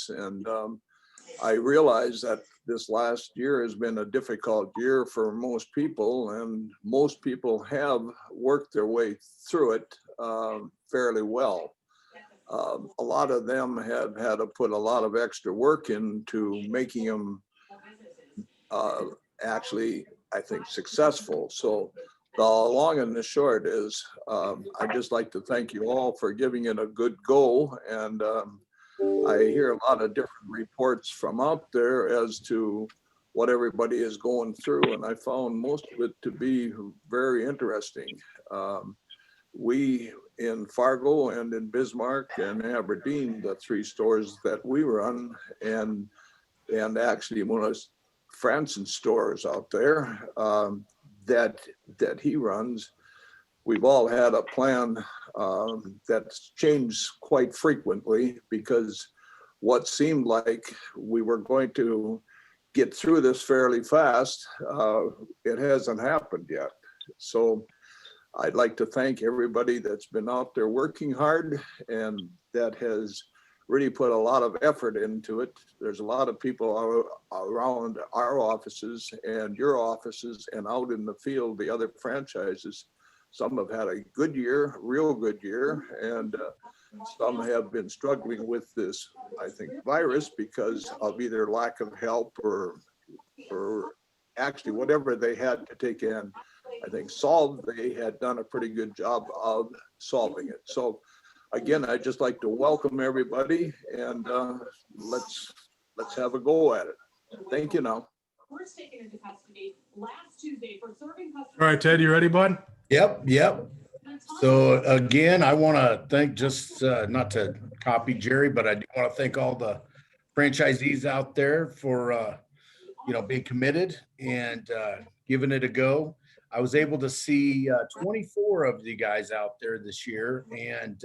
And I realize that this last year has been a difficult year for most people, and most people have worked their way through it fairly well. A lot of them have had to put a lot of extra work into making them actually, I think, successful. So the long and the short is, I'd just like to thank you all for giving it a good go. And I hear a lot of different reports from out there as to what everybody is going through, and I found most of it to be very interesting. We in Fargo and in Bismarck and Aberdeen, the 3 stores that we run, and actually one of Franson's stores out there that he runs, we've all had a plan that's changed quite frequently, because what seemed like we were going to get through this fairly fast, it hasn't happened yet. So I'd like to thank everybody that's been out there working hard and that has really put a lot of effort into it. There's a lot of people around our offices and your offices and out in the field, the other franchises. Some have had a good year, real good year, and some have been struggling with this, I think, virus because of either lack of help or actually whatever they had to take in, I think, solved. They had done a pretty good job of solving it. So again, I'd just like to welcome everybody, and let's have a go at it. Thank you now. First taken into custody last Tuesday for serving customers. All right, Ted, you ready, bud? Yep. So again, I want to thank, just not to copy Jerry, but I do want to thank all the franchisees out there for being committed and giving it a go. I was able to see 24 of you guys out there this year, and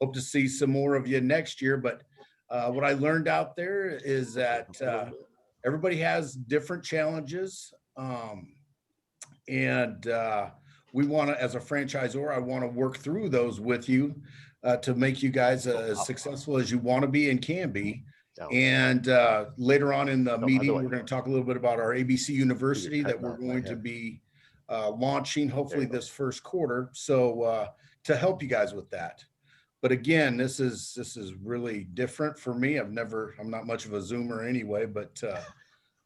hope to see some more of you next year. But what I learned out there is that everybody has different challenges, and we want to, as a franchisor, I want to work through those with you to make you guys as successful as you want to be and can be. And later on in the meeting, we're going to talk a little bit about our ABC University that we're going to be launching hopefully this first quarter. So to help you guys with that. But again, this is really different for me. I'm not much of a Zoomer anyway, but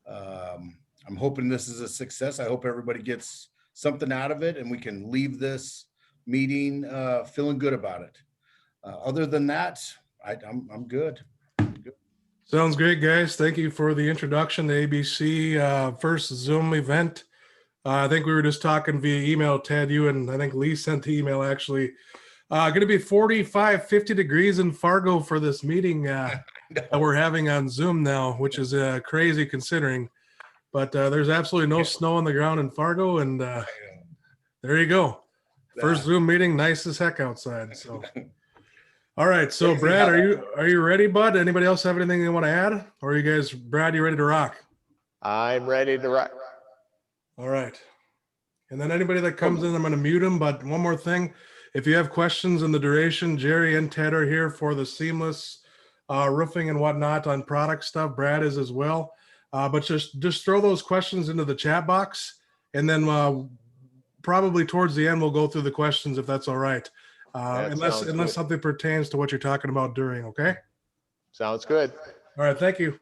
I'm hoping this is a success. I hope everybody gets something out of it and we can leave this meeting feeling good about it. Other than that, I'm good. Sounds great, guys. Thank you for the introduction to ABC first Zoom event. I think we were just talking via email, Ted, you and I think Lee sent the email actually. Going to be 45, 50 degrees in Fargo for this meeting that we're having on Zoom now, which is crazy considering. But there's absolutely no snow on the ground in Fargo, and there you go. First Zoom meeting, nice as heck outside. So, all right. So, Brad, are you ready, bud? Anybody else have anything they want to add? Or are you guys, Brad, you ready to rock? I'm ready to rock. All right. And then anybody that comes in, I'm going to mute them. But one more thing, if you have questions in the duration, Jerry and Ted are here for the seamless roofing and whatnot on product stuff. Brad is as well. But just throw those questions into the chat box, and then probably towards the end we'll go through the questions if that's all right. Unless something pertains to what you're talking about during. Okay. Sounds good. All right. Thank you.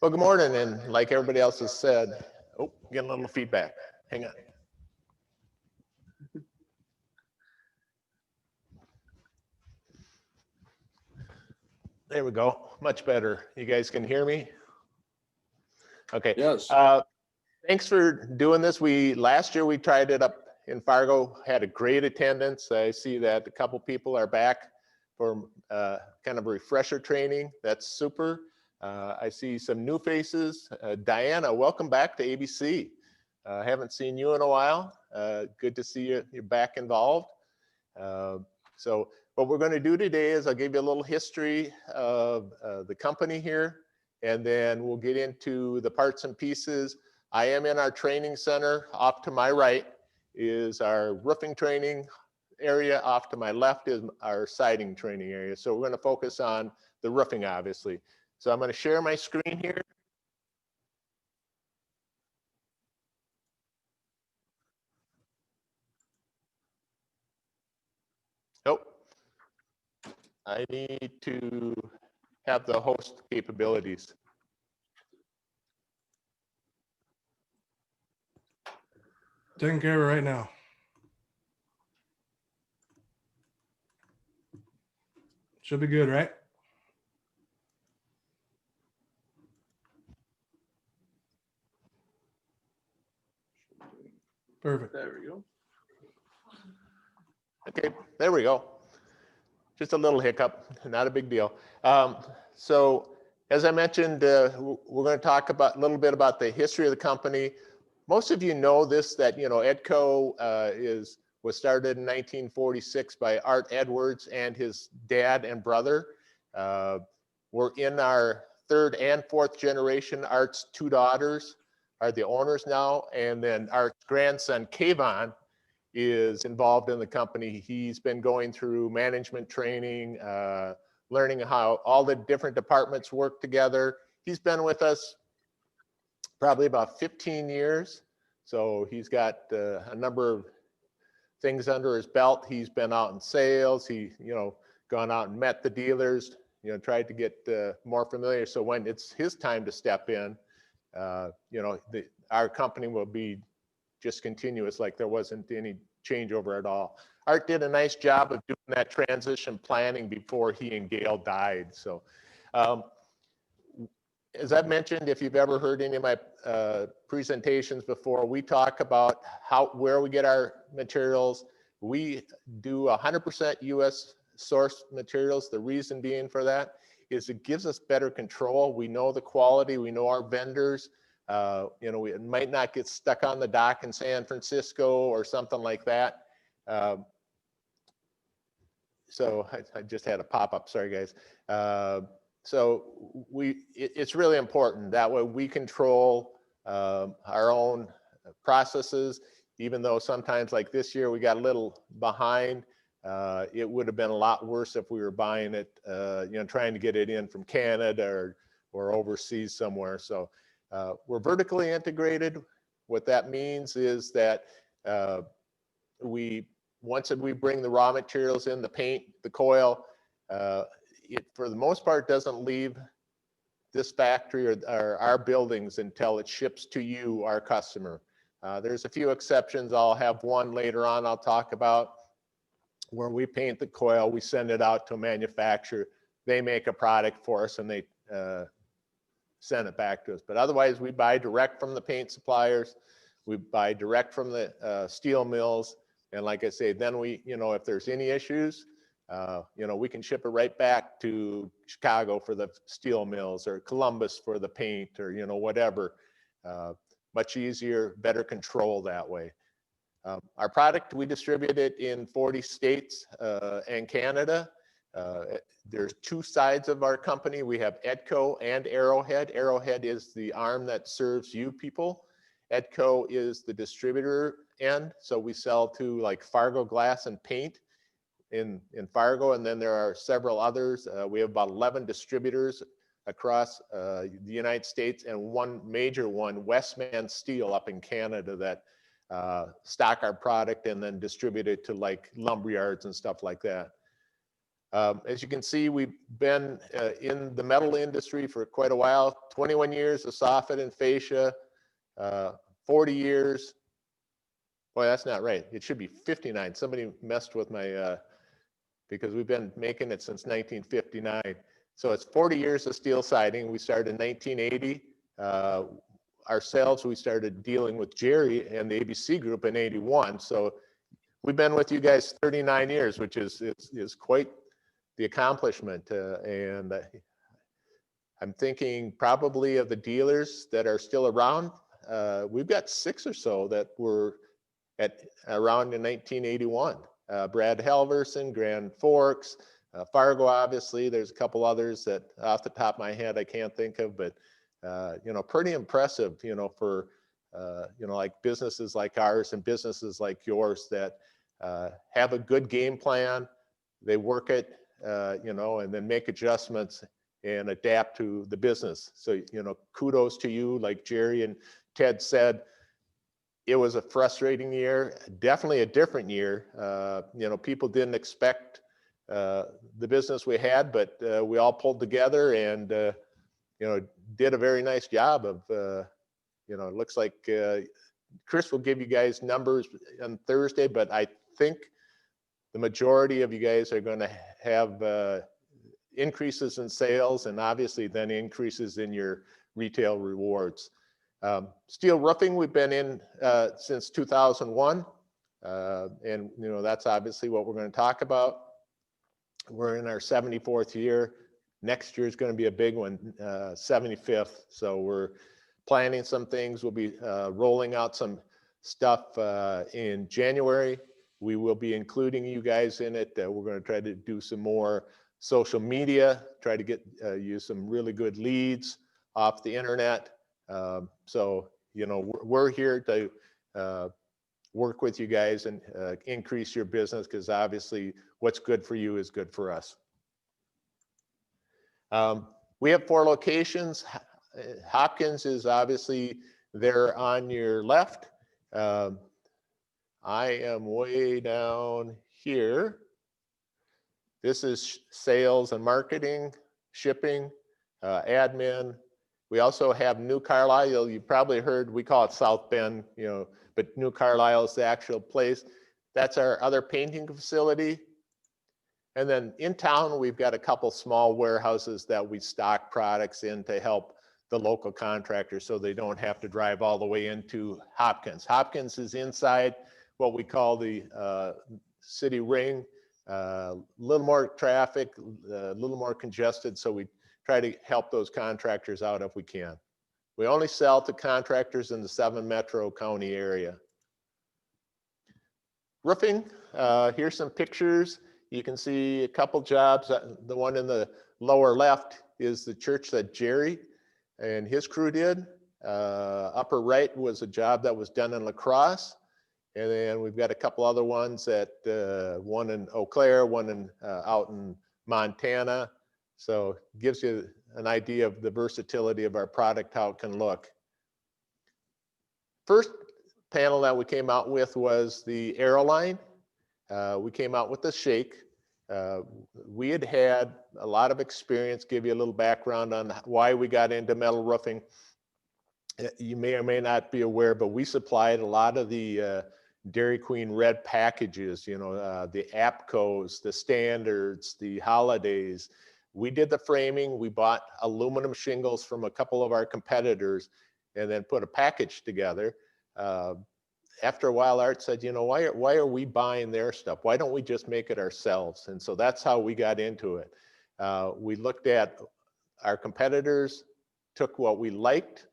Well, good morning, and like everybody else has said, getting a little feedback. Hang on. There we go. Much better. You guys can hear me? Okay. Yes. Thanks for doing this. Last year we tried it up in Fargo, had a great attendance. I see that a couple people are back for kind of refresher training. That's super. I see some new faces. Diana, welcome back to ABC. Haven't seen you in a while. Good to see you're back involved. So what we're going to do today is I'll give you a little history of the company here, and then we'll get into the parts and pieces. I am in our training center. Off to my right is our roofing training area off to my left is our siding training area. So we're going to focus on the roofing, obviously. So I'm going to share my screen here. Nope. I need to have the host capabilities. Taking care of it right now. Should be good, right? Perfect. There we go. Okay, there we go. Just a little hiccup, not a big deal. So as I mentioned, we're going to talk about a little bit about the history of the company. Most of you know this, that EDCO was started in 1946 by Art Edwards and his dad and brother. We're in our third and fourth generation. Art's two daughters are the owners now, and then Art's grandson, Kayvon, is involved in the company. He's been going through management training, learning how all the different departments work together. He's been with us probably about 15 years. So he's got a number of things under his belt. He's been out in sales. He, gone out and met the dealers, tried to get more familiar. So when it's his time to step in, our company will be just continuous, like there wasn't any changeover at all. Art did a nice job of doing that transition planning before he and Gail died. So as I've mentioned, if you've ever heard any of my presentations before, we talk about where we get our materials. We do 100% US sourced materials. The reason being for that is it gives us better control. We know the quality, we know our vendors. We might not get stuck on the dock in San Francisco or something like that. So I just had a pop-up, sorry guys. So it's really important. That way we control our own processes, even though sometimes like this year we got a little behind. It would have been a lot worse if we were buying it, trying to get it in from Canada or overseas somewhere. So we're vertically integrated. What that means is that once we bring the raw materials in, the paint, the coil, it for the most part doesn't leave this factory or our buildings until it ships to you, our customer. There's a few exceptions. I'll have one later on I'll talk about where we paint the coil, we send it out to a manufacturer, they make a product for us and they send it back to us. But otherwise we buy direct from the paint suppliers, we buy direct from the steel mills. And like I say, then we, if there's any issues, we can ship it right back to Chicago for the steel mills or Columbus for the paint or, whatever. Much easier, better control that way. Our product, we distribute it in 40 states and Canada. There's two sides of our company. We have EDCO and Arrowhead. Arrowhead is the arm that serves you people. EDCO is the distributor end. So we sell to like Fargo Glass and Paint in Fargo, and then there are several others. We have about 11 distributors across the United States, and one major one, Westman Steel up in Canada, that stock our product and then distribute it to like lumberyards and stuff like that. As you can see, we've been in the metal industry for quite a while, 21 years of soffit and fascia, 40 years. Boy, that's not right. It should be 59. Somebody messed with my, because we've been making it since 1959. So it's 40 years of steel siding. We started in 1980. Ourselves, we started dealing with Jerry and the ABC group in 81. So we've been with you guys 39 years, which is quite the accomplishment. And I'm thinking probably of the dealers that are still around. We've got 6 or so that were around in 1981. Brad Halverson, Grand Forks, Fargo, obviously. There's a couple others that off the top of my head I can't think of, but pretty impressive, for like businesses like ours and businesses like yours that have a good game plan. They work it, you know, and then make adjustments and adapt to the business. So, you know, kudos to you. Like Jerry and Ted said, it was a frustrating year, definitely a different year. You know, people didn't expect the business we had, but we all pulled together and, you know, did a very nice job of, you know, it looks like Chris will give you guys numbers on Thursday, but I think the majority of you guys are going to have increases in sales and obviously then increases in your retail rewards. Steel roofing, we've been in since 2001. And, you know, that's obviously what we're going to talk about. We're in our 74th year. Next year is going to be a big one, 75th. So we're planning some things. We'll be rolling out some stuff in January. We will be including you guys in it. We're going to try to do some more social media, try to get you some really good leads off the internet. So, you know, we're here to work with you guys and increase your business, because obviously what's good for you is good for us. We have 4 locations. Hopkins is obviously there on your left. I am way down here. This is sales and marketing, shipping, admin. We also have New Carlisle. You probably heard, we call it South Bend, you know, but New Carlisle is the actual place. That's our other painting facility. And then in town, we've got a couple small warehouses that we stock products in to help the local contractors so they don't have to drive all the way into Hopkins. Hopkins is inside what we call the city ring, a little more traffic, a little more congested. So we try to help those contractors out if we can. We only sell to contractors in the 7 metro county area. Roofing, here's some pictures. You can see a couple jobs. The one in the lower left is the church that Jerry and his crew did. Upper right was a job that was done in La Crosse. And then we've got a couple other ones at one in Eau Claire, one in out in Montana. So it gives you an idea of the versatility of our product, how it can look. First panel that we came out with was the Arrow line. We came out with the shake. We had had a lot of experience, give you a little background on why we got into metal roofing. You may or may not be aware, but we supplied a lot of the Dairy Queen red packages, you know, the EDCOs, the standards, the holidays. We did the framing. We bought aluminum shingles from a couple of our competitors and then put a package together. After a while, Art said, you know, why are we buying their stuff? Why don't we just make it ourselves? And so that's how we got into it. We looked at our competitors, took what we liked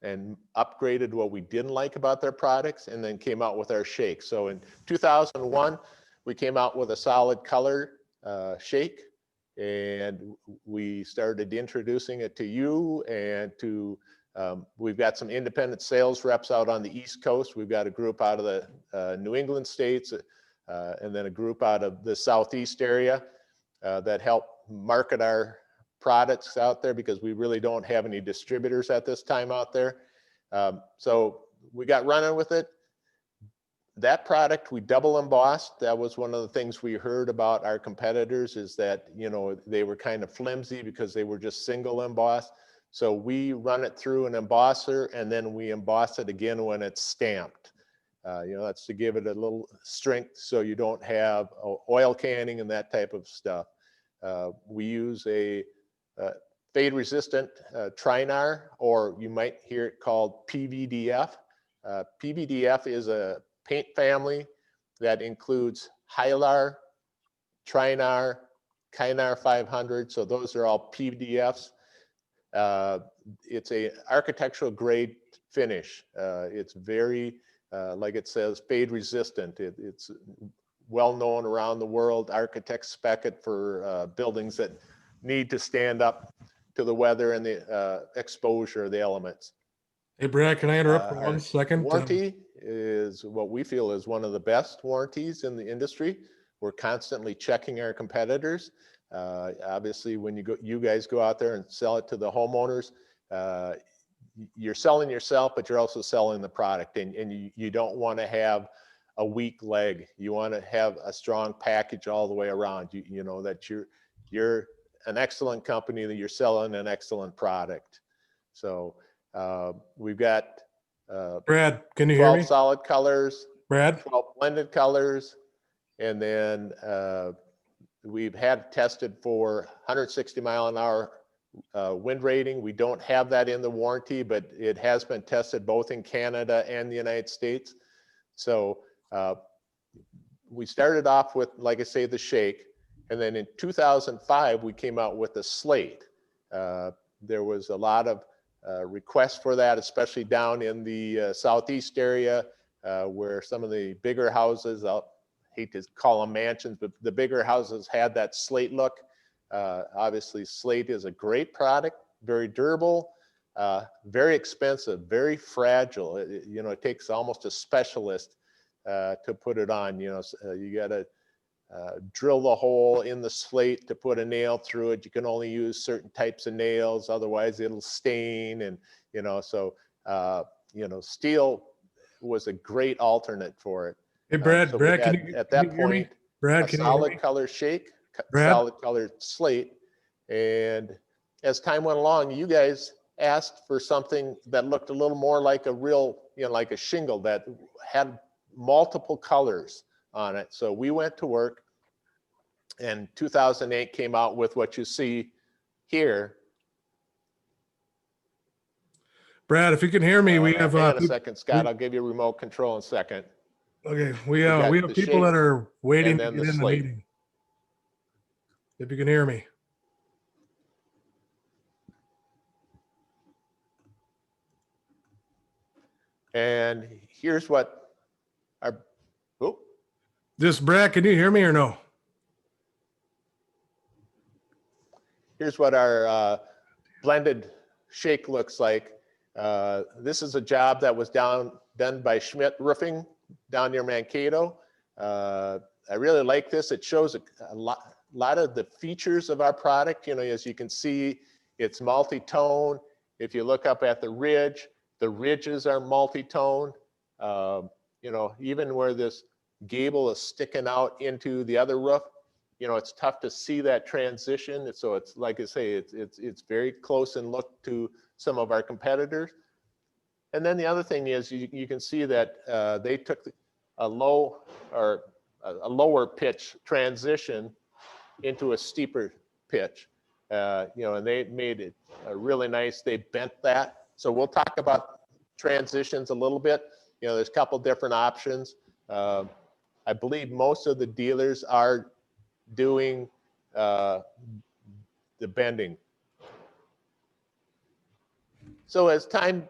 and upgraded what we didn't like about their products, and then came out with our shake. So in 2001, we came out with a solid color shake, and we started introducing it to you and to we've got some independent sales reps out on the East Coast. We've got a group out of the New England states and then a group out of the Southeast area that help market our products out there, because we really don't have any distributors at this time out there. So we got running with it. That product we double embossed. That was one of the things we heard about our competitors, is that, you know, they were kind of flimsy because they were just single embossed. So we run it through an embosser and then we emboss it again when it's stamped. You know, that's to give it a little strength so you don't have oil canning and that type of stuff. We use a fade resistant Trinar, or you might hear it called PVDF. PVDF is a paint family that includes Hylar, Trinar, Kynar 500. So those are all PVDFs. It's a architectural grade finish. It's very, like it says, fade resistant. It's well known around the world. Architects spec it for buildings that need to stand up to the weather and the exposure of the elements. Hey, Brad, can I interrupt for 1 second? Warranty is what we feel is one of the best warranties in the industry. We're constantly checking our competitors. Obviously, when you guys go out there and sell it to the homeowners, you're selling yourself, but you're also selling the product, and you don't want to have a weak leg. You want to have a strong package all the way around. You know that you're an excellent company, that you're selling an excellent product. So we've got Brad, can you hear 12 me? solid colors, Brad? 12 blended colors, and then we've had tested for 160-mile-an-hour wind rating. We don't have that in the warranty, but it has been tested both in Canada and the United States. So we started off with, like I say, the shake, and then in 2005 we came out with the slate. There was a lot of requests for that, especially down in the southeast area, where some of the bigger houses, I hate to call them mansions, but the bigger houses had that slate look. Obviously, slate is a great product, very durable, very expensive, very fragile. It takes almost a specialist to put it on. You got to drill the hole in the slate to put a nail through it. You can only use certain types of nails, otherwise it'll stain. And steel was a great alternate for it. Hey, Brad, So Brad, we can had, you, at can that you hear me? point, Brad, a can you hear solid me? color shake, Brad? solid colored slate. And as time went along, you guys asked for something that looked a little more like a real, like a shingle that had multiple colors on it. So we went to work, and 2008 came out with what you see here. Brad, if you can hear me, we have Hang on a second, Scott. I'll give you a remote control in a second. okay, we got have the people shake that are waiting and to then get the in the slate. meeting. If you can hear me. And here's what our, oh, Just Brad, can you hear me or no? here's what our blended shake looks like. This is a job that was done by Schmidt Roofing down near Mankato. I really like this. It shows a lot of the features of our product. As you can see, it's multi-tone. If you look up at the ridges are multi-tone. Even where this gable is sticking out into the other roof, it's tough to see that transition. So it's, like I say, it's very close in look to some of our competitors. And then the other thing is you can see that they took a lower pitch transition into a steeper pitch, and they made it really nice. They bent that. So we'll talk about transitions a little bit. There's a couple different options. I believe most of the dealers are doing the bending. So as time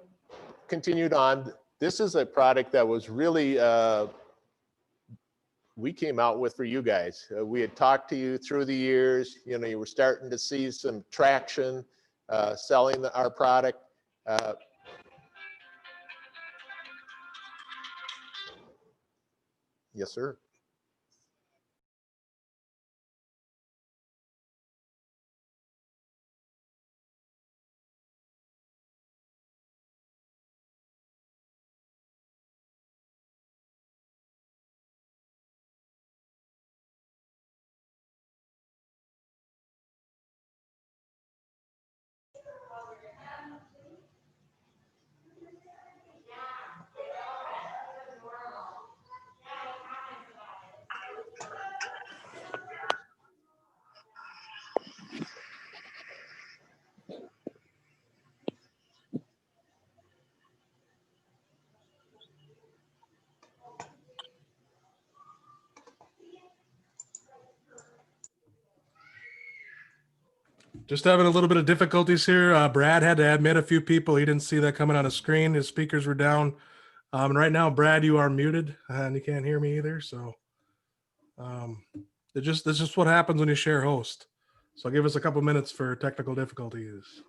continued on, this is a product that was really we came out with for you guys. We had talked to you through the years. You were starting to see some traction selling our product. Yes, sir. Just having a little bit of difficulties here. Brad had to admit a few people. He didn't see that coming on his screen. His speakers were down. And right now, Brad, you are muted and you can't hear me either. So this is just what happens when you share host. So give us a couple minutes for technical difficulties.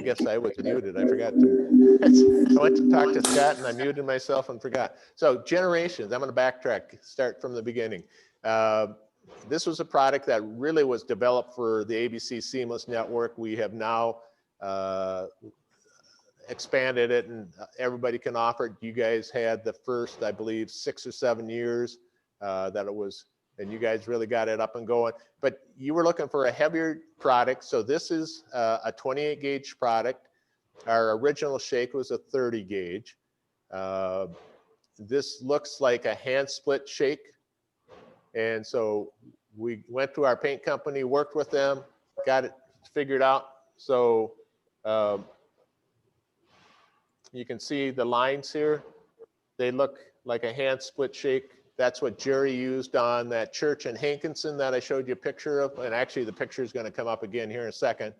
guess I was muted. I forgot to. I went to talk to Scott and I muted myself and forgot. So generations, I'm going to backtrack, start from the beginning. This was a product that really was developed for the ABC Seamless Network. We have now expanded it and everybody can offer it. You guys had the first, I believe, 6 or 7 years that it was, and you guys really got it up and going. But you were looking for a heavier product. So this is a 28 gauge product. Our original shake was a 30 gauge. This looks like a hand split shake. And so we went to our paint company, worked with them, got it figured out. So you can see the lines here. They look like a hand split shake. That's what Jerry used on that church in Hankinson that I showed you a picture of. And actually the picture is going to come up again here in a second.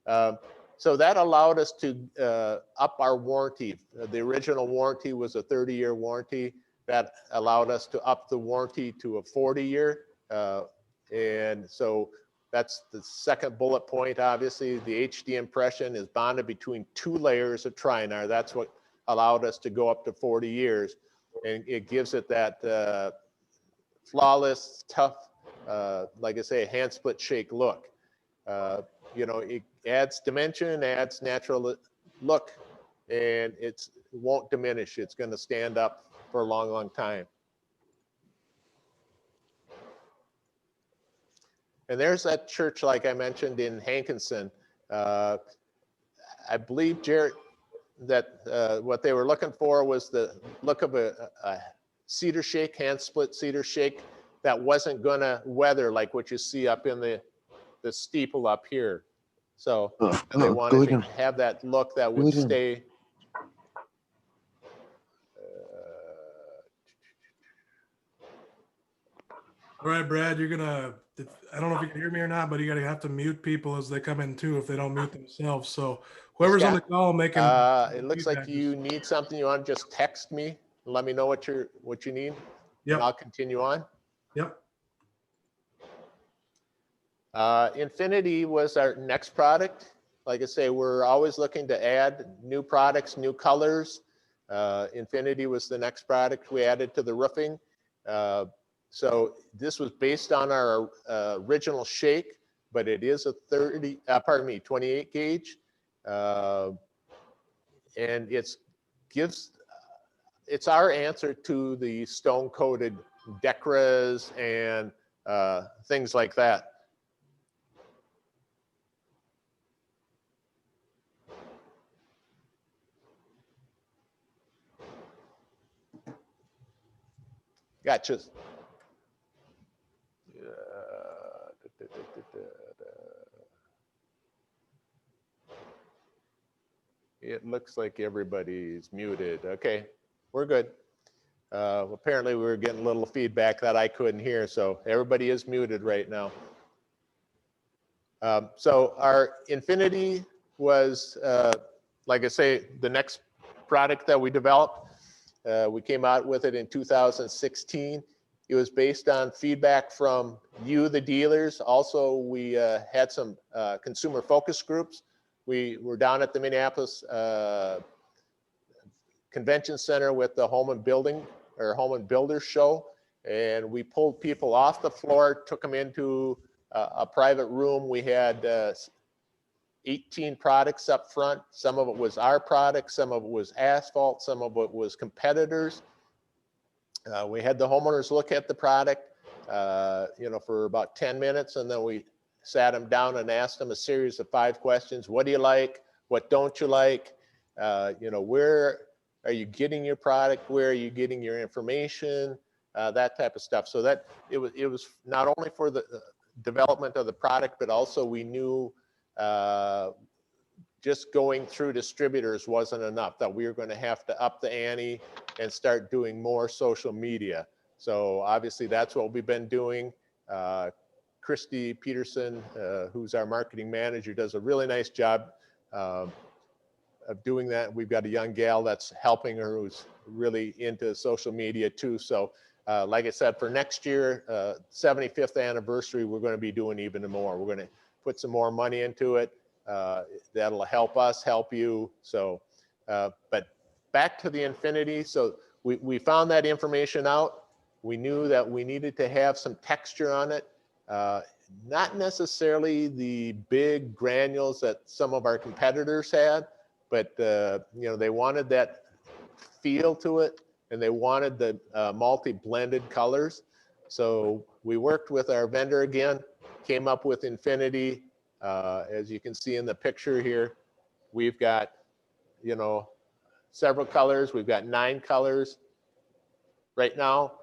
So that allowed us to up our warranty. The original warranty was a 30-year warranty. That allowed us to up the warranty to a 40-year. And so that's the second bullet point. Obviously, the HD impression is bonded between 2 layers of Trinar. That's what allowed us to go up to 40 years. And it gives it that flawless, tough, like I say, hand split shake look. You know, it adds dimension, adds natural look, and it won't diminish. It's going to stand up for a long, long time. And there's that church, like I mentioned, in Hankinson. I believe, Jared, that what they were looking for was the look of a cedar shake, hand split cedar shake that wasn't going to weather like what you see up in the steeple up here. So they wanted to have that look that would stay. All right, Brad, you're gonna, I don't know if you can hear me or not, but you gotta have to mute people as they come in too if they don't mute themselves. So whoever's on the call making it looks like you need something. You want to just text me and let me know what you need. Yep. And I'll continue on. Yep. Infinity was our next product. Like I say, we're always looking to add new products, new colors. Infinity was the next product we added to the roofing. So this was based on our original shake, but it is a 28 gauge. And it's our answer to the stone coated Decras and things like that. Gotcha. It looks like everybody's muted. Okay, we're good. Apparently we were getting a little feedback that I couldn't hear, so everybody is muted right now. So our Infinity was, like I say, the next product that we developed. We came out with it in 2016. It was based on feedback from you, the dealers. Also, we had some consumer focus groups. We were down at the Minneapolis Convention Center with the Home and Builders show, and we pulled people off the floor, took them into a private room. We had 18 products up front. Some of it was our product, some of it was asphalt, some of it was competitors. We had the homeowners look at the product, you know, for about 10 minutes, and then we sat them down and asked them a series of 5 questions. What do you like? What don't you like? You know, where are you getting your product? Where are you getting your information? That type of stuff. So that it was not only for the development of the product, but also we knew just going through distributors wasn't enough, that we were going to have to up the ante and start doing more social media. So obviously that's what we've been doing. Christy Peterson, who's our marketing manager, does a really nice job of doing that. We've got a young gal that's helping her who's really into social media too. So like I said, for next year, 75th anniversary, we're going to be doing even more. We're going to put some more money into it. That'll help us, help you. So, but back to the Infinity. So we found that information out. We knew that we needed to have some texture on it. Not necessarily the big granules that some of our competitors had, but you know, they wanted that feel to it, and they wanted the multi-blended colors. So we worked with our vendor again, came up with Infinity. As you can see in the picture here, we've got, you know, several colors. We've got 9 colors right now.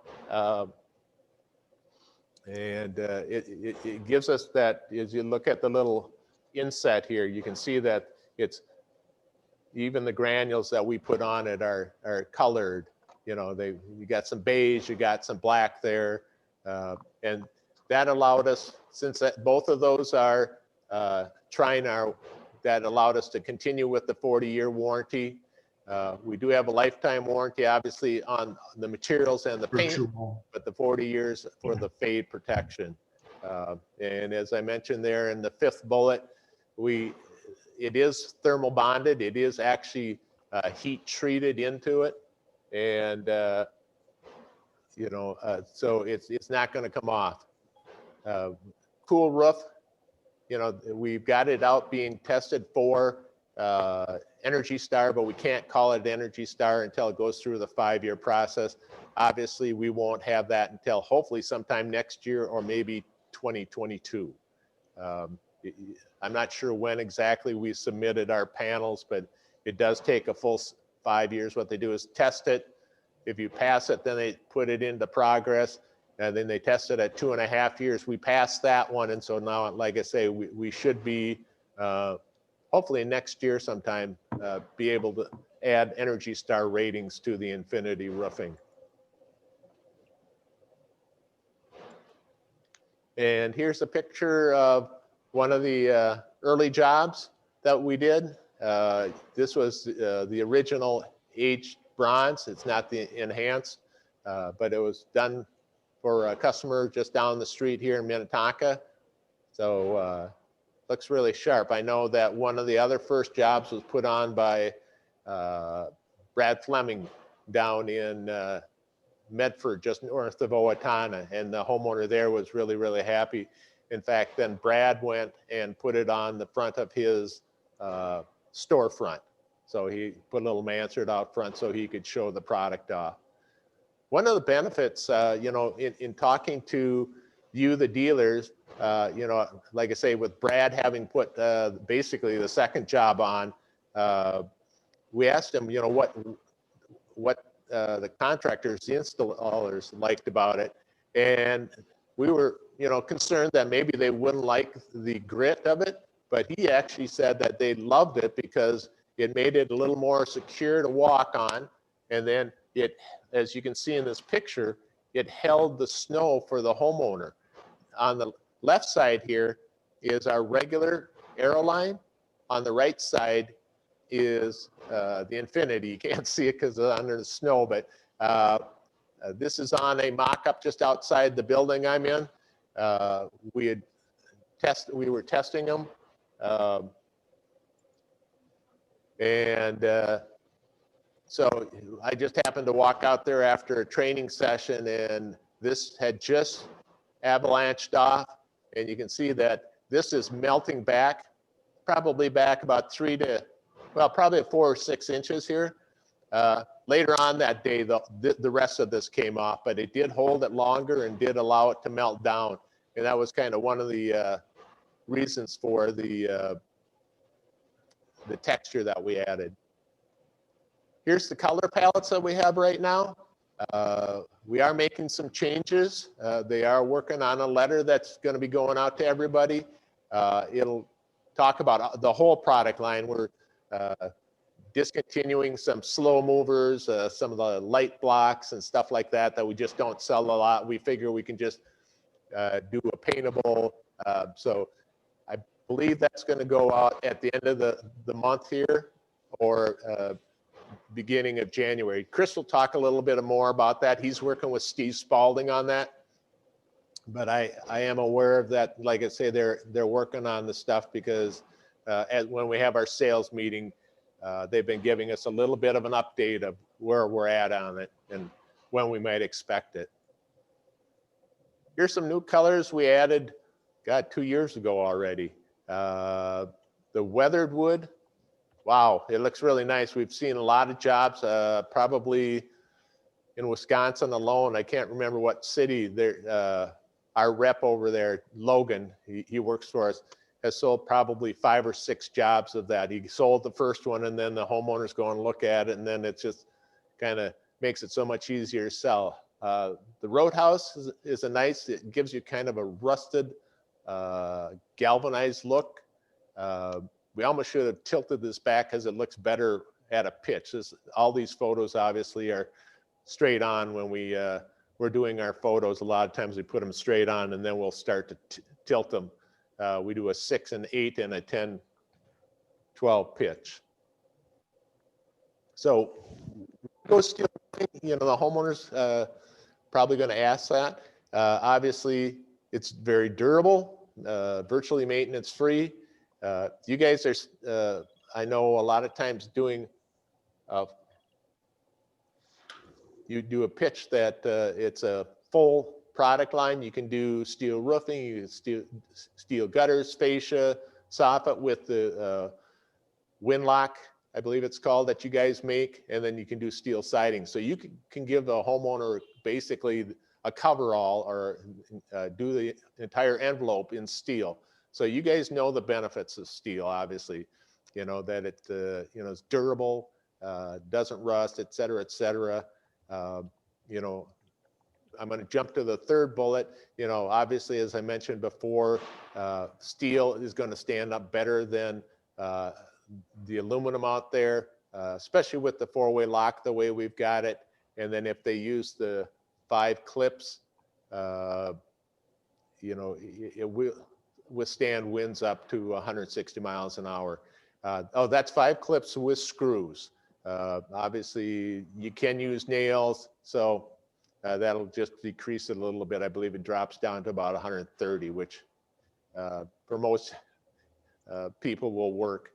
And it gives us that, as you look at the little inset here, you can see that it's, even the granules that we put on it are colored. You know, you got some beige, you got some black there. And that allowed us, since both of those are that allowed us to continue with the 40-year warranty. We do have a lifetime warranty, obviously, on the materials and the paint, but the 40 years for the fade protection. And as I mentioned there in the 5th bullet, it is thermal bonded. It is actually heat treated into it. And, you know, so it's not going to come off. Cool roof, you know, we've got it out being tested for Energy Star, but we can't call it Energy Star until it goes through the 5-year process. Obviously, we won't have that until hopefully sometime next year or maybe 2022. I'm not sure when exactly we submitted our panels, but it does take a full 5 years. What they do is test it. If you pass it, then they put it into progress, and then they test it at 2.5 years. We passed that one, and so now, like I say, we should be hopefully next year sometime be able to add Energy Star ratings to the Infinity roofing. And here's a picture of one of the early jobs that we did. This was the original aged bronze. It's not the enhanced, but it was done for a customer just down the street here in Minnetonka. So looks really sharp. I know that one of the other first jobs was put on by Brad Fleming down in Medford, just north of Owatonna, and the homeowner there was really, really happy. In fact, then Brad went and put it on the front of his storefront. So he put a little mansard out front so he could show the product off. One of the benefits, you know, in talking to you, the dealers, you know, like I say, with Brad having put basically the second job on, we asked him, you know, what the contractors, the installers liked about it. And we were, you know, concerned that maybe they wouldn't like the grit of it, but he actually said that they loved it because it made it a little more secure to walk on. And then it, as you can see in this picture, it held the snow for the homeowner. On the left side here is our regular Arrow line. On the right side is the Infinity. You can't see it because it's under the snow, but this is on a mock-up just outside the building I'm in. We were testing them, so I just happened to walk out there after a training session, and this had just avalanched off, and you can see that this is melting back, probably back about probably 4 or 6 inches here. Later on that day, the rest of this came off, but it did hold it longer and did allow it to melt down. And that was kind of one of the reasons for the texture that we added. Here's the color palettes that we have right now. We are making some changes. They are working on a letter that's going to be going out to everybody. It'll talk about the whole product line. We're discontinuing some slow movers, some of the light blocks and stuff like that that we just don't sell a lot. We figure we can just do a paintable. So I believe that's going to go out at the end of the month here, or beginning of January. Chris will talk a little bit more about that. He's working with Steve Spalding on that. But I am aware of that. Like I say, they're working on the stuff because when we have our sales meeting, they've been giving us a little bit of an update of where we're at on it and when we might expect it. Here's some new colors we added, God, 2 years ago already. The weathered wood, wow, it looks really nice. We've seen a lot of jobs, probably in Wisconsin alone. I can't remember what city there. Our rep over there, Logan, he works for us, has sold probably 5 or 6 jobs of that. He sold the first one, and then the homeowners go and look at it, and then it just kind of makes it so much easier to sell. The Roadhouse is a nice, it gives you kind of a rusted, galvanized look. We almost should have tilted this back because it looks better at a pitch. All these photos obviously are straight on when we're doing our photos. A lot of times we put them straight on, and then we'll start to tilt them. We do a 6 and 8 and a 10, 12 pitch. So go steel, you know, the homeowners probably going to ask that. Obviously, it's very durable, virtually maintenance free. You guys are, I know a lot of times doing, you do a pitch that it's a full product line. You can do steel roofing, you can steel gutters, fascia, soffit with the Winlock, I believe it's called, that you guys make, and then you can do steel siding. So you can give the homeowner basically a coverall or do the entire envelope in steel. So you guys know the benefits of steel, obviously, you know, that it you know, is durable, doesn't rust, et cetera, et cetera. You know, I'm going to jump to the third bullet. You know, obviously, as I mentioned before, steel is going to stand up better than the aluminum out there, especially with the 4-way lock the way we've got it. And then if they use the 5 clips, you know, it will withstand winds up to 160 miles an hour. Oh, that's 5 clips with screws. Obviously, you can use nails, so that'll just decrease it a little bit. I believe it drops down to about 130, which for most people will work.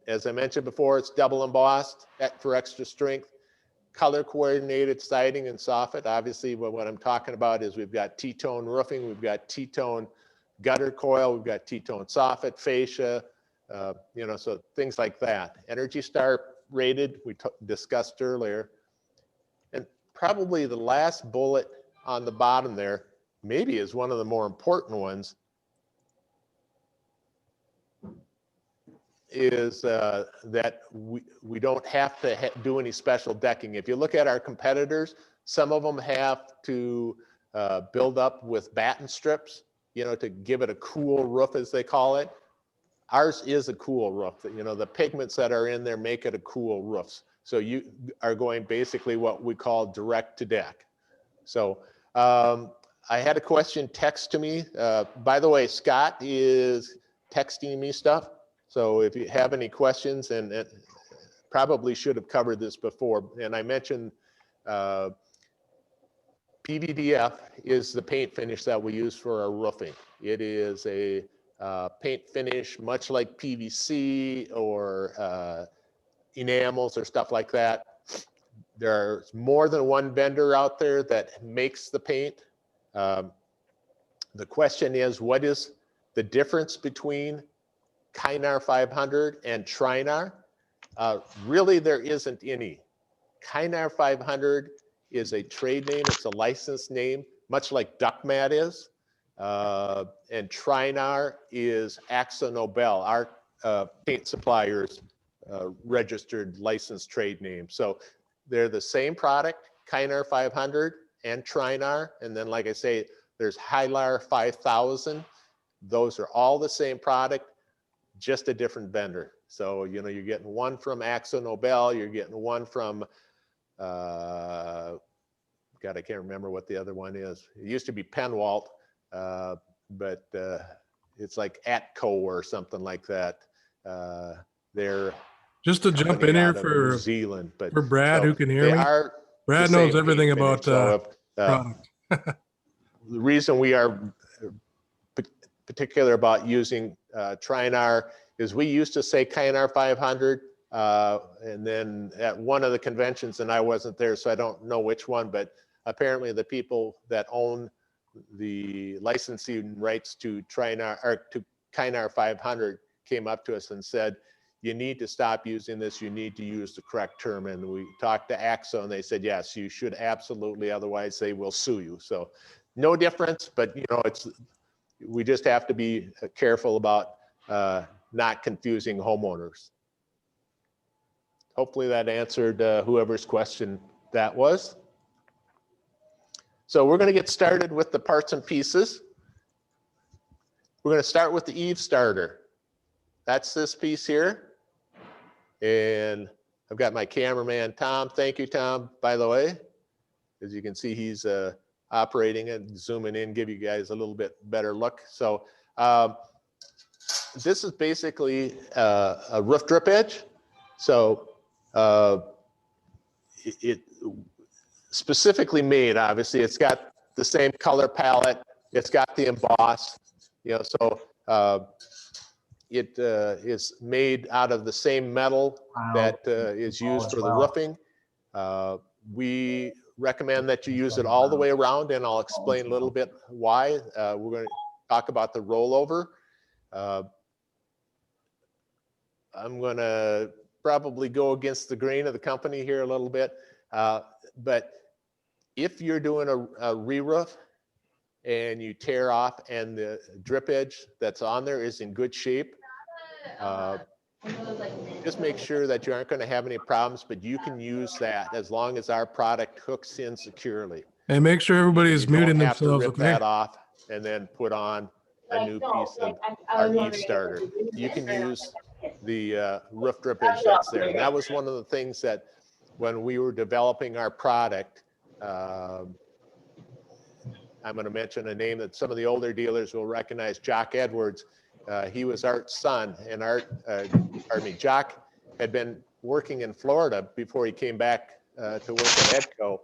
As I mentioned before, it's double embossed for extra strength. Color coordinated siding and soffit. Obviously, what I'm talking about is we've got T-tone roofing, we've got T-tone gutter coil, we've got T-tone soffit, fascia, you know, so things like that. Energy Star rated, we discussed earlier. And probably the last bullet on the bottom there, maybe is one of the more important ones, is that we don't have to do any special decking. If you look at our competitors, some of them have to build up with batten strips, you know, to give it a cool roof, as they call it. Ours is a cool roof. You know, the pigments that are in there make it a cool roof. So you are going basically what we call direct to deck. So I had a question text to me. By the way, Scott is texting me stuff. So if you have any questions, and probably should have covered this before, and I mentioned PVDF is the paint finish that we use for our roofing. It is a paint finish much like PVC or enamels or stuff like that. There's more than one vendor out there that makes the paint. The question is, what is the difference between Kynar 500 and Trinar? Really, there isn't any. Kynar 500 is a trade name. It's a licensed name, much like Duck Mat is. And Trinar is AkzoNobel, our paint supplier's registered licensed trade name. So they're the same product, Kynar 500 and Trinar. And then, like I say, there's Hylar 5000. Those are all the same product, just a different vendor. So, you know, you're getting one from AkzoNobel, you're getting one from, God, I can't remember what the other one is. It used to be Penwalt, but it's like EDCO or something like that. They're Just to jump in here New Zealand, but for Brad, so who can hear me. Brad the knows same everything paint about finish. So product. the reason we are particular about using Trinar is we used to say Kynar 500, and then at one of the conventions, and I wasn't there, so I don't know which one, but apparently the people that own the licensing rights to Kynar 500 came up to us and said, you need to stop using this. You need to use the correct term. And we talked to AXO and they said, yes, you should absolutely. Otherwise they will sue you. So no difference, but you know, we just have to be careful about not confusing homeowners. Hopefully that answered whoever's question that was. So we're going to get started with the parts and pieces. We're going to start with the eave starter. That's this piece here. And I've got my cameraman, Tom. Thank you, Tom, by the way. As you can see, he's operating it, zooming in, give you guys a little bit better look. So this is basically a roof drip edge. So it specifically made, obviously, it's got the same color palette. It's got the emboss, you know, so it is made out of the same metal that is used for the roofing. We recommend that you use it all the way around, and I'll explain a little bit why. We're going to talk about the rollover. I'm going to probably go against the grain of the company here a little bit, but if you're doing a re-roof and you tear off and the drip edge that's on there is in good shape, just make sure that you aren't going to have any problems, but you can use that as long as our product hooks in securely. And make sure everybody's muting You don't have to themselves. rip Okay. that off and then put on a new piece of our eave starter. You can use the roof drip edge that's there. And that was one of the things that when we were developing our product, I'm going to mention a name that some of the older dealers will recognize, Jock Edwards. He was Art's son, and Jock had been working in Florida before he came back to work at EDCO.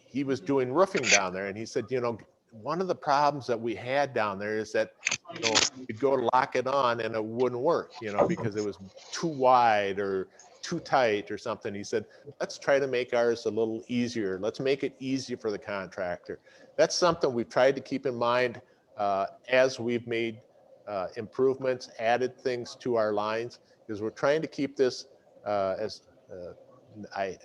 He was doing roofing down there, and he said, you know, one of the problems that we had down there is that, you know, you'd go to lock it on and it wouldn't work, you know, because it was too wide or too tight or something. He said, let's try to make ours a little easier. Let's make it easy for the contractor. That's something we've tried to keep in mind as we've made improvements, added things to our lines, because we're trying to keep this as, I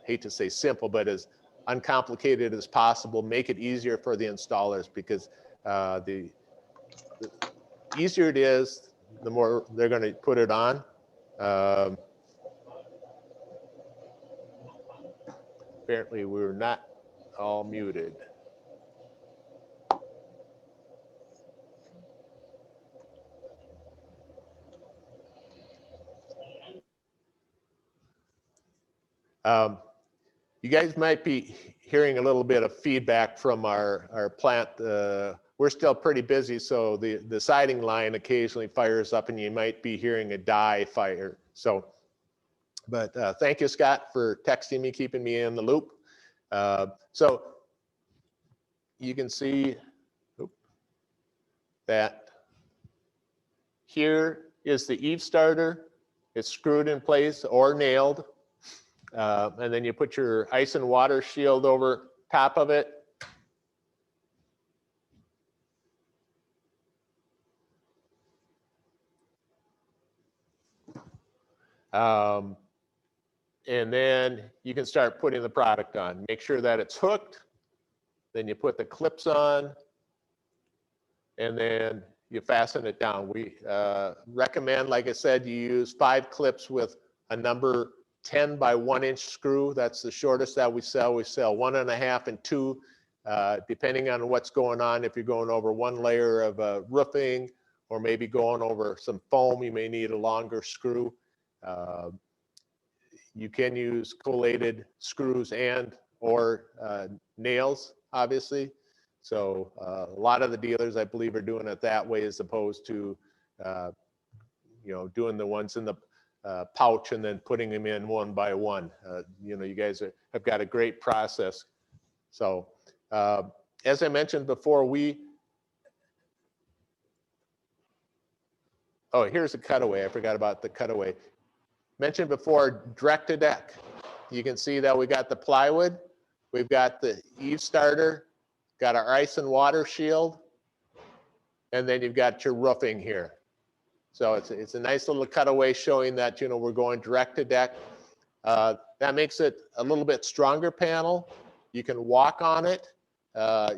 hate to say simple, but as uncomplicated as possible, make it easier for the installers, because the easier it is, the more they're going to put it on. Apparently we're not all muted. You guys might be hearing a little bit of feedback from our plant. We're still pretty busy, so the siding line occasionally fires up and you might be hearing a die fire. So, but thank you, Scott, for texting me, keeping me in the loop. So you can see that here is the eave starter. It's screwed in place or nailed. And then you put your ice and water shield over top of it. And then you can start putting the product on. Make sure that it's hooked. Then you put the clips on. And then you fasten it down. We recommend, like I said, you use 5 clips with a number 10 by 1 inch screw. That's the shortest that we sell. We sell 1.5 and 2, depending on what's going on. If you're going over 1 layer of roofing, or maybe going over some foam, you may need a longer screw. You can use collated screws and or nails, obviously. So a lot of the dealers, I believe, are doing it that way, as opposed to, you know, doing the ones in the pouch and then putting them in one by one. You know, you guys have got a great process. So as I mentioned before, we Oh, here's a cutaway. I forgot about the cutaway. Mentioned before, direct to deck. You can see that we got the plywood, we've got the eave starter, got our ice and water shield, and then you've got your roofing here. So it's a nice little cutaway showing that, you know, we're going direct to deck. That makes it a little bit stronger panel. You can walk on it,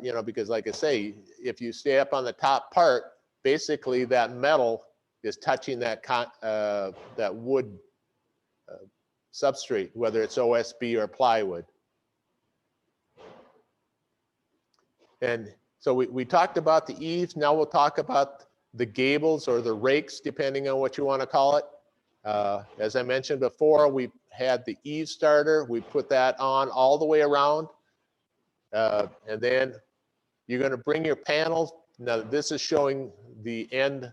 you know, because like I say, if you stay up on the top part, basically that metal is touching that that wood substrate, whether it's OSB or plywood. And so we talked about the eaves. Now we'll talk about the gables or the rakes, depending on what you want to call it. As I mentioned before, we had the eave starter. We put that on all the way around. And then you're going to bring your panels. Now this is showing the end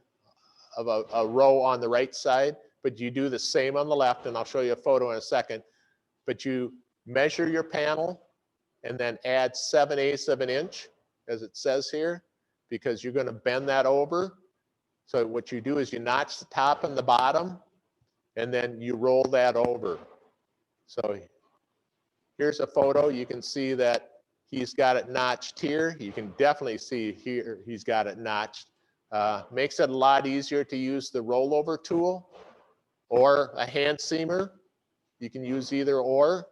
of a row on the right side, but you do the same on the left, and I'll show you a photo in a second. But you measure your panel and then add 7/8 of an inch, as it says here, because you're going to bend that over. So what you do is you notch the top and the bottom, and then you roll that over. So here's a photo. You can see that he's got it notched here. You can definitely see here he's got it notched. Makes it a lot easier to use the rollover tool or a hand seamer. You can use either or.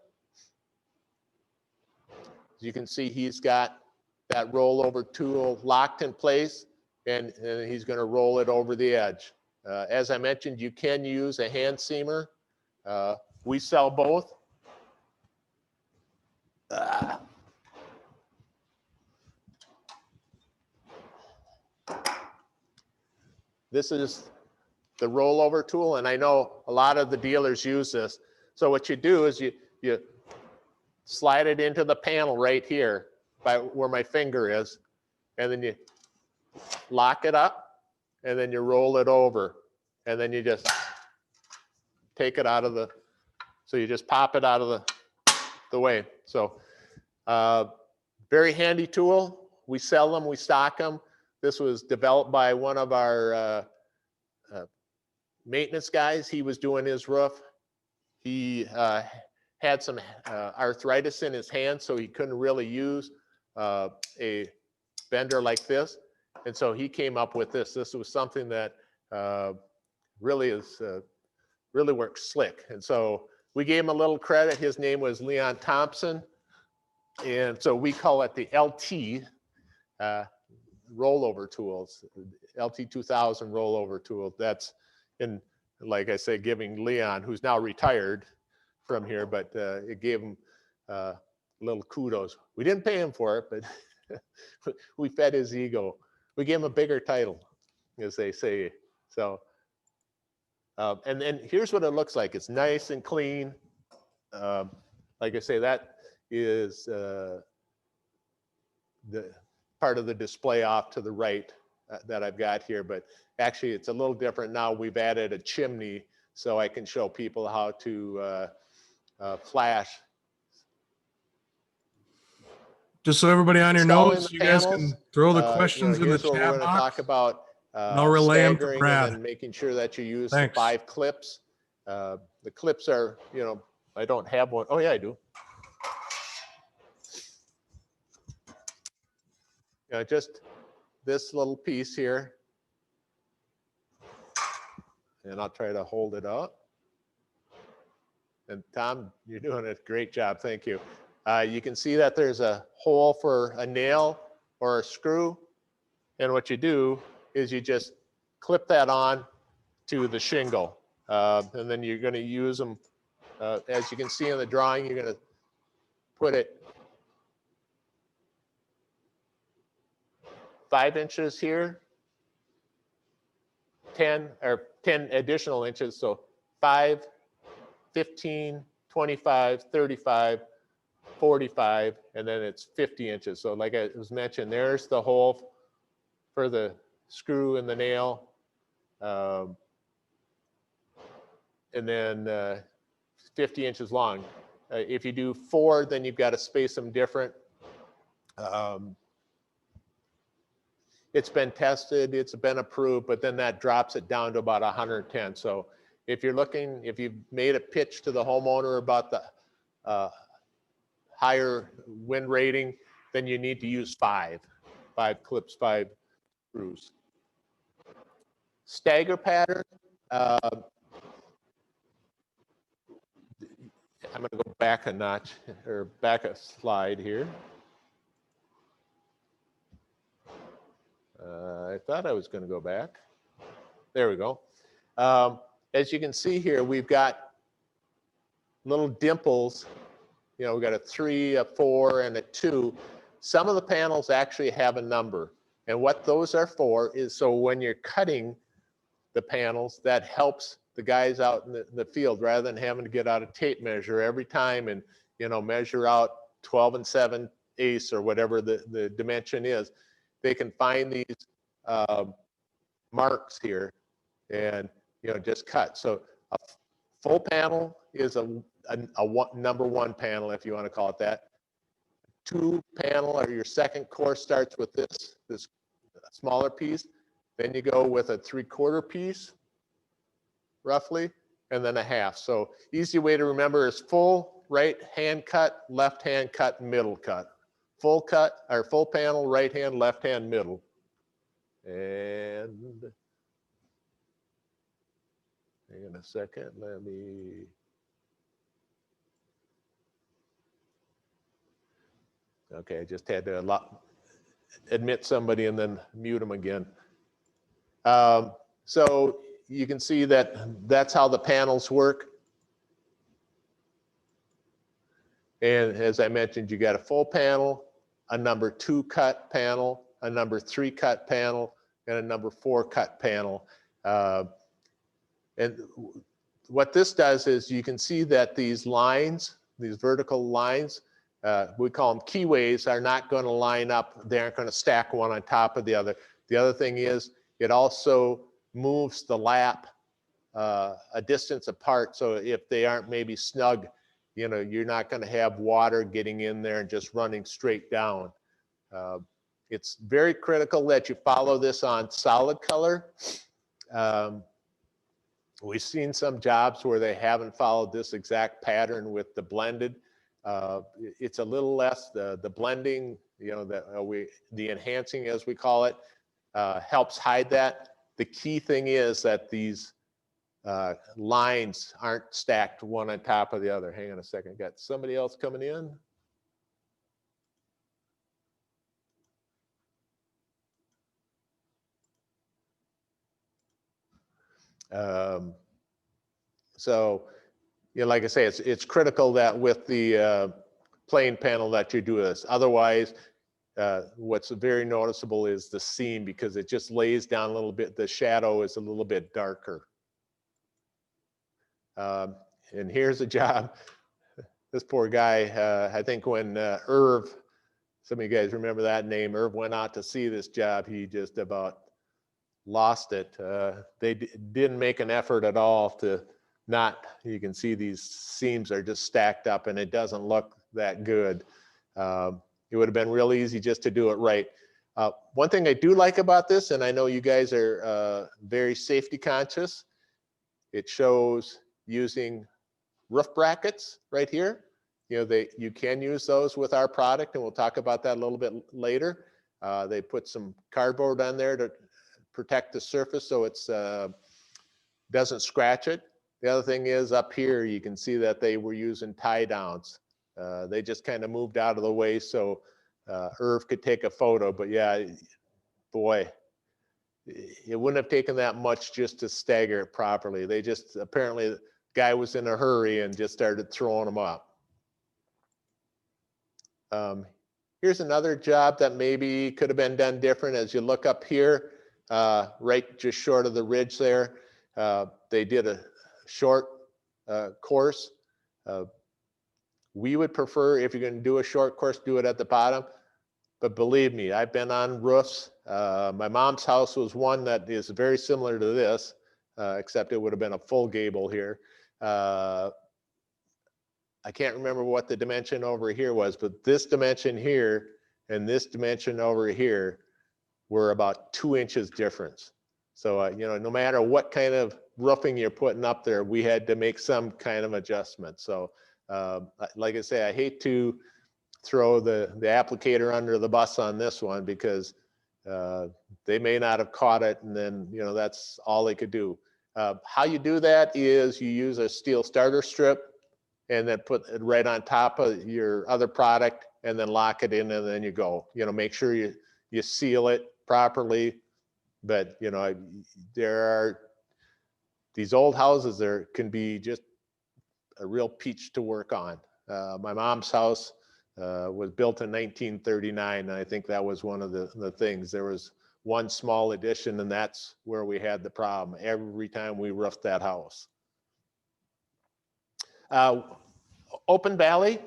As you can see, he's got that rollover tool locked in place, and he's going to roll it over the edge. As I mentioned, you can use a hand seamer. We sell both. This is the rollover tool, and I know a lot of the dealers use this. So what you do is you slide it into the panel right here by where my finger is, and then you lock it up, and then you roll it over, and then you just take it out of the, so you just pop it out of the way. So very handy tool. We sell them, we stock them. This was developed by one of our maintenance guys. He was doing his roof. He had some arthritis in his hand, so he couldn't really use a bender like this. And so he came up with this. This was something that really works slick. And so we gave him a little credit. His name was Leon Thompson. And so we call it the LT rollover tools, LT 2000 rollover tool. That's in, like I say, giving Leon, who's now retired from here, but it gave him a little kudos. We didn't pay him for it, but we fed his ego. We gave him a bigger title, as they say. So, and then here's what it looks like. It's nice and clean. Like I say, that is the part of the display off to the right that I've got here, but actually it's a little different now. We've added a chimney so I can show people how to flash. Just so everybody on your Installing notes, the you guys panels, can throw the questions in the here's what we're chat going to box. talk about. I'll relay 'em to Staggering Brad. and then making sure that you use Thanks. the 5 clips. The clips are, I don't have one. Oh yeah, I do. Just this little piece here. And I'll try to hold it up. And Tom, you're doing a great job. Thank you. You can see that there's a hole for a nail or a screw. And what you do is you just clip that on to the shingle. And then you're going to use them, as you can see in the drawing, you're going to put it 5 inches here, 10 additional inches. So 5, 15, 25, 35, 45, and then it's 50 inches. So like I was mentioned, there's the hole for the screw and the nail. And then 50 inches long. If you do 4, then you've got to space them different. it's been tested, it's been approved, but then that drops it down to about 110. So if you're looking, if you've made a pitch to the homeowner about the higher wind rating, then you need to use five clips, 5 screws. Stagger pattern. I'm going to go back a notch, or back a slide here. I thought I was going to go back. There we go. As you can see here, we've got little dimples. You know, we've got a 3, a 4, and a 2. Some of the panels actually have a number. And what those are for is so when you're cutting the panels, that helps the guys out in the field rather than having to get out a tape measure every time and, you know, measure out 12 7/8 or whatever the dimension is. They can find these marks here and, you know, just cut. So a full panel is a number 1 panel, if you want to call it that. 2 panel, or your second course, starts with this smaller piece. Then you go with a 3/4 piece, roughly, and then a half. So easy way to remember is full right hand cut, left hand cut, middle cut. Full cut, or full panel, right hand, left hand, middle. And hang on a second, let me. Okay, I just had to admit somebody and then mute them again. So you can see that that's how the panels work. And as I mentioned, you got a full panel, a number 2 cut panel, a number 3 cut panel, and a number 4 cut panel. And what this does is you can see that these lines, these vertical lines, we call them keyways, are not going to line up. They aren't going to stack one on top of the other. The other thing is it also moves the lap a distance apart. So if they aren't maybe snug, you know, you're not going to have water getting in there and just running straight down. It's very critical that you follow this on solid color. We've seen some jobs where they haven't followed this exact pattern with the blended. It's a little less, the blending, you know, the enhancing, as we call it, helps hide that. The key thing is that these lines aren't stacked one on top of the other. Hang on a second, got somebody else coming in. So, you know, like I say, it's critical that with the plane panel that you do this. Otherwise, what's very noticeable is the seam, because it just lays down a little bit. The shadow is a little bit darker. And here's a job. This poor guy, I think when Irv, some of you guys remember that name, Irv went out to see this job, he just about lost it. They didn't make an effort at all to not, you can see these seams are just stacked up and it doesn't look that good. It would have been real easy just to do it right. One thing I do like about this, and I know you guys are very safety conscious, it shows using roof brackets right here. You know, you can use those with our product, and we'll talk about that a little bit later. They put some cardboard on there to protect the surface so it's doesn't scratch it. The other thing is up here, you can see that they were using tie downs. They just kind of moved out of the way so Irv could take a photo. But yeah, boy, it wouldn't have taken that much just to stagger it properly. They just, apparently the guy was in a hurry and just started throwing them up. Here's another job that maybe could have been done different. As you look up here, right just short of the ridge there, they did a short course. We would prefer, if you're going to do a short course, do it at the bottom. But believe me, I've been on roofs. My mom's house was one that is very similar to this, except it would have been a full gable here. I can't remember what the dimension over here was, but this dimension here and this dimension over here were about 2 inches difference. So, you know, no matter what kind of roofing you're putting up there, we had to make some kind of adjustment. So, like I say, I hate to throw the applicator under the bus on this one because they may not have caught it, and then, you know, that's all they could do. How you do that is you use a steel starter strip and then put it right on top of your other product and then lock it in, and then you go. You know, make sure you seal it properly. But, you know, there are these old houses, there can be just a real peach to work on. My mom's house was built in 1939, and I think that was one of the things. There was one small addition, and that's where we had the problem every time we roofed that house. Open Valley,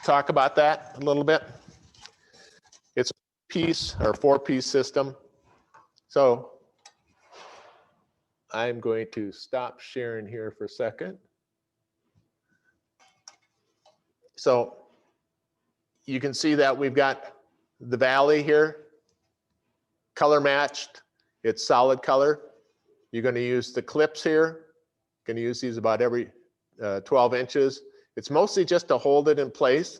talk about that a little bit. It's a piece or 4-piece system. So I'm going to stop sharing here for a second. So you can see that we've got the valley here, color matched. It's solid color. You're going to use the clips here. Going to use these about every 12 inches. It's mostly just to hold it in place.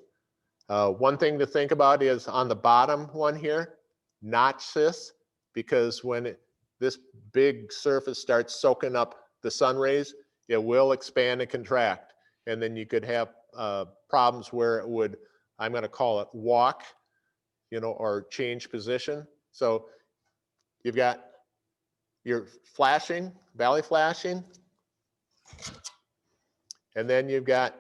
One thing to think about is on the bottom one here, notch this, because when this big surface starts soaking up the sun rays, it will expand and contract. And then you could have problems where it would, I'm going to call it walk, you know, or change position. So you've got your flashing, valley flashing, and then you've got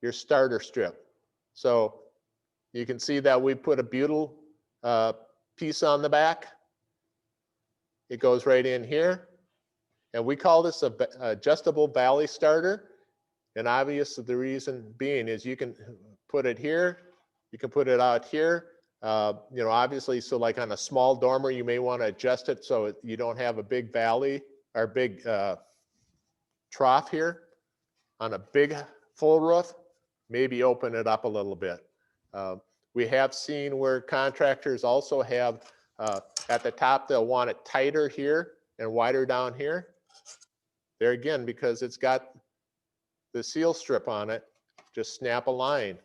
your starter strip. So you can see that we put a butyl piece on the back. It goes right in here. And we call this a adjustable valley starter. And obviously the reason being is you can put it here, you can put it out here. You know, obviously, so like on a small dormer, you may want to adjust it so you don't have a big valley or big trough here. On a big full roof, maybe open it up a little bit. We have seen where contractors also have at the top, they'll want it tighter here and wider down here. There again, because it's got the seal strip on it, just snap a line.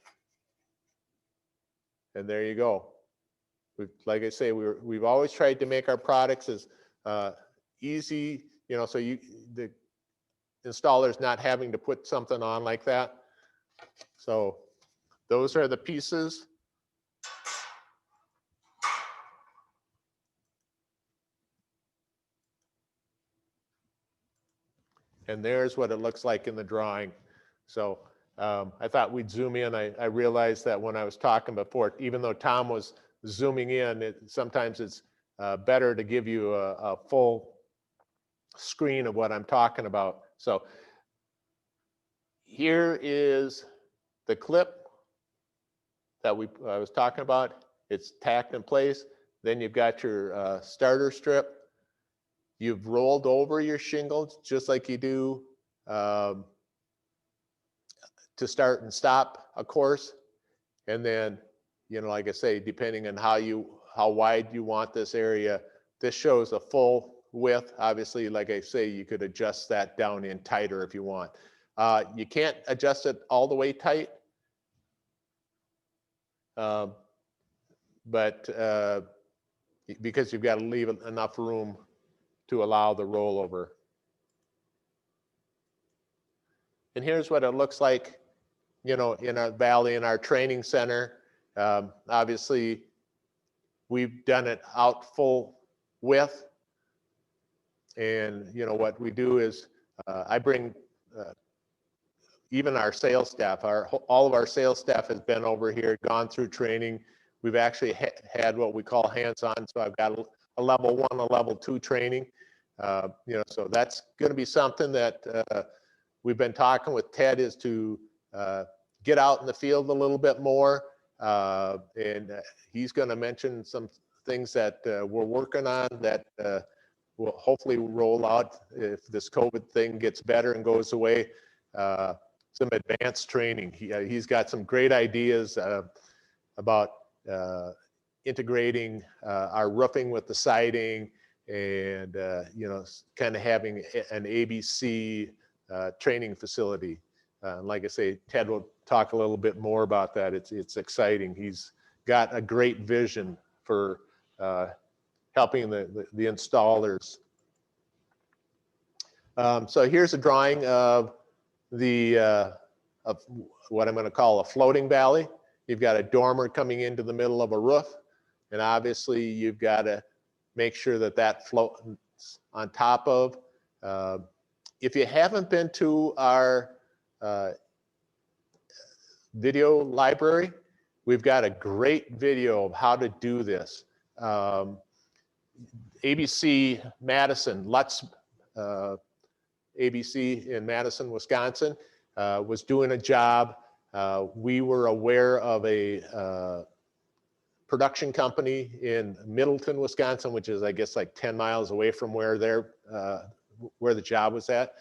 And there you go. Like I say, we've always tried to make our products as easy, you know, so the installer's not having to put something on like that. So those are the pieces. And there's what it looks like in the drawing. So I thought we'd zoom in. I realized that when I was talking before, even though Tom was zooming in, sometimes it's better to give you a full screen of what I'm talking about. So here is the clip that I was talking about. It's tacked in place. Then you've got your starter strip. You've rolled over your shingles just like you do to start and stop a course. And then, you know, like I say, depending on how wide you want this area, this shows a full width. Obviously, like I say, you could adjust that down in tighter if you want. You can't adjust it all the way tight, but because you've got to leave enough room to allow the rollover. And here's what it looks like, you know, in our valley, in our training center. Obviously, we've done it out full width. And, you know, what we do is I bring even our sales staff, all of our sales staff has been over here, gone through training. We've actually had what we call hands-on. So I've got a level 1, a level 2 training. You know, so that's going to be something that we've been talking with Ted, is to get out in the field a little bit more. And he's going to mention some things that we're working on that will hopefully roll out if this COVID thing gets better and goes away. Some advanced training. He's got some great ideas about integrating our roofing with the siding, and you know, kind of having an ABC training facility. Like I say, Ted will talk a little bit more about that. It's exciting. He's got a great vision for helping the installers. So here's a drawing of of what I'm going to call a floating valley. You've got a dormer coming into the middle of a roof, and obviously you've got to make sure that that floats on top of. If you haven't been to our video library, we've got a great video of how to do this. ABC Madison, Lutz ABC in Madison, Wisconsin, was doing a job. We were aware of a production company in Middleton, Wisconsin, which is, I guess, like 10 miles away from where the job was at.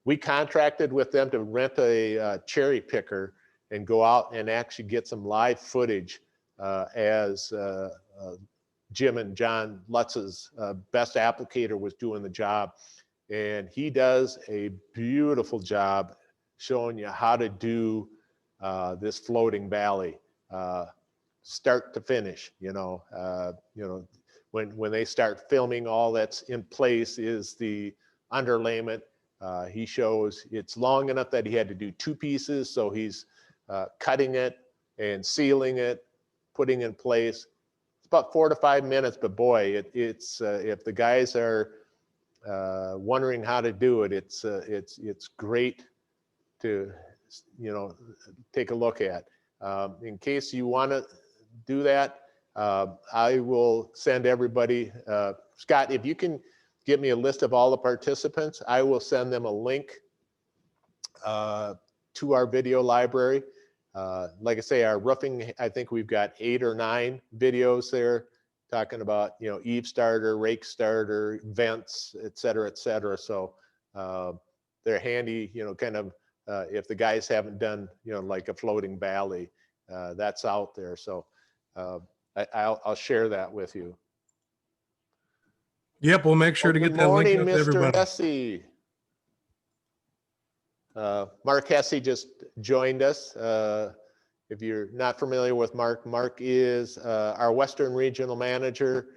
We contracted with them to rent a cherry picker and go out and actually get some live footage as Jim and John Lutz's best applicator was doing the job. And he does a beautiful job showing you how to do this floating valley, start to finish. You know, when they start filming, all that's in place is the underlayment. He shows it's long enough that he had to do two pieces, so he's cutting it and sealing it, putting in place. It's about 4 to 5 minutes, but boy, it's if the guys are wondering how to do it, it's great to, you know, take a look at. In case you want to do that, I will send everybody. Scott, if you can give me a list of all the participants, I will send them a link to our video library. Like I say, our roofing, I think we've got 8 or 9 videos there talking about, you know, eave starter, rake starter, vents, et cetera, et cetera. So they're handy, you know, kind of if the guys haven't done, you know, like a floating valley, that's out there. So I'll share that with you. Yep, we'll make sure to get that link Good out to morning, Mr. everybody. Hesse. Mark Hesse just joined us. If you're not familiar with Mark, Mark is our Western Regional Manager.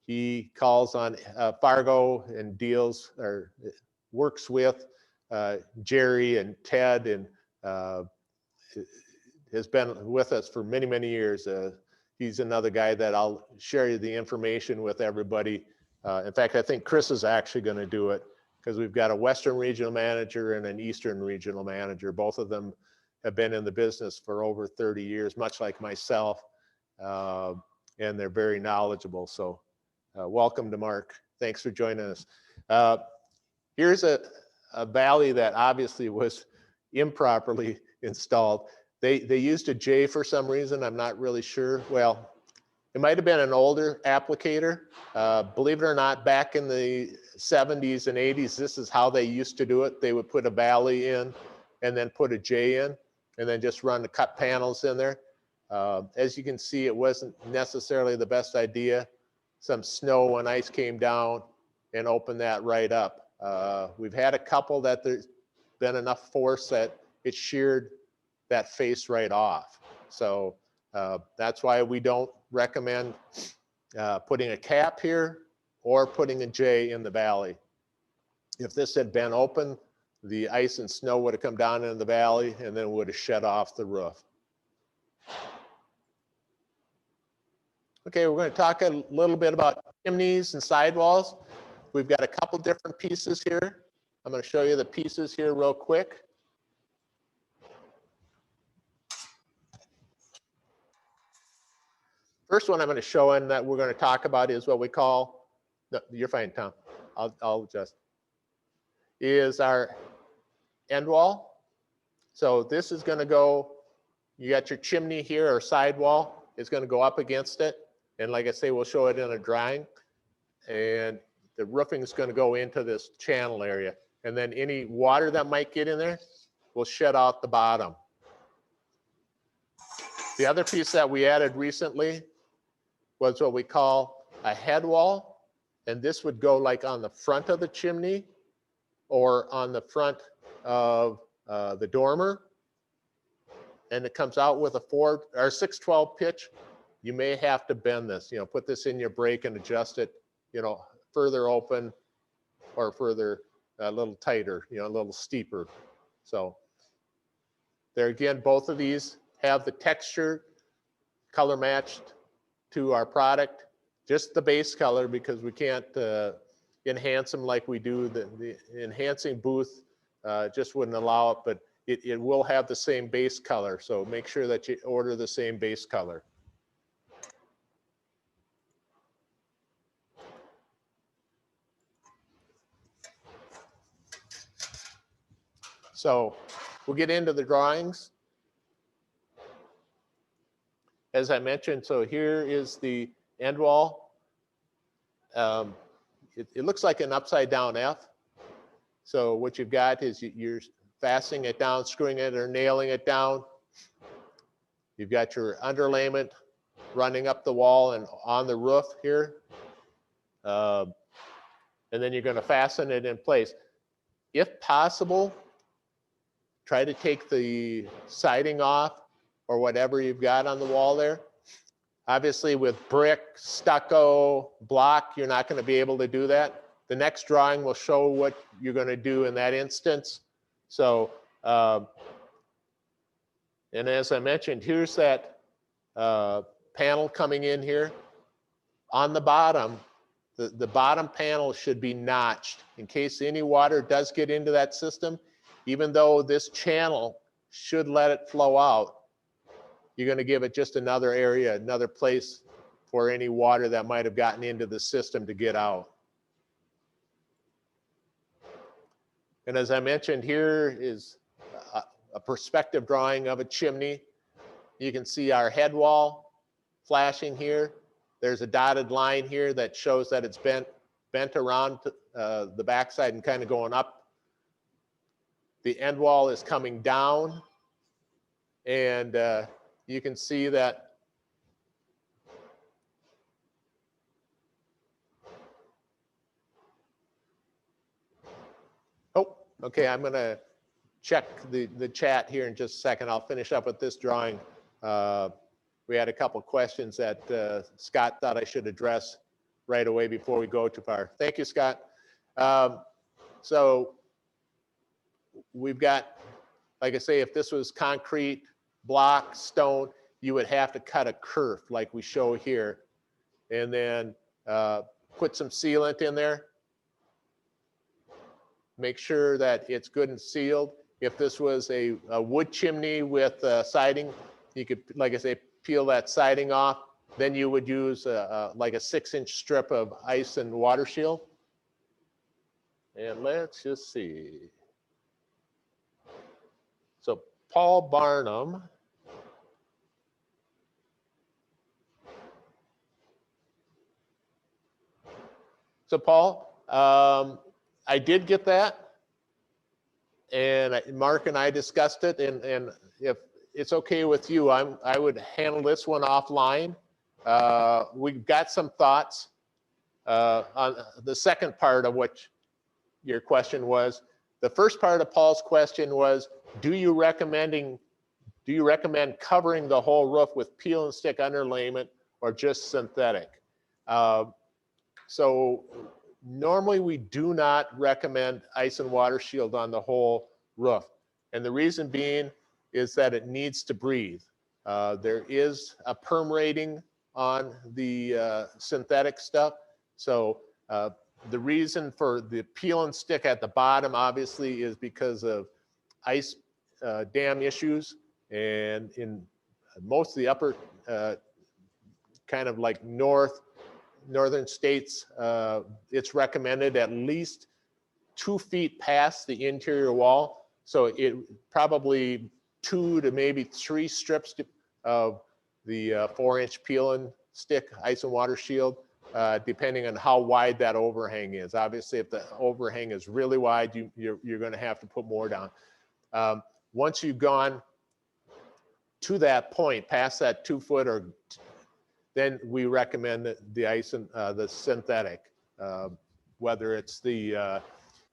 He calls on Fargo and deals or works with Jerry and Ted, and has been with us for many, many years. He's another guy that I'll share the information with everybody. In fact, I think Chris is actually going to do it, because we've got a Western Regional Manager and an Eastern Regional Manager. Both of them have been in the business for over 30 years, much like myself, and they're very knowledgeable. So welcome to Mark. Thanks for joining us. Here's a valley that obviously was improperly installed. They used a J for some reason. I'm not really sure. Well, it might have been an older applicator. Believe it or not, back in the 70s and 80s, this is how they used to do it. They would put a valley in and then put a J in and then just run the cut panels in there. As you can see, it wasn't necessarily the best idea. Some snow and ice came down and opened that right up. We've had a couple that there's been enough force that it sheared that face right off. So that's why we don't recommend putting a cap here or putting a J in the valley. If this had been open, the ice and snow would have come down into the valley and then would have shed off the roof. Okay, we're going to talk a little bit about chimneys and sidewalls. We've got a couple different pieces here. I'm going to show you the pieces here real quick. First one I'm going to show and that we're going to talk about is what we call, no, you're fine, Tom. I'll adjust. Is our end wall. So this is going to go, you got your chimney here or sidewall. It's going to go up against it. And like I say, we'll show it in a drawing. And the roofing is going to go into this channel area. And then any water that might get in there will shed out the bottom. The other piece that we added recently was what we call a head wall. And this would go like on the front of the chimney or on the front of the dormer. And it comes out with a 6/12 pitch. You may have to bend this, put this in your brake and adjust it, further open or further a little tighter, a little steeper. So there again, both of these have the texture color matched to our product, just the base color, because we can't enhance them like we do. The enhancing booth just wouldn't allow it, but it will have the same base color. So make sure that you order the same base color. So we'll get into the drawings. As I mentioned, so here is the end wall. It looks like an upside down F. So what you've got is you're fastening it down, screwing it or nailing it down. You've got your underlayment running up the wall and on the roof here. And then you're going to fasten it in place. If possible, try to take the siding off or whatever you've got on the wall there. Obviously with brick, stucco, block, you're not going to be able to do that. The next drawing will show what you're going to do in that instance. So, and as I mentioned, here's that panel coming in here. On the bottom, the bottom panel should be notched in case any water does get into that system. Even though this channel should let it flow out, you're going to give it just another area, another place for any water that might have gotten into the system to get out. And as I mentioned, here is a perspective drawing of a chimney. You can see our head wall flashing here. There's a dotted line here that shows that it's bent around the backside and kind of going up. The end wall is coming down, and you can see that okay, I'm going to check the chat here in just a second. I'll finish up with this drawing. We had a couple questions that Scott thought I should address right away before we go too far. Thank you, Scott. So we've got, like I say, if this was concrete, block, stone, you would have to cut a kerf like we show here, and then put some sealant in there. Make sure that it's good and sealed. If this was a wood chimney with siding, you could, like I say, peel that siding off. Then you would use like a 6-inch strip of ice and water shield. And let's just see. So Paul Barnum. So Paul, I did get that, and Mark and I discussed it, and if it's okay with you, I would handle this one offline. We've got some thoughts on the second part of what your question was. The first part of Paul's question was, do you recommend covering the whole roof with peel and stick underlayment or just synthetic? So normally we do not recommend ice and water shield on the whole roof. And the reason being is that it needs to breathe. There is a perm rating on the synthetic stuff. So the reason for the peel and stick at the bottom obviously is because of ice dam issues. And in most of the upper kind of like northern states, it's recommended at least 2 feet past the interior wall. So it probably 2 to maybe 3 strips of the 4-inch peel and stick ice and water shield, depending on how wide that overhang is. Obviously, if the overhang is really wide, you're going to have to put more down. Once you've gone to that point, past that 2 foot or then we recommend the ice and the synthetic, whether it's the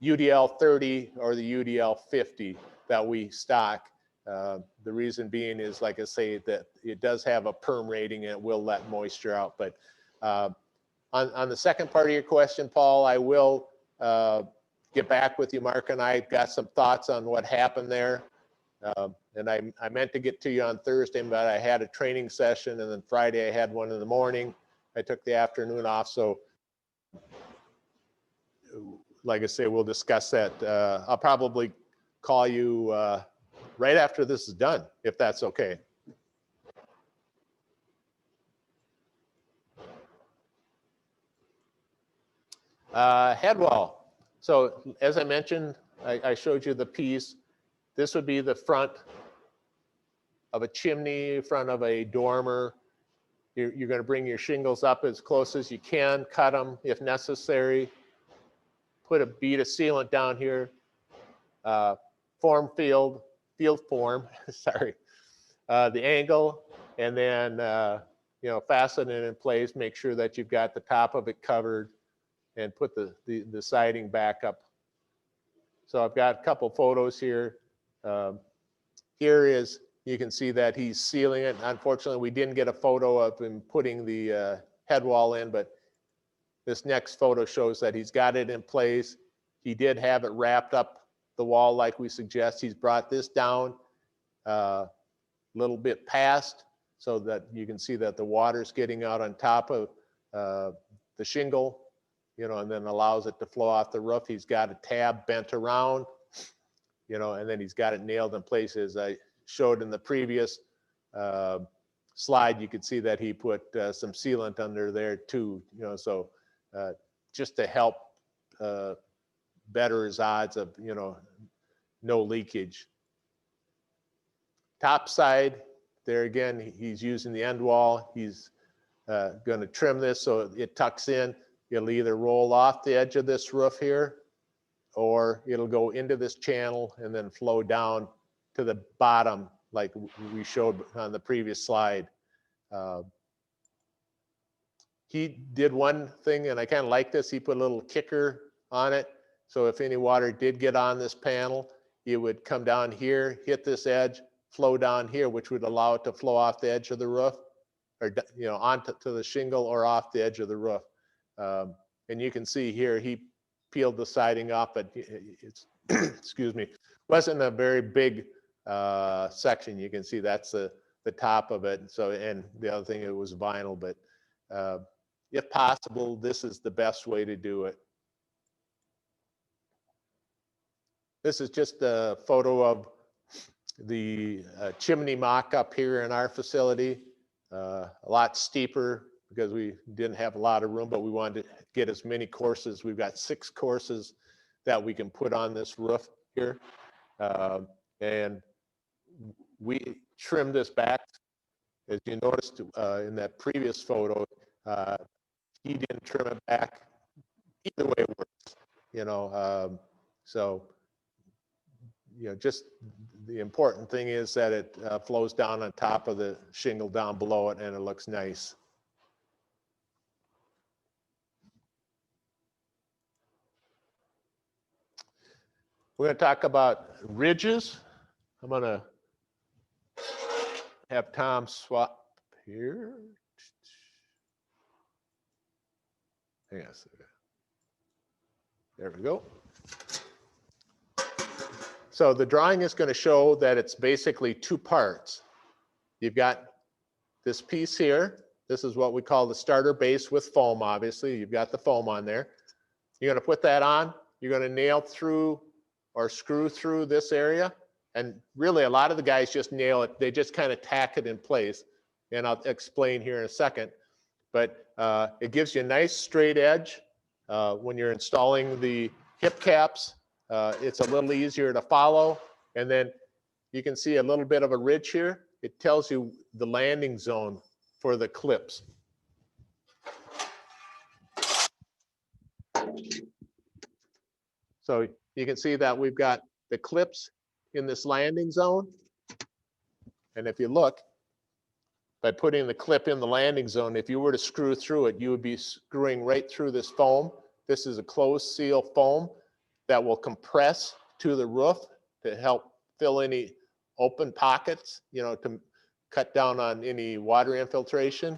UDL 30 or the UDL 50 that we stock. The reason being is, like I say, that it does have a perm rating and it will let moisture out. But on the second part of your question, Paul, I will get back with you. Mark and I got some thoughts on what happened there. And I meant to get to you on Thursday, but I had a training session, and then Friday I had one in the morning. I took the afternoon off. So like I say, we'll discuss that. I'll probably call you right after this is done, if that's okay. Head wall. So as I mentioned, I showed you the piece. This would be the front of a chimney, front of a dormer. You're going to bring your shingles up as close as you can, cut them if necessary. Put a bead of sealant down here, field form, sorry, the angle, and then you know, fasten it in place. Make sure that you've got the top of it covered, and put the siding back up. So I've got a couple photos here. Here is, you can see that he's sealing it. Unfortunately, we didn't get a photo of him putting the head wall in, but this next photo shows that he's got it in place. He did have it wrapped up the wall like we suggest. He's brought this down a little bit past so that you can see that the water's getting out on top of the shingle, you know, and then allows it to flow off the roof. He's got a tab bent around, you know, and then he's got it nailed in place. As I showed in the previous slide, you could see that he put some sealant under there too, you know, so just to help better his odds of, you know, no leakage. Top side, there again, he's using the end wall. He's going to trim this so it tucks in. It'll either roll off the edge of this roof here, or it'll go into this channel and then flow down to the bottom like we showed on the previous slide. He did one thing, and I kind of like this. He put a little kicker on it. So if any water did get on this panel, it would come down here, hit this edge, flow down here, which would allow it to flow off the edge of the roof, or, you know, onto the shingle or off the edge of the roof. And you can see here, he peeled the siding off, but it's, excuse me, wasn't a very big section. You can see that's the top of it. So, and the other thing, it was vinyl, but if possible, this is the best way to do it. This is just a photo of the chimney mock-up here in our facility. A lot steeper because we didn't have a lot of room, but we wanted to get as many courses. We've got 6 courses that we can put on this roof here. And we trimmed this back. As you noticed in that previous photo, he didn't trim it back. Either way it works, you know. So, you know, just the important thing is that it flows down on top of the shingle down below it, and it looks nice. We're going to talk about ridges. I'm going to have Tom swap here. Yes. There we go. So the drawing is going to show that it's basically 2 parts. You've got this piece here. This is what we call the starter base with foam, obviously. You've got the foam on there. You're going to put that on. You're going to nail through or screw through this area. And really, a lot of the guys just nail it. They just kind of tack it in place. And I'll explain here in a second. But it gives you a nice straight edge when you're installing the hip caps. It's a little easier to follow. And then you can see a little bit of a ridge here. It tells you the landing zone for the clips. So you can see that we've got the clips in this landing zone. And if you look, if by putting the clip in the landing zone, if you were to screw through it, you would be screwing right through this foam. This is a closed seal foam that will compress to the roof to help fill any open pockets, you know, to cut down on any water infiltration.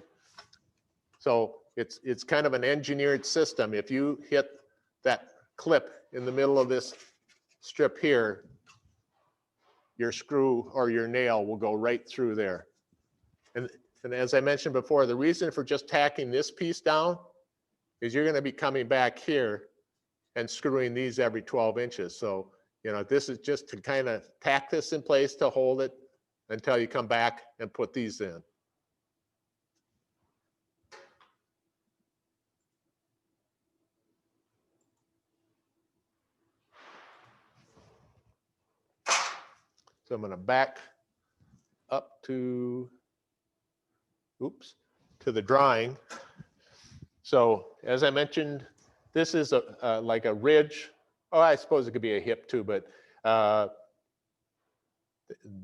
So it's kind of an engineered system. If you hit that clip in the middle of this strip here, your screw or your nail will go right through there. And as I mentioned before, the reason for just tacking this piece down is you're going to be coming back here and screwing these every 12 inches. So, you know, this is just to kind of tack this in place to hold it until you come back and put these in. So I'm going to back up to, oops, to the drawing. So as I mentioned, this is like a ridge. Oh, I suppose it could be a hip too, but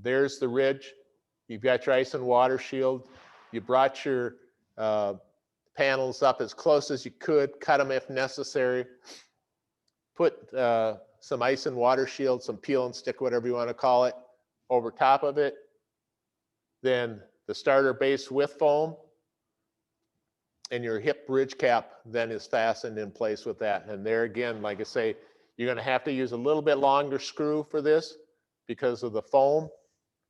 there's the ridge. You've got your ice and water shield. You brought your panels up as close as you could, cut them if necessary. Put some ice and water shield, some peel and stick, whatever you want to call it, over top of it. Then the starter base with foam, and your hip bridge cap then is fastened in place with that. And there again, like I say, you're going to have to use a little bit longer screw for this because of the foam.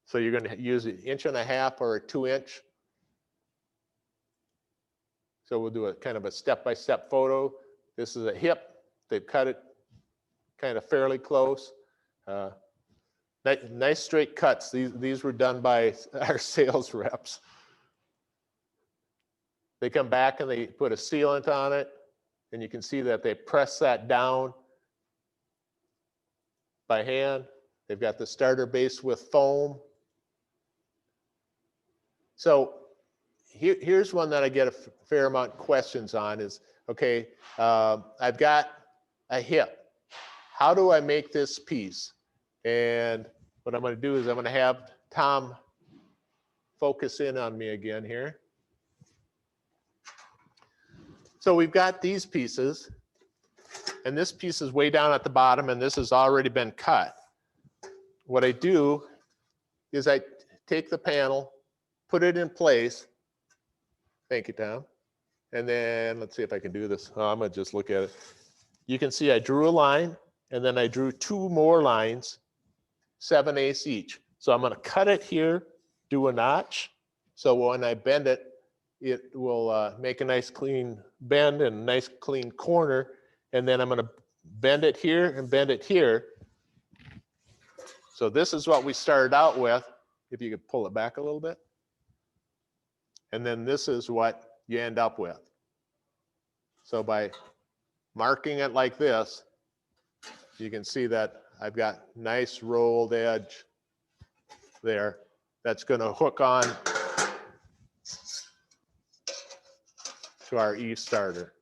So you're going to use an 1.5 inch or a 2 inch. So we'll do a kind of a step-by-step photo. This is a hip. They've cut it kind of fairly close. Nice straight cuts. These were done by our sales reps. They come back and they put a sealant on it, and you can see that they press that down by hand. They've got the starter base with foam. So here's one that I get a fair amount of questions on is, okay, I've got a hip. How do I make this piece? And what I'm going to do is I'm going to have Tom focus in on me again here. So we've got these pieces, and this piece is way down at the bottom, and this has already been cut. What I do is I take the panel, put it in place. Thank you, Tom. And then let's see if I can do this. Oh, I'm going to just look at it. You can see I drew a line, and then I drew 2 more lines, 7/8 each. So I'm going to cut it here, do a notch. So when I bend it, it will make a nice clean bend and a nice clean corner. And then I'm going to bend it here and bend it here. So this is what we started out with. If you could pull it back a little bit. And then this is what you end up with. So by marking it like this, you can see that I've got nice rolled edge there that's going to hook on to our E-starter.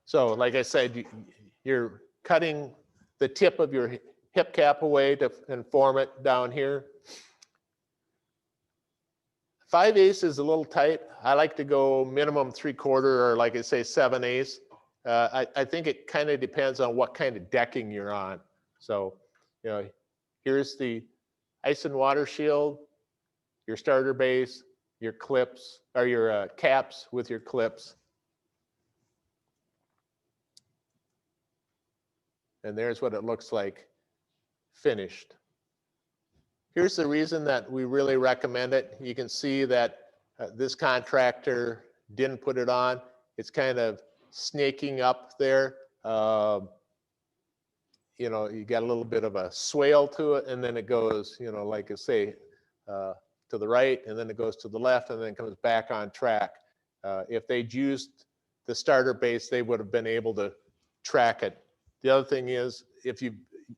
So like I said, you're cutting the tip of your hip cap away and form it down here. 5/8 is a little tight. I like to go minimum 3/4 or like I say 7/8. I think it kind of depends on what kind of decking you're on. So, you know, here's the ice and water shield, your starter base, your clips, or your caps with your clips. And there's what it looks like finished. Here's the reason that we really recommend it. You can see that this contractor didn't put it on. It's kind of snaking up there. You know, you got a little bit of a swale to it, and then it goes, you know, like I say, to the right, and then it goes to the left, and then comes back on track. If they'd used the starter base, they would have been able to track it. The other thing is, if you've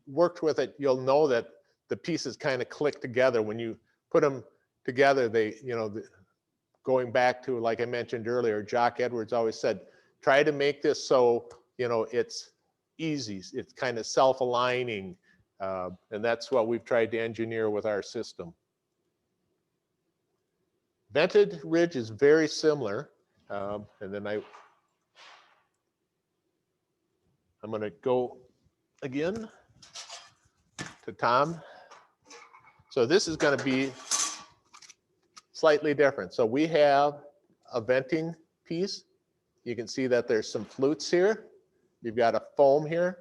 worked with it, you'll know that the pieces kind of click together. When you put them together, they, going back to, like I mentioned earlier, Jock Edwards always said, try to make this so, it's easy, it's kind of self-aligning. And that's what we've tried to engineer with our system. Vented ridge is very similar. And then I'm going to go again to Tom. So this is going to be slightly different. So we have a venting piece. You can see that there's some flutes here. You've got a foam here.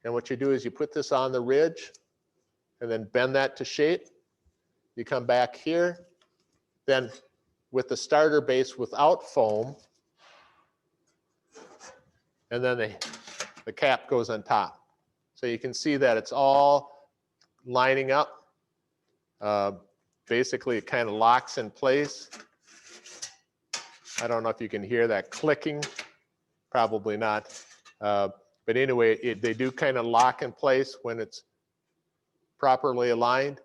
And what you do is you put this on the ridge and then bend that to shape. You come back here. Then with the starter base without foam, and then the cap goes on top. So you can see that it's all lining up. Basically, it kind of locks in place. I don't know if you can hear that clicking. Probably not. But anyway, they do kind of lock in place when it's properly aligned.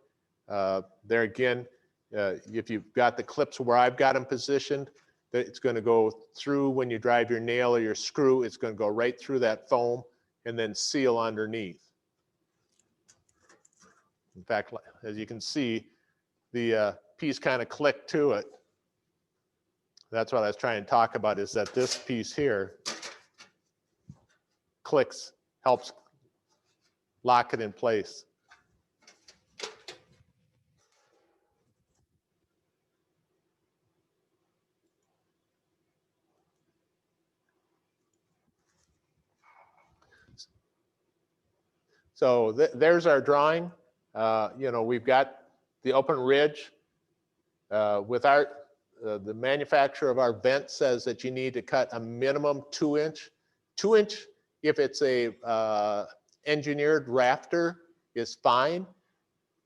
There again, if you've got the clips where I've got them positioned, it's going to go through when you drive your nail or your screw. It's going to go right through that foam and then seal underneath. In fact, as you can see, the piece kind of clicked to it. That's what I was trying to talk about, is that this piece here clicks, helps lock it in place. So there's our drawing. We've got the open ridge. With the manufacturer of our vent says that you need to cut a minimum 2-inch. 2-inch, if it's a engineered rafter, is fine.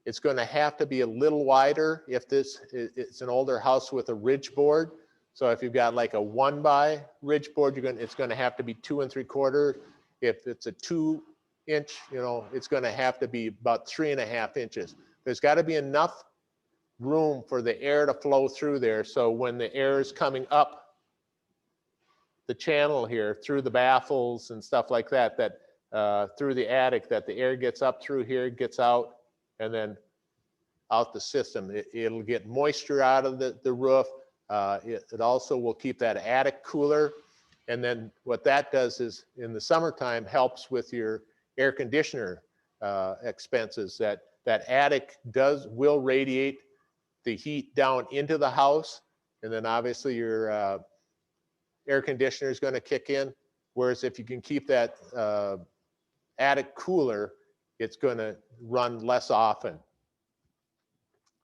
It's going to have to be a little wider if it's an older house with a ridge board. So if you've got like a 1x ridge board, it's going to have to be 2 3/4. If it's a 2-inch, it's going to have to be about 3.5 inches. There's got to be enough room for the air to flow through there. So when the air is coming up the channel here through the baffles and stuff like that, through the attic, that the air gets up through here, gets out, and then out the system. It'll get moisture out of the roof. It also will keep that attic cooler. And then what that does is, in the summertime, helps with your air conditioner expenses. That attic will radiate the heat down into the house, and then obviously your air conditioner is going to kick in. Whereas if you can keep that attic cooler, it's going to run less often.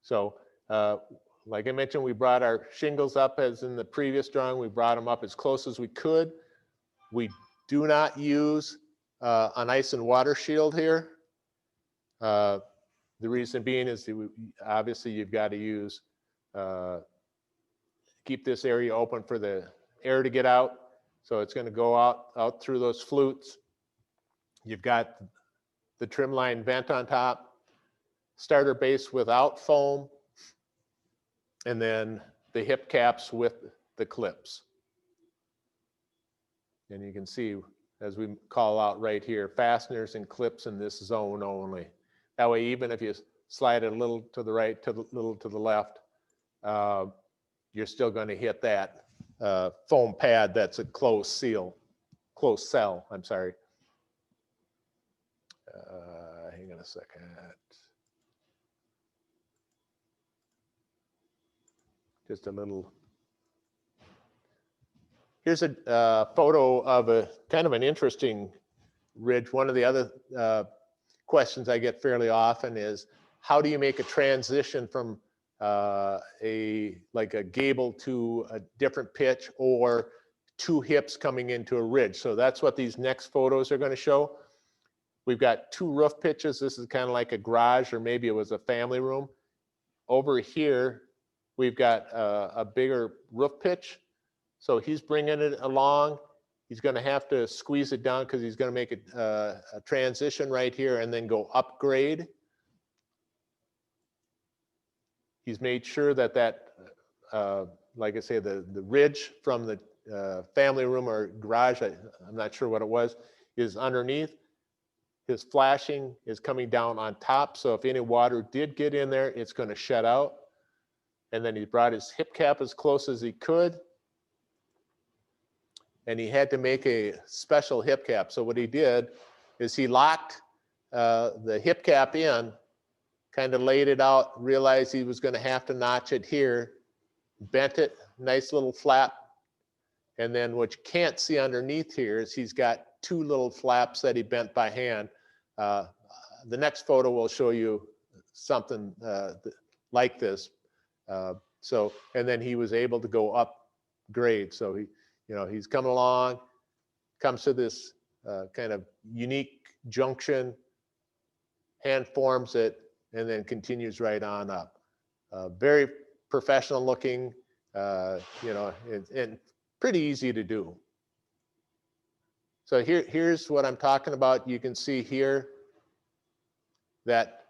So like I mentioned, we brought our shingles up as in the previous drawing. We brought them up as close as we could. We do not use an ice and water shield here. The reason being is obviously you've got to use, keep this area open for the air to get out. So it's going to go out through those flutes. You've got the trim line vent on top, starter base without foam, and then the hip caps with the clips. And you can see, as we call out right here, fasteners and clips in this zone only. That way, even if you slide it a little to the right, a little to the left, you're still going to hit that foam pad that's a closed cell, I'm sorry. Hang on a second. Just a little. Here's a photo of a kind of an interesting ridge. One of the other questions I get fairly often is, how do you make a transition from like a gable to a different pitch, or two hips coming into a ridge? So that's what these next photos are going to show. We've got two roof pitches. This is kind of like a garage, or maybe it was a family room. Over here, we've got a bigger roof pitch. So he's bringing it along. He's going to have to squeeze it down because he's going to make a transition right here and then go upgrade. he's made sure that like I say, the ridge from the family room or garage, I'm not sure what it was, is underneath. His flashing is coming down on top, so if any water did get in there, it's going to shut out. And then he brought his hip cap as close as he could. And he had to make a special hip cap. So what he did is he locked the hip cap in, kind of laid it out, realized he was going to have to notch it here, bent it, nice little flap. And then what you can't see underneath here is he's got two little flaps that he bent by hand. The next photo will show you something like this. And then he was able to go up grade. So he's coming along, comes to this kind of unique junction, hand forms it, and then continues right on up. Very professional looking, and pretty easy to do. So here's what I'm talking about. You can see here that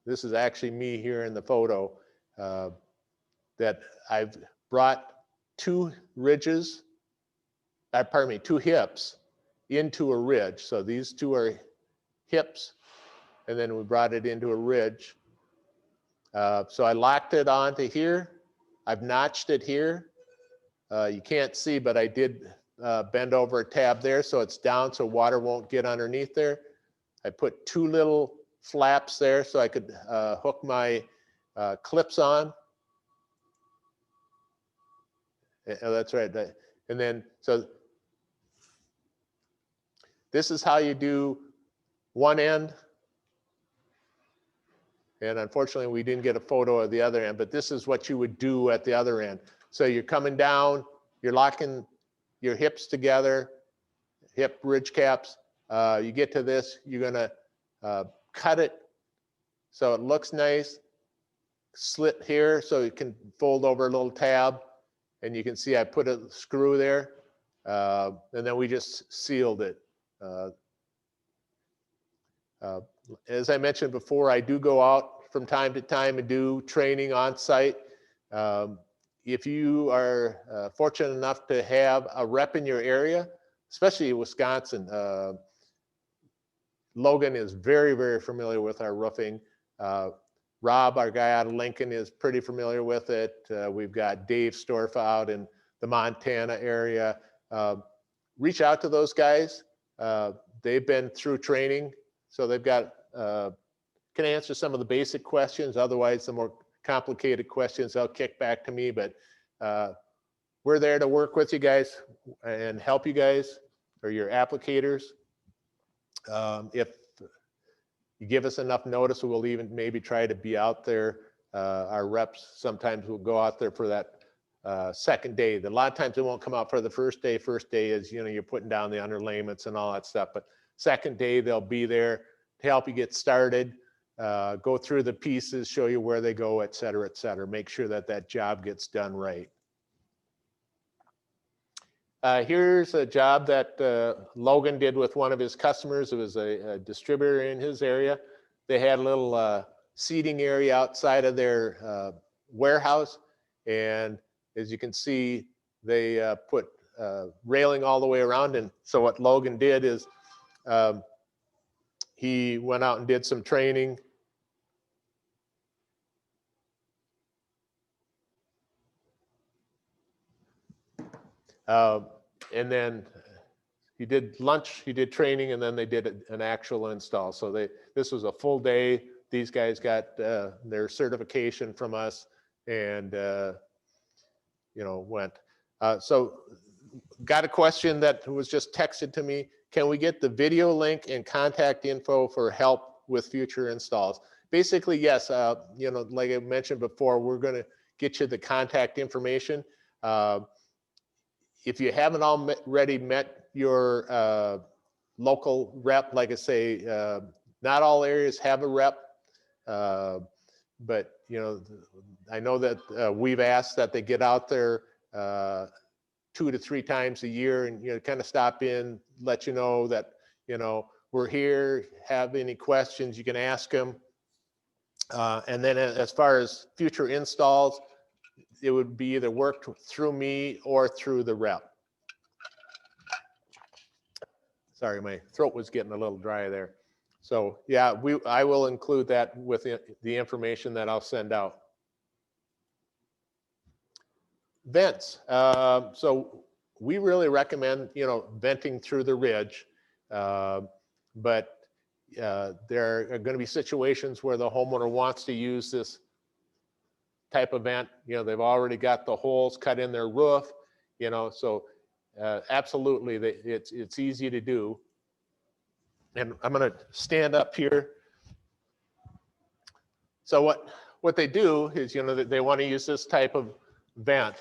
this is actually me here in the photo, that I've brought two ridges, two hips into a ridge. So these two are hips, and then we brought it into a ridge. So I locked it onto here. I've notched it here. You can't see, but I did bend over a tab there so it's down so water won't get underneath there. I put two little flaps there so I could hook my clips on. That's right. And then, so this is how you do one end. And unfortunately, we didn't get a photo of the other end, but this is what you would do at the other end. So you're coming down, you're locking your hips together, hip ridge caps. You get to this, you're gonna cut it so it looks nice. Slit here so you can fold over a little tab, and you can see I put a screw there, and then we just sealed it. As I mentioned before, I do go out from time to time and do training on site. If you are fortunate enough to have a rep in your area, especially Wisconsin, Logan is very, very familiar with our roofing. Rob, our guy out of Lincoln, is pretty familiar with it. We've got Dave Storff out in the Montana area. Reach out to those guys. They've been through training, so they've got, can answer some of the basic questions. Otherwise, the more complicated questions, they'll kick back to me. But we're there to work with you guys and help you guys, or your applicators. If you give us enough notice, we'll even maybe try to be out there. Our reps sometimes will go out there for that second day. A lot of times they won't come out for the first day. First day is, you're putting down the underlayments and all that stuff. But second day, they'll be there to help you get started, go through the pieces, show you where they go, et cetera, et cetera. Make sure that that job gets done right. Here's a job that Logan did with one of his customers. It was a distributor in his area. They had a little seating area outside of their warehouse. And as you can see, they put railing all the way around. And so what Logan did is he went out and did some training. And then he did lunch, he did training, and then they did an actual install. So this was a full day. These guys got their certification from us, and went. So got a question that was just texted to me. Can we get the video link and contact info for help with future installs? Basically, yes. Like I mentioned before, we're going to get you the contact information. If you haven't already met your local rep, like I say, not all areas have a rep, but I know that we've asked that they get out there 2 to 3 times a year and kind of stop in, let you know that we're here. Have any questions, you can ask them. And then as far as future installs, it would be either worked through me or through the rep. Sorry, my throat was getting a little dry there. So yeah, I will include that with the information that I'll send out. Vents. So we really recommend, venting through the ridge, but there are going to be situations where the homeowner wants to use this type of vent. They've already got the holes cut in their roof, so absolutely, it's easy to do. And I'm going to stand up here. So what they do is, they want to use this type of vent.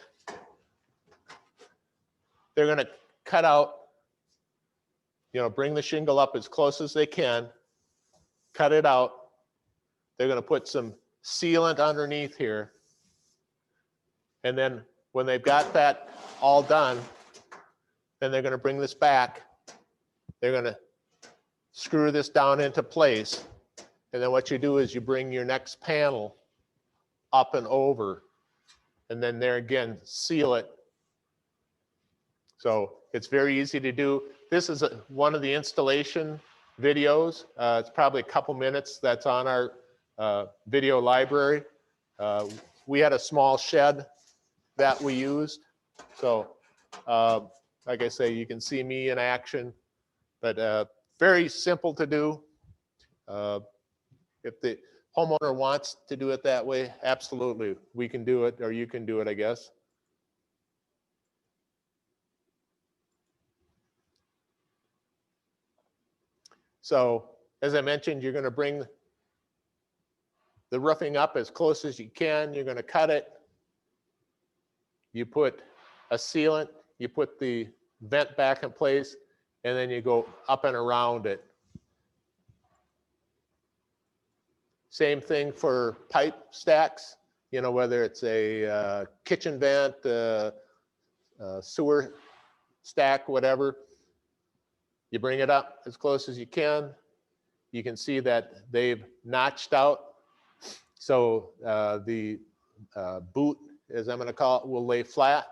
They're going to cut out, bring the shingle up as close as they can, cut it out. They're going to put some sealant underneath here. And then when they've got that all done, then they're going to bring this back. They're going to screw this down into place. And then what you do is you bring your next panel up and over, and then there again, seal it. So it's very easy to do. This is one of the installation videos. It's probably a couple minutes that's on our video library. We had a small shed that we used. So like I say, you can see me in action, but very simple to do. If the homeowner wants to do it that way, absolutely, we can do it, or you can do it, I guess. So as I mentioned, you're going to bring the roofing up as close as you can. You're going to cut it. You put a sealant, you put the vent back in place, and then you go up and around it. Same thing for pipe stacks, whether it's a kitchen vent, sewer stack, whatever. You bring it up as close as you can. You can see that they've notched out. So the boot, as I'm going to call it, will lay flat.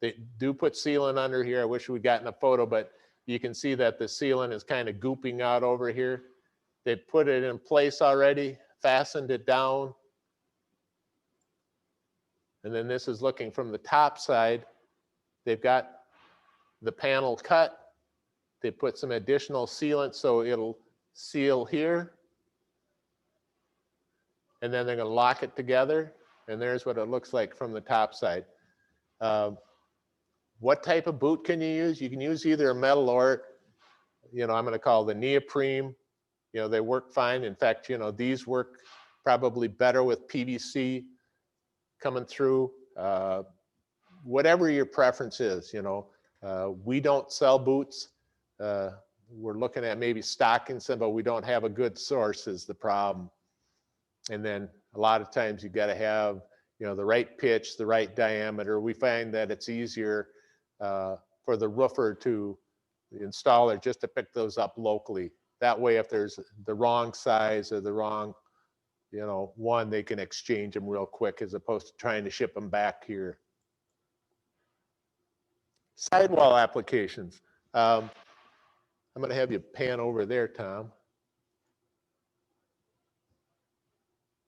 They do put sealant under here. I wish we'd gotten a photo, but you can see that the sealant is kind of gooping out over here. They put it in place already, fastened it down. And then this is looking from the top side. They've got the panel cut. They put some additional sealant so it'll seal here. And then they're going to lock it together. And there's what it looks like from the top side. What type of boot can you use? You can use either a metal or, I'm going to call the neoprene. They work fine. In fact, these work probably better with PVC coming through. Whatever your preference is, we don't sell boots. We're looking at maybe stocking some, but we don't have a good source is the problem. And then a lot of times you got to have, the right pitch, the right diameter. We find that it's easier for the roofer to, the installer, just to pick those up locally. That way, if there's the wrong size or the wrong, one, they can exchange them real quick as opposed to trying to ship them back here. Sidewall applications. I'm going to have you pan over there, Tom.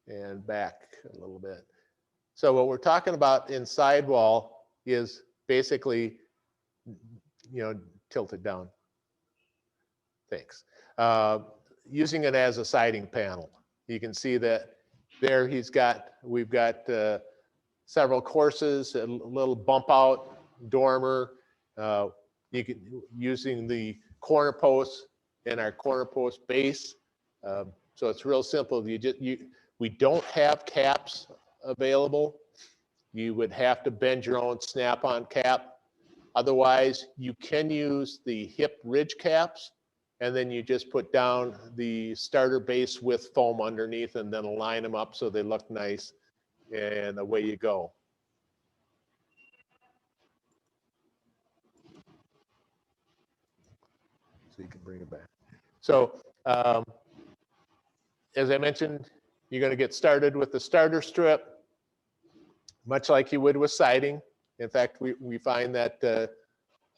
And back a little bit. So what we're talking about in sidewall is basically, tilt it down. Thanks. Using it as a siding panel. You can see that there we've got several courses, a little bump out dormer. You can using the corner posts and our corner post base. So it's real simple. We don't have caps available. You would have to bend your own snap-on cap. Otherwise, you can use the hip ridge caps, and then you just put down the starter base with foam underneath and then align them up so they look nice, and away you go. So you can bring it back. So as I mentioned, you're going to get started with the starter strip, much like you would with siding. In fact, we find that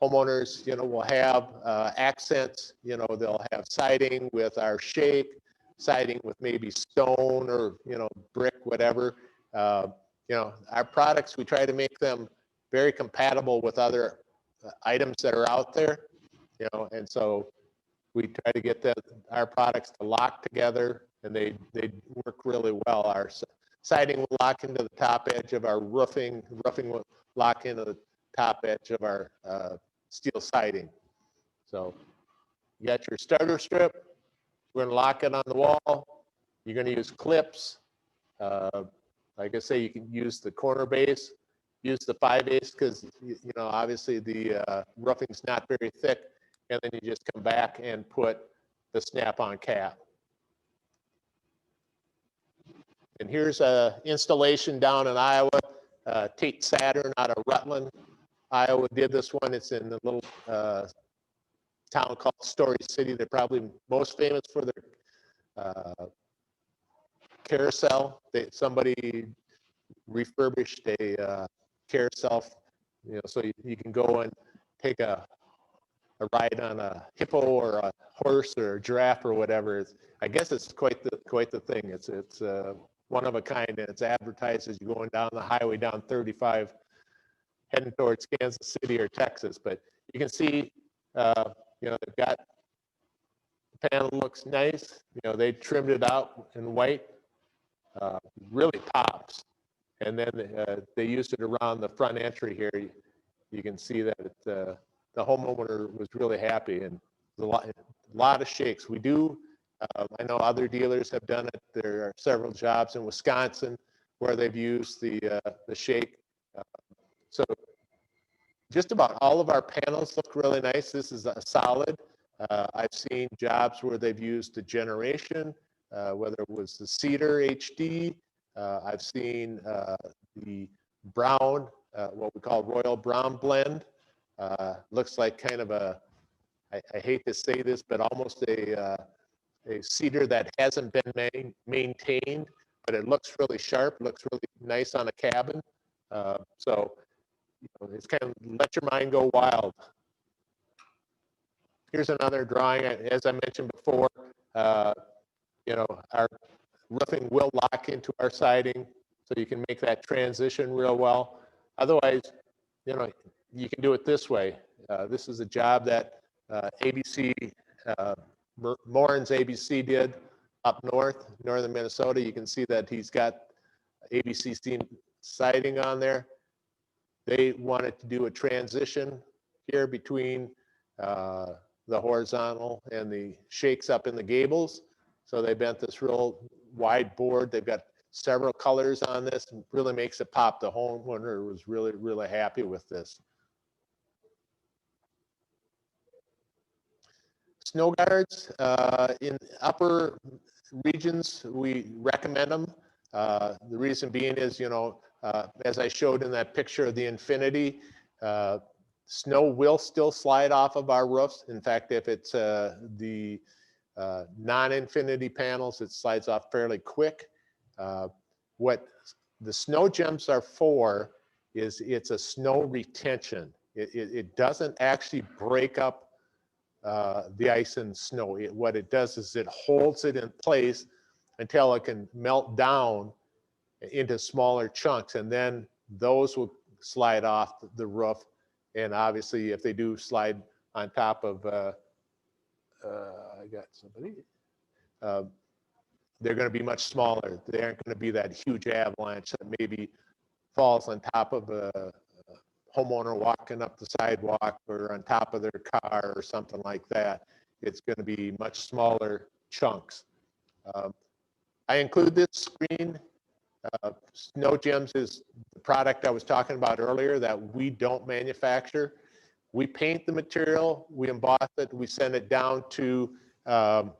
homeowners, will have accents. They'll have siding with our shake, siding with maybe stone or brick, whatever. Our products, we try to make them very compatible with other items that are out there. And so we try to get our products to lock together, and they work really well. Our siding will lock into the top edge of our roofing. Roofing will lock into the top edge of our steel siding. So you got your starter strip. We're going to lock it on the wall. You're going to use clips. Like I say, you can use the corner base, use the 5/8 because obviously the roofing's not very thick, and then you just come back and put the snap-on cap. And here's a installation down in Iowa. Tate Saturn out of Rutland, Iowa did this one. It's in a little town called Story City. They're probably most famous for their carousel. Somebody refurbished a carousel, so you can go and take a ride on a hippo or a horse or a giraffe or whatever. I guess it's quite the thing. It's one of a kind, and it's advertised as you're going down the highway down 35 heading towards Kansas City or Texas. But you can see, they've got the panel looks nice. They trimmed it out in white, really pops. And then they used it around the front entry here. You can see that the homeowner was really happy, and a lot of shakes. We do. I know other dealers have done it. There are several jobs in Wisconsin where they've used the shake. So just about all of our panels look really nice. This is a solid. I've seen jobs where they've used the generation, whether it was the Cedar HD. I've seen the brown, what we call Royal Brown blend. Looks like kind of I hate to say this, but almost a cedar that hasn't been maintained, but it looks really sharp, looks really nice on a cabin. So it's kind of let your mind go wild. Here's another drawing. As I mentioned before, our roofing will lock into our siding, so you can make that transition real well. Otherwise, you can do it this way. This is a job that ABC, Morin's ABC did up northern Minnesota. You can see that he's got ABC siding on there. They wanted to do a transition here between the horizontal and the shakes up in the gables. So they bent this real wide board. They've got several colors on this, and really makes it pop. The homeowner was really, really happy with this. Snow guards in upper regions, we recommend them. The reason being is, as I showed in that picture of the Infinity, snow will still slide off of our roofs. In fact, if it's the non-Infinity panels, it slides off fairly quick. What the snow gems are for is it's a snow retention. It doesn't actually break up the ice and snow. What it does is it holds it in place until it can melt down into smaller chunks, and then those will slide off the roof. And obviously, if they do slide on top of, I got somebody, they're going to be much smaller. They aren't going to be that huge avalanche that maybe falls on top of a homeowner walking up the sidewalk or on top of their car or something like that. It's going to be much smaller chunks. I include this screen. Snow Gems is the product I was talking about earlier that we don't manufacture. We paint the material, we emboss it, we send it down to pardon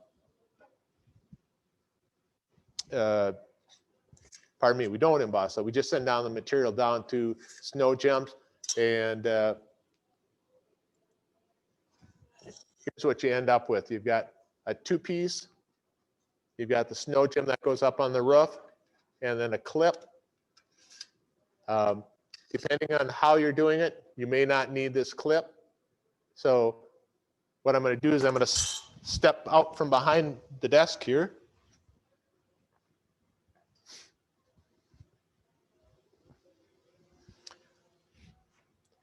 me, we don't emboss it. We just send down the material down to Snow Gems, and here's what you end up with. You've got a two-piece You've got the snow gem that goes up on the roof, and then a clip. Depending on how you're doing it, you may not need this clip. So what I'm going to do is I'm going to step out from behind the desk here.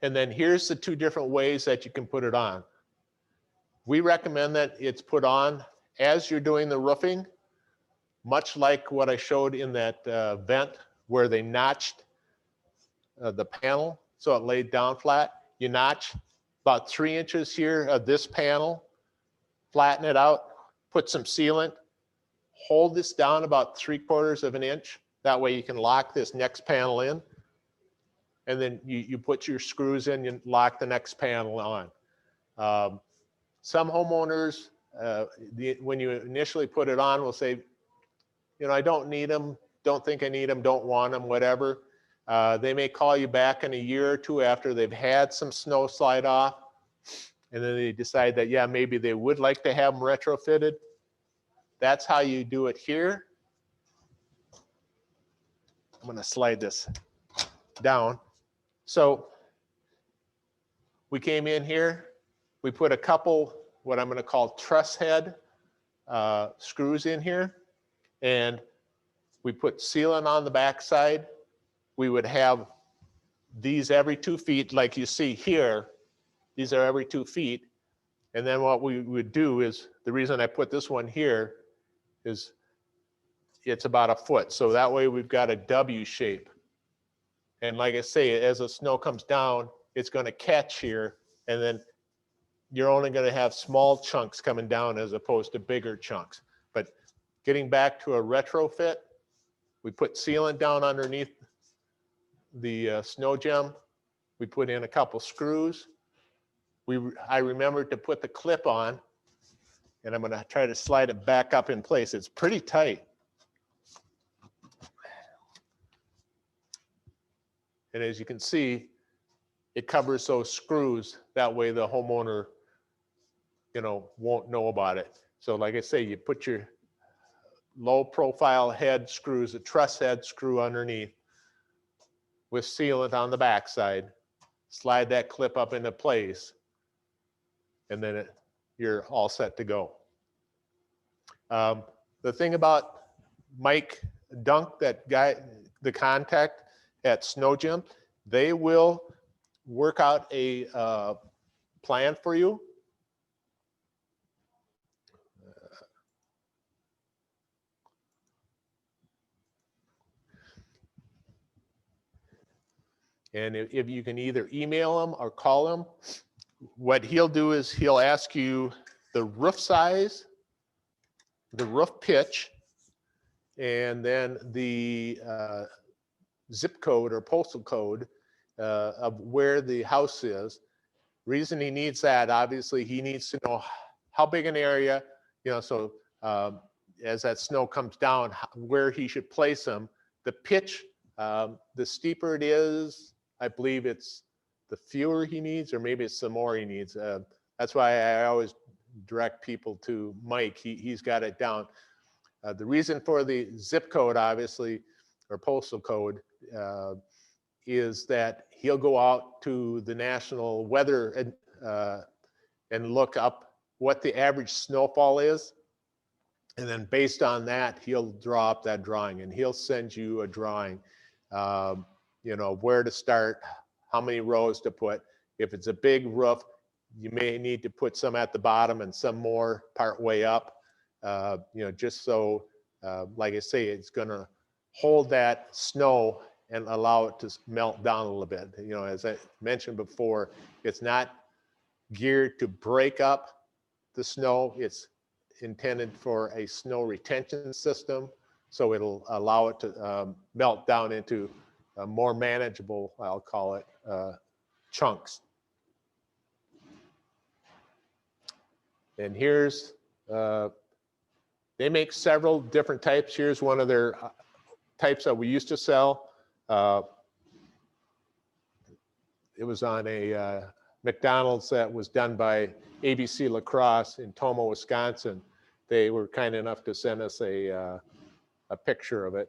And then here's the two different ways that you can put it on. We recommend that it's put on as you're doing the roofing, much like what I showed in that vent where they notched the panel so it laid down flat. You notch about 3 inches here of this panel, flatten it out, put some sealant, hold this down about 3/4 of an inch. That way you can lock this next panel in. And then you put your screws in, you lock the next panel on. Some homeowners, when you initially put it on, will say, you know, I don't need them, don't think I need them, don't want them, whatever. They may call you back in a year or two after they've had some snow slide off, and then they decide that, yeah, maybe they would like to have them retrofitted. That's how you do it here. I'm gonna slide this down. So we came in here, we put a couple, what I'm gonna call truss head screws in here, and we put sealant on the backside. We would have these every 2 feet, like you see here. These are every 2 feet. And then what we would do is, the reason I put this one here is it's about 1 foot. So that way we've got a W shape. And like I say, as the snow comes down, it's going to catch here, and then you're only going to have small chunks coming down as opposed to bigger chunks. But getting back to a retrofit, we put sealant down underneath the snow gem. We put in a couple screws. I remembered to put the clip on, and I'm going to try to slide it back up in place. It's pretty tight. And as you can see, it covers those screws. That way the homeowner, you know, won't know about it. So like I say, you put your low profile head screws, a truss head screw underneath with sealant on the backside, slide that clip up into place, and then you're all set to go. The thing about Mike Dunk, that guy, the contact at Snow Gym, they will work out a plan for you. And if you can either email him or call him, what he'll do is he'll ask you the roof size, the roof pitch, and then the zip code or postal code of where the house is. Reason he needs that, obviously, he needs to know how big an area, you know, so as that snow comes down, where he should place them. The pitch, the steeper it is, I believe it's the fewer he needs, or maybe it's the more he needs. That's why I always direct people to Mike. He's got it down. The reason for the zip code, obviously, or postal code, is that he'll go out to the national weather and look up what the average snowfall is. And then based on that, he'll draw up that drawing, and he'll send you a drawing, you know, where to start, how many rows to put. If it's a big roof, you may need to put some at the bottom and some more part way up, you know, just so, like I say, it's going to hold that snow and allow it to melt down a little bit. You know, as I mentioned before, it's not geared to break up the snow. It's intended for a snow retention system, so it'll allow it to melt down into more manageable, I'll call it, chunks. And here's, they make several different types. Here's one of their types that we used to sell. It was on a McDonald's that was done by ABC Lacrosse in Tomah, Wisconsin. they were kind enough to send us a picture of it.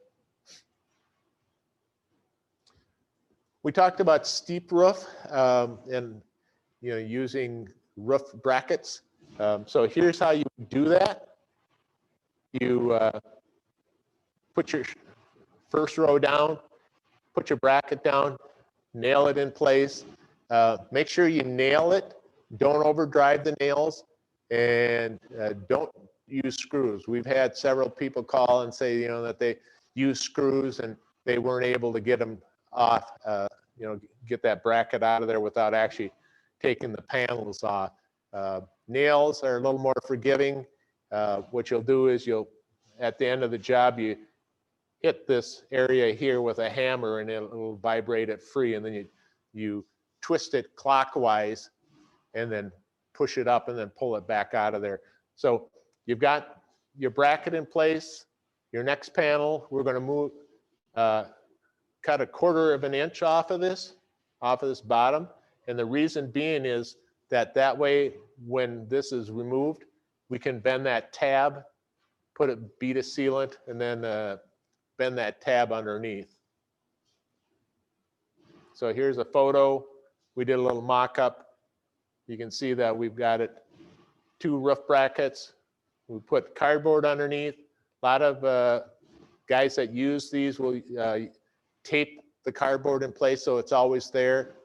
We talked about steep roof and using roof brackets. So here's how you do that. You put your first row down, put your bracket down, nail it in place. Make sure you nail it. Don't overdrive the nails, and don't use screws. We've had several people call and say, that they use screws and they weren't able to get them off, get that bracket out of there without actually taking the panels off. Nails are a little more forgiving. What you'll do is at the end of the job, you hit this area here with a hammer and it'll vibrate it free, and then you twist it clockwise and then push it up and then pull it back out of there. So you've got your bracket in place. Your next panel, we're going to move, cut 1/4 of an inch off of this bottom. And the reason being is that way, when this is removed, we can bend that tab, put a bead of sealant, and then bend that tab underneath. So here's a photo. We did a little mock-up. You can see that we've got it 2 roof brackets. We put cardboard underneath. A lot of guys that use these will tape the cardboard in place so it's always there.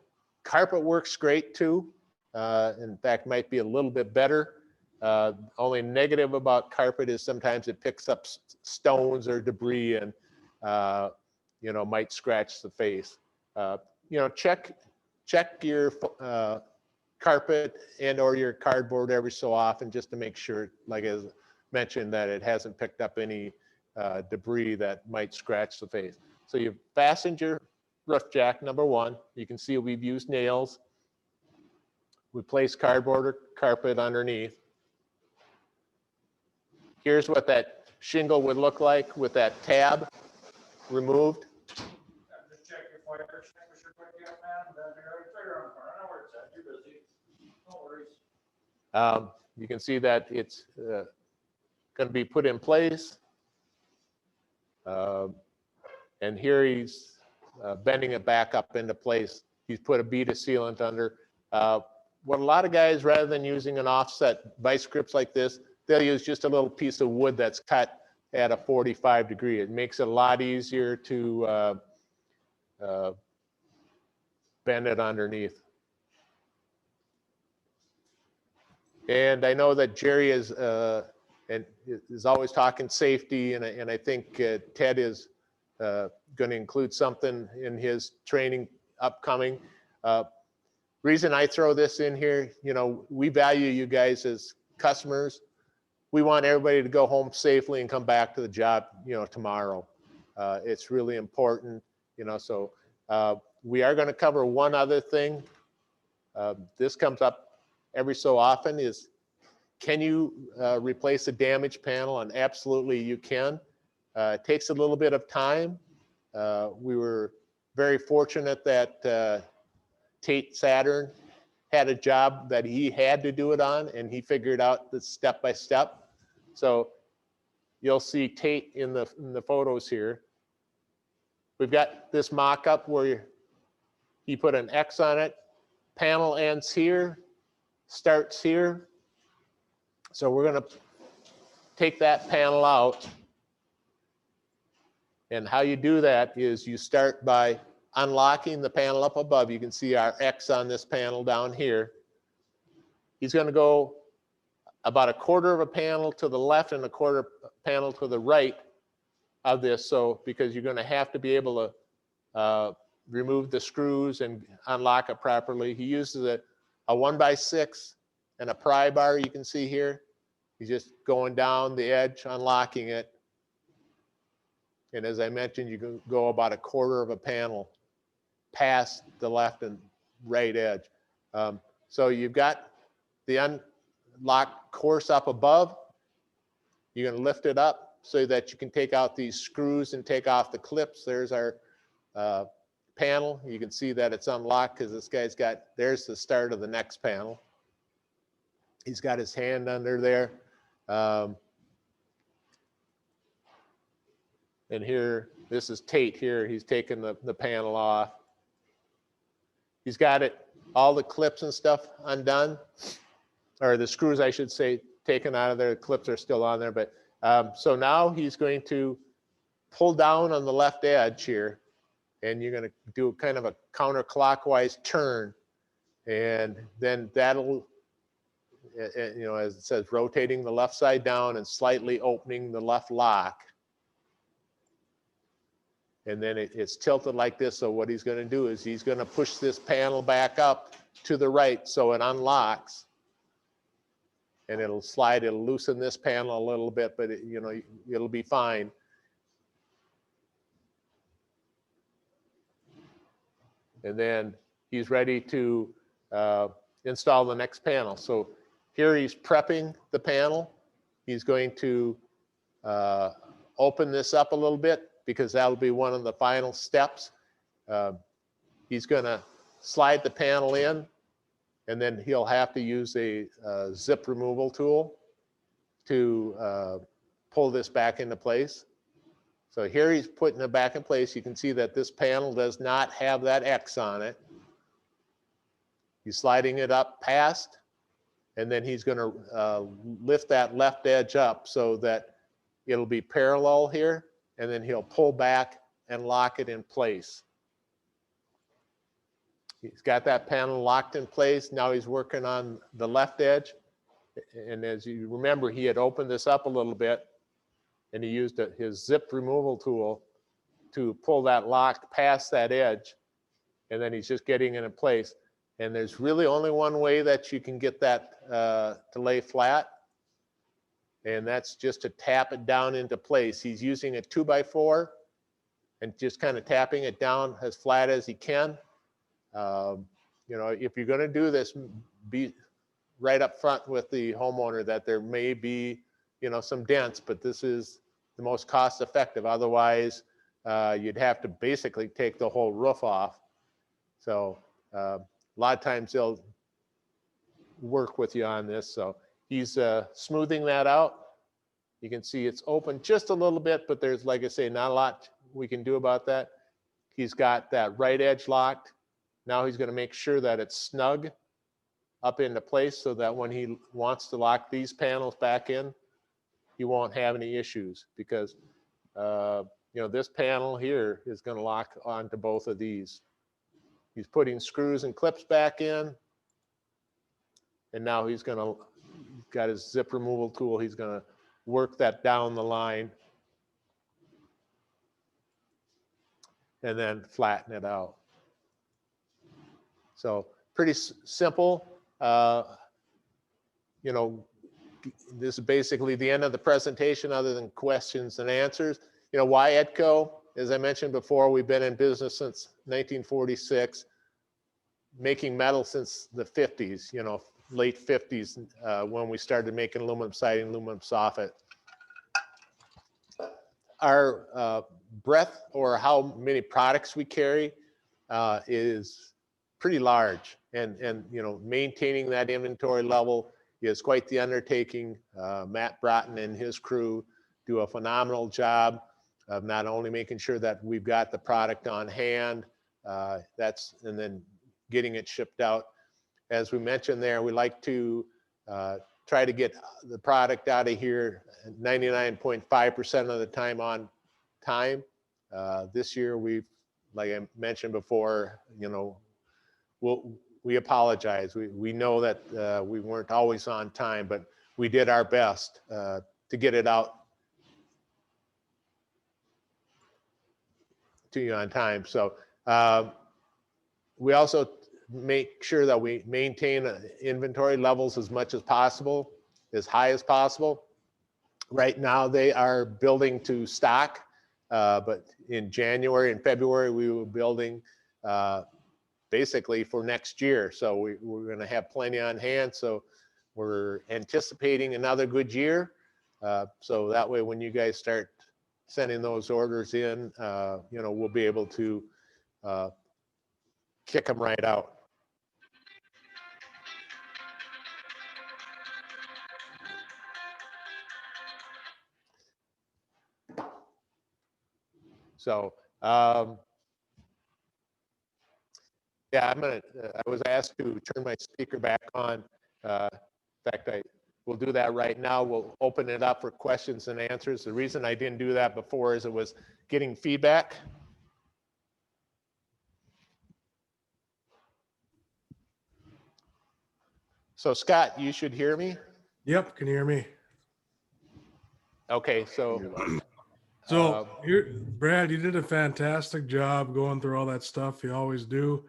Carpet works great too. In fact, might be a little bit better. Only negative about carpet is sometimes it picks up stones or debris and might scratch the face. Check your carpet and or your cardboard every so often just to make sure, like as mentioned, that it hasn't picked up any debris that might scratch the face. So you've fastened your roof jack, number 1. You can see we've used nails. We place cardboard or carpet underneath. Here's what that shingle would look like with that tab removed. Just check your fire extinguisher quick, man. Then you're trigger on fire. I know where it's at. You're busy. No worries. You can see that it's going to be put in place. And here he's bending it back up into place. He's put a bead of sealant under. What a lot of guys, rather than using an offset vice grips like this, they'll use just a little piece of wood that's cut at a 45 degree. It makes it a lot easier to bend it underneath. And I know that Jerry is always talking safety, and I think Ted is going to include something in his training upcoming. Reason I throw this in here, we value you guys as customers. We want everybody to go home safely and come back to the job, tomorrow. It's really important, so we are going to cover one other thing. This comes up every so often is, can you replace a damaged panel? And absolutely you can. It takes a little bit of time. We were very fortunate that Tate Saturn had a job that he had to do it on, and he figured out the step by step. So you'll see Tate in the photos here. We've got this mock-up where he put an X on it. Panel ends here, starts here. So we're going to take that panel out. And how you do that is you start by unlocking the panel up above. You can see our X on this panel down here. He's going to go about 1/4 of a panel to the left and 1/4 panel to the right of this. So because you're going to have to be able to remove the screws and unlock it properly. He uses a 1x6 and a pry bar, you can see here. He's just going down the edge, unlocking it. And as I mentioned, you can go about 1/4 of a panel past the left and right edge. So you've got the unlock course up above. You're going to lift it up so that you can take out these screws and take off the clips. There's our panel. You can see that it's unlocked because this guy's got, there's the start of the next panel. He's got his hand under there. And here, this is Tate here. He's taking the panel off. He's got it, all the clips and stuff undone, or the screws, I should say, taken out of there. The clips are still on there. But so now he's going to pull down on the left edge here, and you're going to do kind of a counterclockwise turn. And then that'll, you know, as it says, rotating the left side down and slightly opening the left lock. And then it's tilted like this. So what he's going to do is he's going to push this panel back up to the right so it unlocks. And it'll slide, it'll loosen this panel a little bit, but you know, it'll be fine. And then he's ready to install the next panel. So here he's prepping the panel. He's going to open this up a little bit because that'll be one of the final steps. He's going to slide the panel in, and then he'll have to use a zip removal tool to pull this back into place. So here he's putting it back in place. You can see that this panel does not have that X on it. He's sliding it up past, and then he's going to lift that left edge up so that it'll be parallel here, and then he'll pull back and lock it in place. He's got that panel locked in place. Now he's working on the left edge. And as you remember, he had opened this up a little bit, and he used his zip removal tool to pull that lock past that edge. And then he's just getting it in place. And there's really only one way that you can get that to lay flat. And that's just to tap it down into place. He's using a 2x4 and just kind of tapping it down as flat as he can. You know, if you're going to do this, be right up front with the homeowner that there may be, you know, some dents, but this is the most cost effective. Otherwise, you'd have to basically take the whole roof off. So a lot of times they'll work with you on this. So he's smoothing that out. You can see it's open just a little bit, but there's, like I say, not a lot we can do about that. He's got that right edge locked. Now he's going to make sure that it's snug up into place so that when he wants to lock these panels back in, he won't have any issues, because you know, this panel here is going to lock onto both of these. He's putting screws and clips back in, and now he's got his zip removal tool. He's going to work that down the line and then flatten it out. So pretty simple. You know, this is basically the end of the presentation other than questions and answers. You know, why EDCO? As I mentioned before, we've been in business since 1946, making metal since the 50s, you know, late 50s, when we started making aluminum siding, aluminum soffit. Our breadth, or how many products we carry, is pretty large, and you know, maintaining that inventory level is quite the undertaking. Matt Broughton and his crew do a phenomenal job of not only making sure that we've got the product on hand, and then getting it shipped out. As we mentioned there, we like to try to get the product out of here 99.5% of the time on time. This year, like I mentioned before, you know, we apologize. We know that we weren't always on time, but we did our best to get it out to you on time. So we also make sure that we maintain inventory levels as much as possible, as high as possible. Right now they are building to stock, but in January and February we were building basically for next year. So we're going to have plenty on hand. So we're anticipating another good year. So that way, when you guys start sending those orders in, you know, we'll be able to kick them right out. So, yeah, I was asked to turn my speaker back on. In fact, we'll do that right now. We'll open it up for questions and answers. The reason I didn't do that before is it was getting feedback. So Scott, you should hear me. Yep, can you hear me? Okay, so So Brad, you did a fantastic job going through all that stuff. You always do.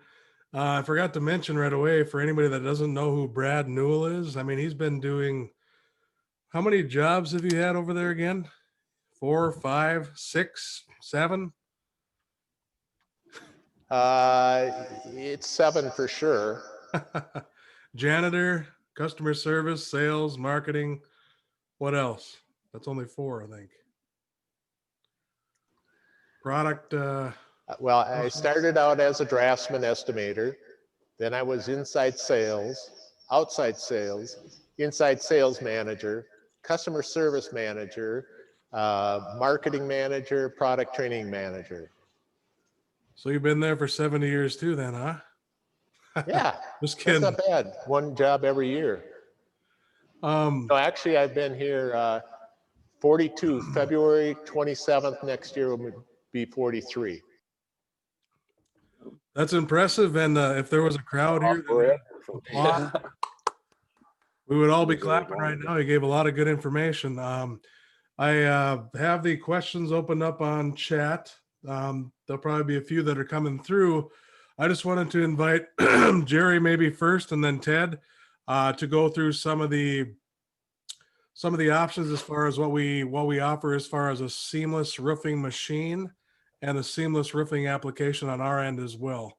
I forgot to mention right away for anybody that doesn't know who Brad Newell is. I mean, he's been doing, how many jobs have you had over there again? 4, 5, 6, 7? it's 7 for sure. Janitor, customer service, sales, marketing. What else? That's only 4, I think. Product. Well, I started out as a draftsman estimator. Then I was inside sales, outside sales, inside sales manager, customer service manager, marketing manager, product training manager. So you've been there for 70 years too then, huh? Yeah, Just that's kidding. not bad. One job every year. No, actually, I've been here 42. February 27th next year will be 43. That's impressive. And if there was a crowd here, Yeah. we would all be clapping right now. He gave a lot of good information. I have the questions opened up on chat. There'll probably be a few that are coming through. I just wanted to invite Jerry maybe first and then Ted to go through some of the options as far as what we offer as far as a seamless roofing machine and a seamless roofing application on our end as well.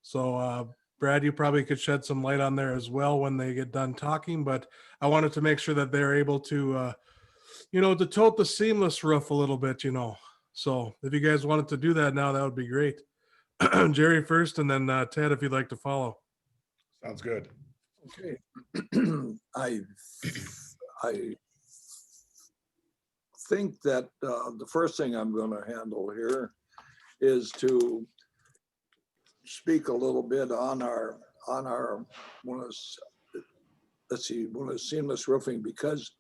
So Brad, you probably could shed some light on there as well when they get done talking, but I wanted to make sure that they're able to to tote the seamless roof a little bit, So if you guys wanted to do that now, that would be great. Jerry first, and then Ted, if you'd like to follow. Sounds good. Okay. I think that the first thing I'm going to handle here is to speak a little bit on our one of seamless roofing, because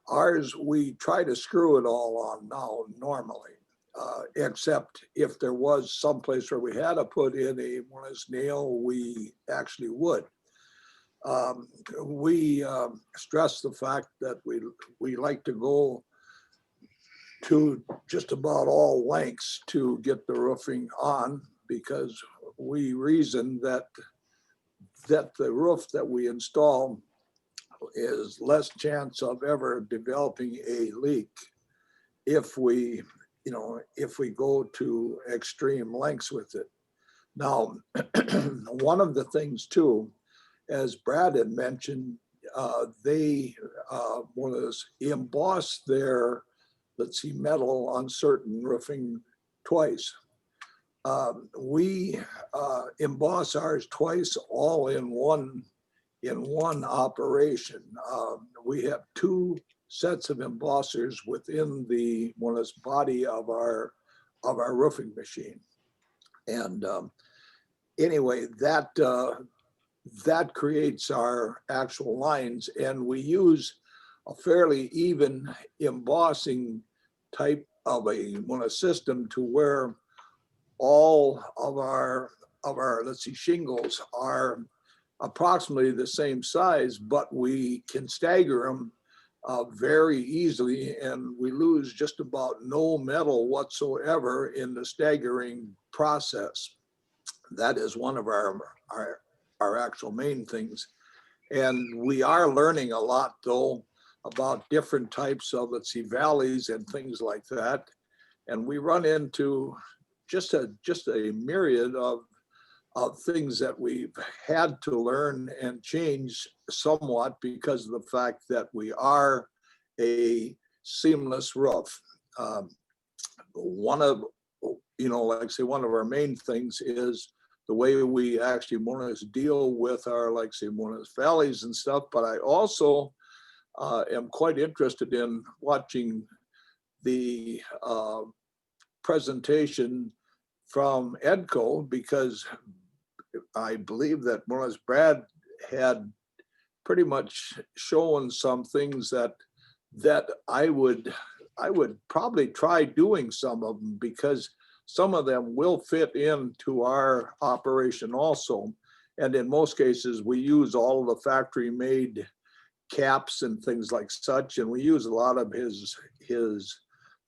ours, we try to screw it all on now normally, except if there was some place where we had to put in one of this nail, we actually would. We stress the fact that we like to go to just about all lengths to get the roofing on, because we reason that the roof that we install is less chance of ever developing a leak if we go to extreme lengths with it. Now, one of the things too, as Brad had mentioned, they want to emboss their, metal on certain roofing twice. We emboss ours twice, all in one operation. We have 2 sets of embossers within the body of our roofing machine, and anyway, that creates our actual lines, and we use a fairly even embossing type of a system to where all of our shingles are approximately the same size, but we can stagger them very easily, and we lose just about no metal whatsoever in the staggering process. That is one of our actual main things. And we are learning a lot though about different types of, valleys and things like that. And we run into just a myriad of things that we've had to learn and change somewhat because of the fact that we are a seamless roof. One of our main things is the way we actually want to deal with our, valleys and stuff. But I also am quite interested in watching the presentation from EDCO, because I believe that more or less Brad had pretty much shown some things that I would probably try doing some of them, because some of them will fit into our operation also. And in most cases, we use all of the factory made caps and things like such. And we use a lot of his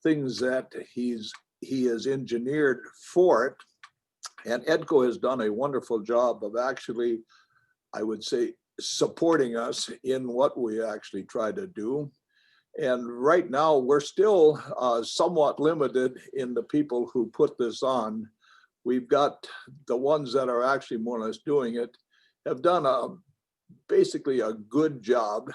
things that he has engineered for it. And EDCO has done a wonderful job of actually, I would say, supporting us in what we actually try to do. And right now, we're still somewhat limited in the people who put this on. We've got the ones that are actually more or less doing it, have done basically a good job.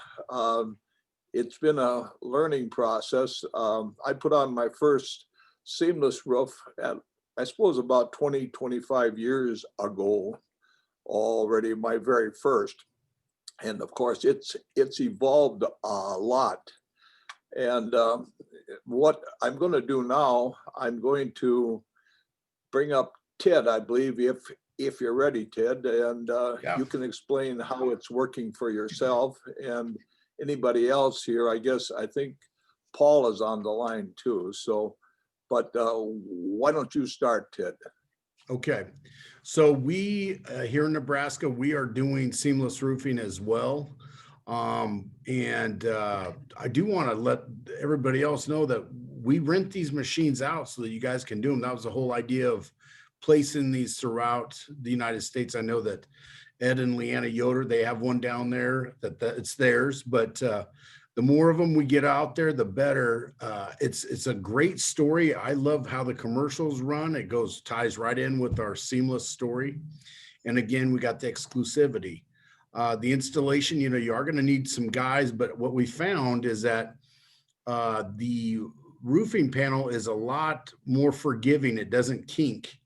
It's been a learning process. I put on my first seamless roof at, I suppose, about 20, 25 years ago, already my very first. And of course, it's evolved a lot. And what I'm going to do now, I'm going to bring up Ted, I believe, if you're ready, Ted, and Yeah. you can explain how it's working for yourself and anybody else here. I think Paul is on the line too. So, but why don't you start, Ted? Okay. So we here in Nebraska, we are doing seamless roofing as well. And I do want to let everybody else know that we rent these machines out so that you guys can do them. That was the whole idea of placing these throughout the United States. I know that Ed and Leanna Yoder, they have one down there that it's theirs, but the more of them we get out there, the better. It's a great story. I love how the commercials run. It ties right in with our seamless story. And again, we got the exclusivity. The installation, you are going to need some guys, but what we found is that the roofing panel is a lot more forgiving. It doesn't kink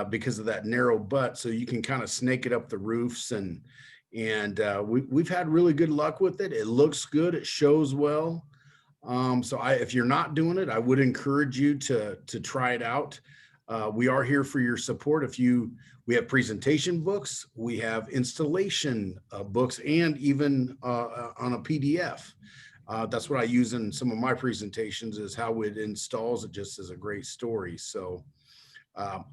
because of that narrow butt. So you can kind of snake it up the roofs, and we've had really good luck with it. It looks good. It shows well. So if you're not doing it, I would encourage you to try it out. We are here for your support. We have presentation books, we have installation books, and even on a PDF. That's what I use in some of my presentations, is how it installs. It just is a great story. So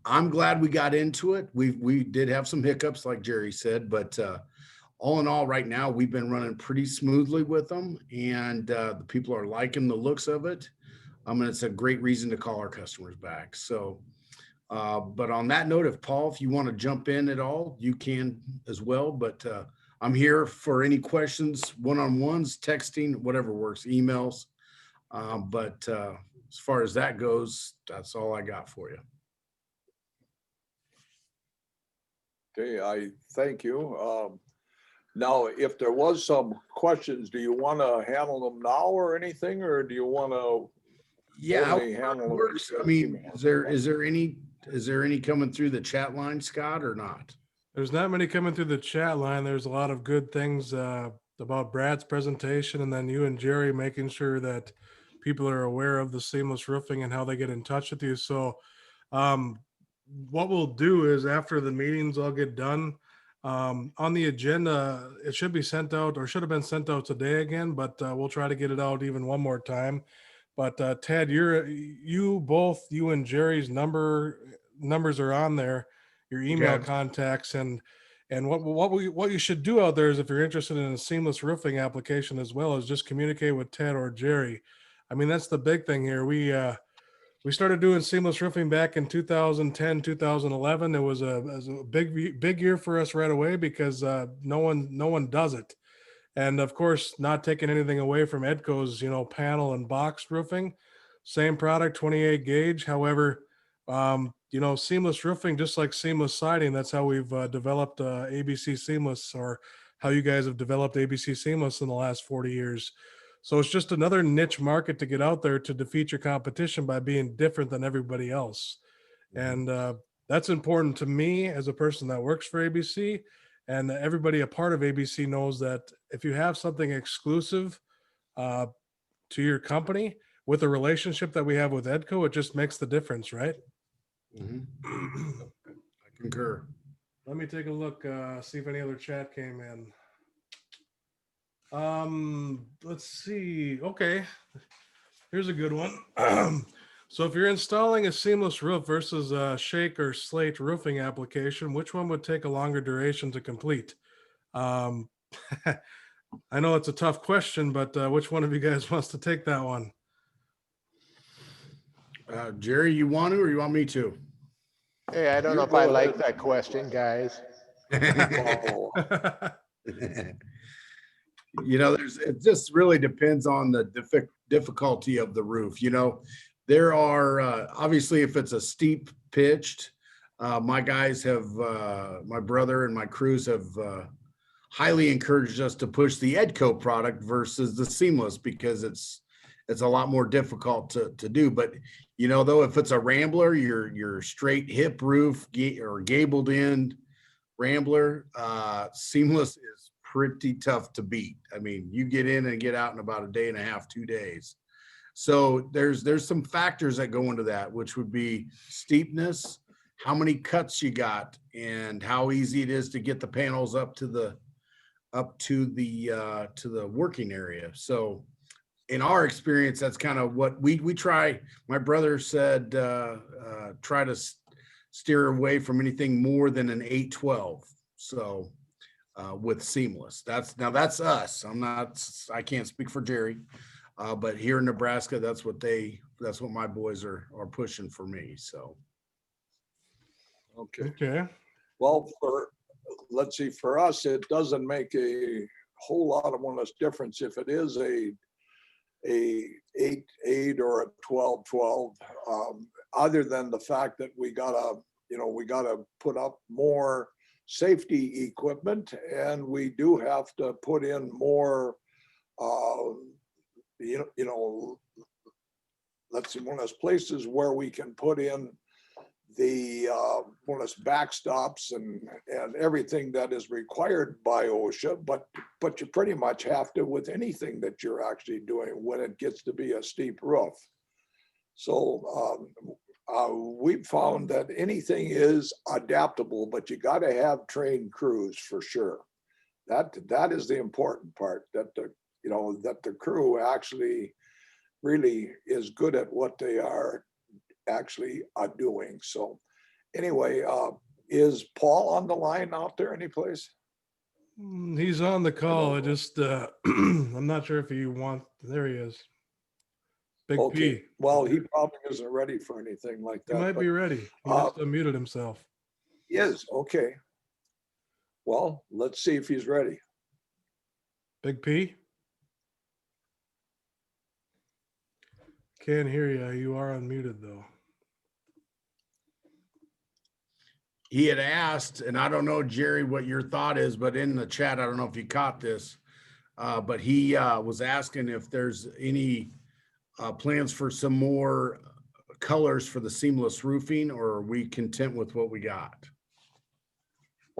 I'm glad we got into it. We did have some hiccups, like Jerry said, but all in all, right now, we've been running pretty smoothly with them, and the people are liking the looks of it. And it's a great reason to call our customers back. So, but on that note, if you want to jump in at all, you can as well. But I'm here for any questions, one-on-ones, texting, whatever works, emails. But as far as that goes, that's all I got for you. Okay, I thank you. Now, if there was some questions, do you want to handle them now or anything, or do you want to? Yeah, how only handle it them works. I via mean, email? is there any coming through the chat line, Scott, or not? There's not many coming through the chat line. There's a lot of good things about Brad's presentation, and then you and Jerry making sure that people are aware of the seamless roofing and how they get in touch with you. So what we'll do is, after the meetings all get done, on the agenda, it should be sent out, or should have been sent out today again, but we'll try to get it out even one more time. But Ted, you and Jerry's numbers are on there, your email Okay. contacts, and what you should do out there is, if you're interested in a seamless roofing application as well, is just communicate with Ted or Jerry. I mean, that's the big thing here. We started doing seamless roofing back in 2010, 2011. It was a big year for us right away, because no one does it. And of course, not taking anything away from EDCO's, panel and box roofing, same product, 28 gauge. However, seamless roofing, just like seamless siding, that's how we've developed ABC Seamless, or how you guys have developed ABC Seamless in the last 40 years. So it's just another niche market to get out there to defeat your competition by being different than everybody else. And that's important to me as a person that works for ABC. And everybody a part of ABC knows that if you have something exclusive to your company, with the relationship that we have with EDCO, it just makes the difference, right? Mhm. I concur. Let me take a look, see if any other chat came in. Let's see. Okay, here's a good one. So if you're installing a seamless roof versus a shake or slate roofing application, which one would take a longer duration to complete? Um, I know it's a tough question, but which one of you guys wants to take that one? Jerry, you want to, or you want me to? Hey, I don't know You if I go like ahead. that question, guys. Oh, You know, it just really depends on the difficulty of the roof. You know, there are obviously if it's a steep pitched, my guys have, my brother and my crews have highly encouraged us to push the EDCO product versus the seamless because it's a lot more difficult to do. But you know, though, if it's a rambler, your straight hip roof or gabled end rambler, seamless is pretty tough to beat. I mean, you get in and get out in about a day and a half, 2 days. So there's some factors that go into that, which would be steepness, how many cuts you got, and how easy it is to get the panels up to the working area. So in our experience, that's kind of what we try. My brother said try to steer away from anything more than an 812. So with seamless, that's us. I can't speak for Jerry, but here in Nebraska, that's what my boys are pushing for me. So okay. Okay. Well, let's see, for us, it doesn't make a whole lot of much difference if it is a 8-8 or a 12-12, other than the fact that we gotta put up more safety equipment, and we do have to put in more, let's see, one of those places where we can put in the one of those backstops and everything that is required by OSHA, but you pretty much have to with anything that you're actually doing when it gets to be a steep roof. So we've found that anything is adaptable, but you got to have trained crews for sure. That is the important part, that the crew actually really is good at what they are actually doing. So anyway, is Paul on the line out there anyplace? He's on the call. I just, I'm not sure if there he is. Big Okay, P. well, he probably isn't ready for anything like He that. might but be ready. He just unmuted himself. he is, okay. Well, let's see if he's ready. Big P? Can't hear you. You are unmuted though. he had asked, and I don't know, Jerry, what your thought is, but in the chat, I don't know if you caught this, but he was asking if there's any plans for some more colors for the seamless roofing, or are we content with what we got?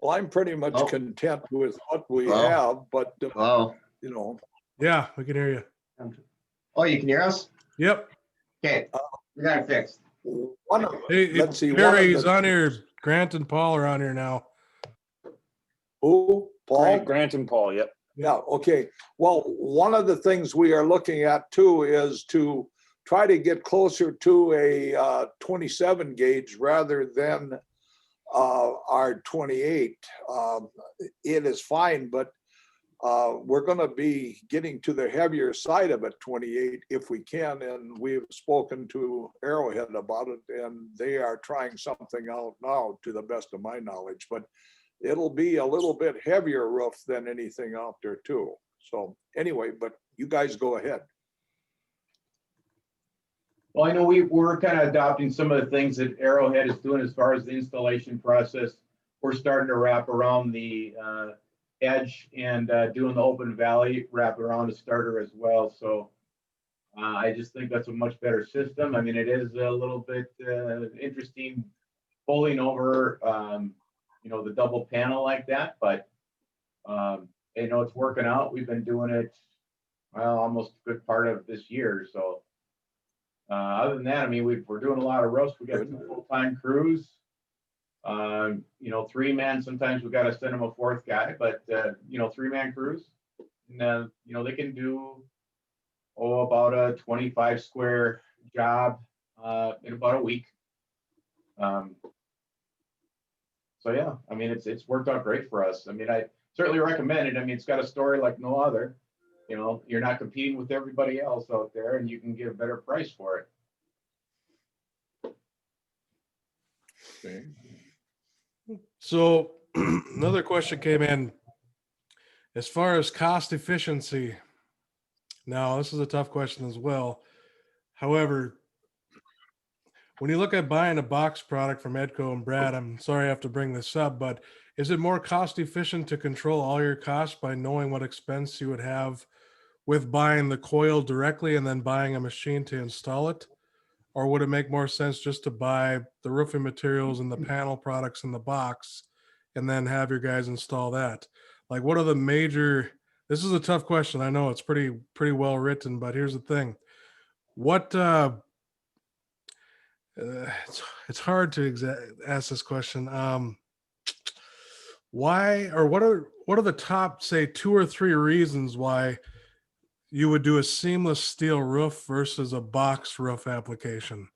Well, I'm pretty much Oh. content with what we Well. have, but Hello. Yeah, we can hear you. Oh, you can hear us? Yep. Okay, we got it fixed. one of, Hey, let's see. Jerry's on here. Grant and Paul are on here now. Who? Paul? Grant and Paul, yep. Yeah, okay. Well, one of the things we are looking at too is to try to get closer to a 27 gauge rather than our 28. It is fine, but we're going to be getting to the heavier side of a 28 if we can. And we've spoken to Arrowhead about it, and they are trying something out now, to the best of my knowledge. But it'll be a little bit heavier roof than anything out there too. So anyway, but you guys go ahead. Well, I know we're kind of adopting some of the things that Arrowhead is doing as far as the installation process. We're starting to wrap around the edge and doing the open valley wrap around the starter as well. So I just think that's a much better system. I mean, it is a little bit interesting pulling over, the double panel like that, but it's working out. We've been doing it, well, almost a good part of this year. So Other than that, I mean, we're doing a lot of roofs. We got 2 full-time crews. 3-man, sometimes we got to send them a 4th guy, but 3-man crews. And, they can do, about a 25 square job in about a week. So yeah, I mean, it's worked out great for us. I mean, I certainly recommend it. I mean, it's got a story like no other. You're not competing with everybody else out there, and you can get a better price for it. Okay. So another question came in as far as cost efficiency. Now, this is a tough question as well. However, when you look at buying a box product from EDCO, and Brad, I'm sorry I have to bring this up, but is it more cost efficient to control all your costs by knowing what expense you would have with buying the coil directly and then buying a machine to install it? Or would it make more sense just to buy the roofing materials and the panel products in the box and then have your guys install that? Like, what are the major, this is a tough question. I know it's pretty well written, but here's the thing. What, it's hard to ask this question. Why, or what are the top, say, 2 or 3 reasons why you would do a seamless steel roof versus a box roof application,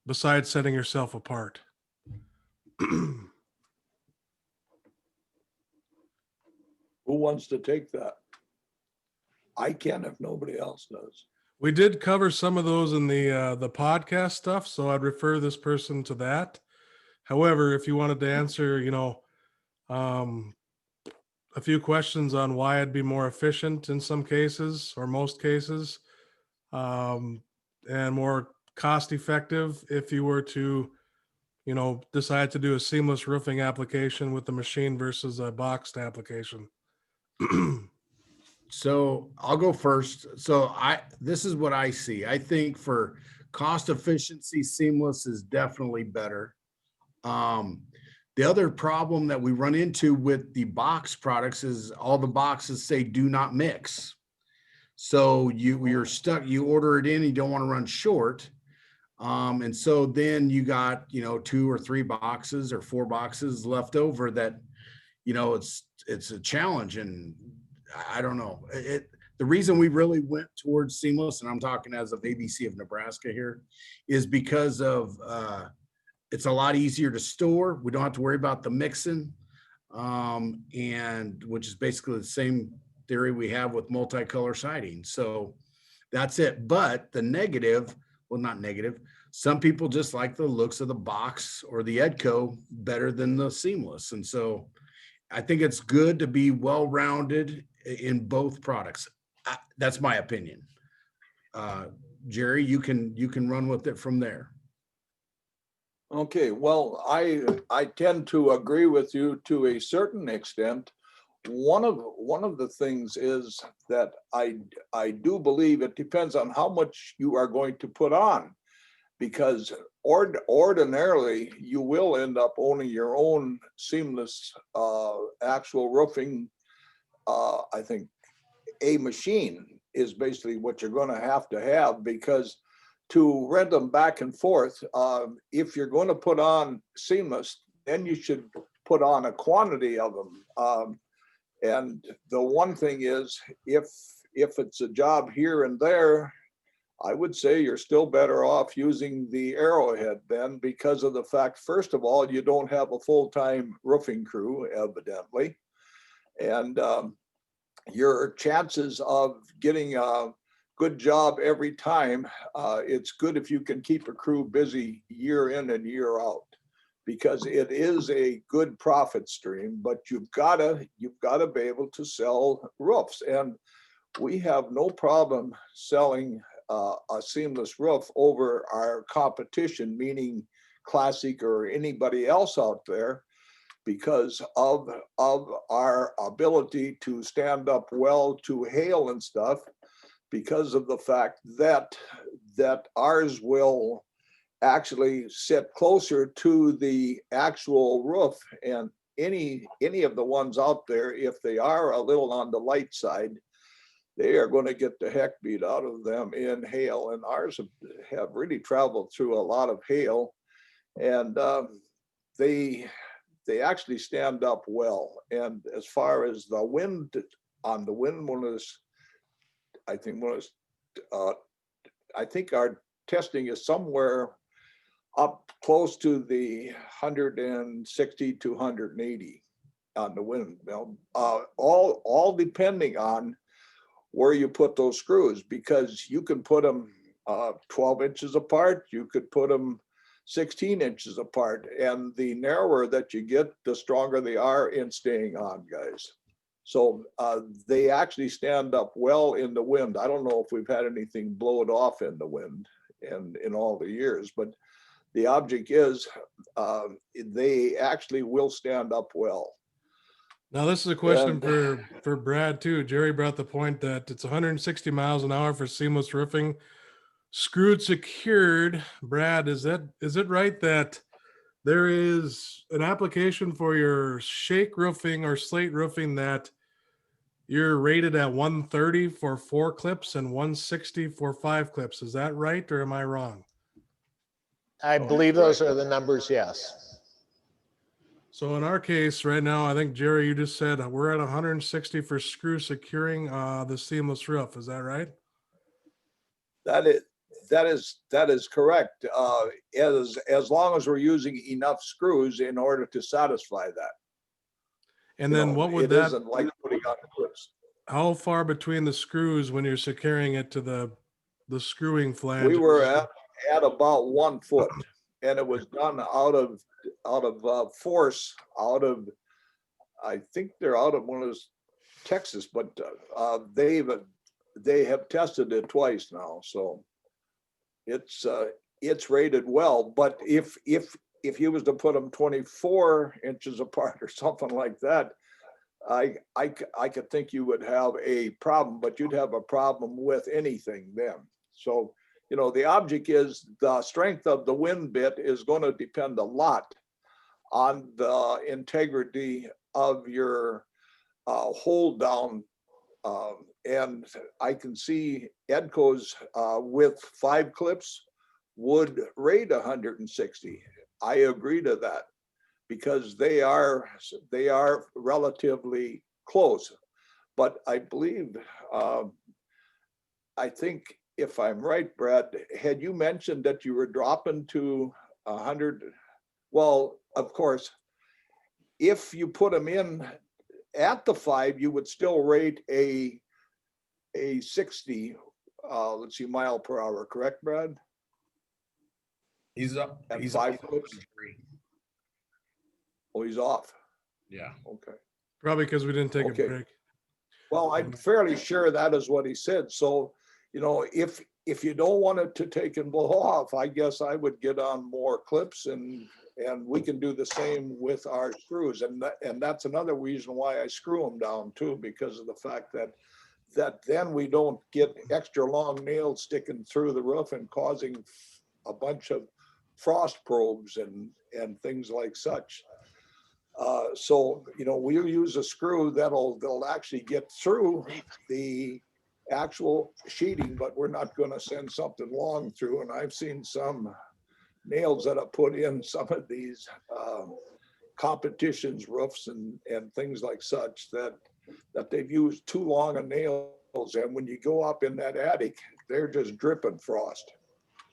besides setting yourself apart? Who wants to take that? I can if nobody else does. We did cover some of those in the podcast stuff, so I'd refer this person to that. However, if you wanted to answer, a few questions on why it'd be more efficient in some cases or most cases, and more cost effective if you were to, decide to do a seamless roofing application with the machine versus a boxed application. So I'll go first. So this is what I see. I think for cost efficiency, seamless is definitely better. The other problem that we run into with the box products is all the boxes say do not mix. So you're stuck, you order it in, you don't want to run short. And so then you got, 2 or 3 boxes or 4 boxes left over that, it's a challenge. And I don't know. The reason we really went towards seamless, and I'm talking as of ABC of Nebraska here, is because of it's a lot easier to store. We don't have to worry about the mixing, and which is basically the same theory we have with multicolor siding. So that's it. But the negative, well, not negative. Some people just like the looks of the box or the EDCO better than the seamless. And so I think it's good to be well-rounded in both products. That's my opinion. Jerry, you can run with it from there. Okay, well, I tend to agree with you to a certain extent. One of the things is that I do believe it depends on how much you are going to put on, because ordinarily you will end up owning your own seamless actual roofing. I think a machine is basically what you're going to have, because to rent them back and forth, if you're going to put on seamless, then you should put on a quantity of them. And the one thing is, if it's a job here and there, I would say you're still better off using the Arrowhead then, because of the fact, first of all, you don't have a full-time roofing crew, evidently. And your chances of getting a good job every time, it's good if you can keep a crew busy year in and year out, because it is a good profit stream. But you've got to be able to sell roofs, and we have no problem selling a seamless roof over our competition, meaning Classic or anybody else out there, because of our ability to stand up well to hail and stuff, because of the fact that ours will actually sit closer to the actual roof. And any of the ones out there, if they are a little on the light side, they are going to get the heck beat out of them in hail. And ours have really traveled through a lot of hail, and they actually stand up well. And as far as the wind, on the wind one is, I think our testing is somewhere up close to the 160 to 180 on the wind. All depending on where you put those screws, because you can put them 12 inches apart, you could put them 16 inches apart, and the narrower that you get, the stronger they are in staying on, guys. So they actually stand up well in the wind. I don't know if we've had anything blow it off in the wind in all the years, but the object is they actually will stand up well. Now, this is a question And- for Brad too. Jerry brought the point that it's 160 miles an hour for seamless roofing, screwed secured. Brad, is it right that there is an application for your shake roofing or slate roofing that you're rated at 130 for 4 clips and 160 for 5 clips? Is that right, or am I wrong? I believe those are the numbers, yes. So in our case right now, I think Jerry, you just said we're at 160 for screw securing the seamless roof. Is that right? That is correct. As long as we're using enough screws in order to satisfy that. And then what would it that? isn't like putting on clips. How far between the screws when you're securing it to the screwing flange? We were at about 1 foot, and it was done out of force, I think they're out of one of those Texas, but they have tested it twice now, so it's rated well. But if you was to put them 24 inches apart or something like that, I could think you would have a problem, but you'd have a problem with anything then. So, the object is the strength of the wind bit is going to depend a lot on the integrity of your hold down. And I can see EDCO's with 5 clips would rate 160. I agree to that, because they are relatively close. But I believe, I think if I'm right, Brad, had you mentioned that you were dropping to 100? Well, of course, if you put them in at the 5, you would still rate a 60, let's see, mile per hour, correct, Brad? He's up. At He's 5 up. clips? Oh, he's off. Yeah. Okay. Probably because we didn't take Okay. a break. Well, I'm fairly sure that is what he said. So, if you don't want it to take and blow off, I guess I would get on more clips, and we can do the same with our screws. And that's another reason why I screw them down too, because of the fact that then we don't get extra long nails sticking through the roof and causing a bunch of frost probes and things like such. So, we'll use a screw that'll actually get through the actual sheeting, but we're not going to send something long through. And I've seen some nails that are put in some of these competitions roofs and things like such that they've used too long a nails. And when you go up in that attic, they're just dripping frost.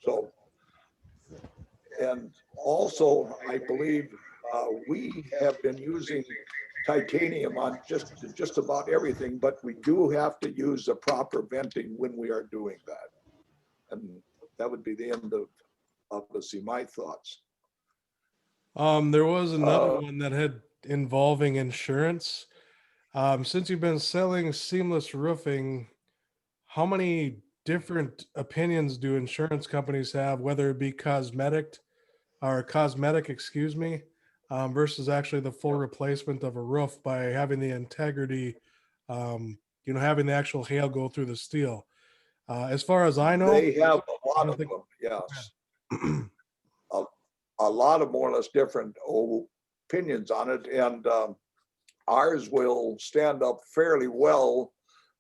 So, and also, I believe we have been using titanium on just about everything, but we do have to use the proper venting when we are doing that. And that would be the end of my thoughts. There was another one that had involving insurance. Since you've been selling seamless roofing, how many different opinions do insurance companies have, whether it be cosmetic, excuse me, versus actually the full replacement of a roof by having the integrity, having the actual hail go through the steel? As far as I know, They have a lot of them, yes. A lot of more or less different opinions on it. And ours will stand up fairly well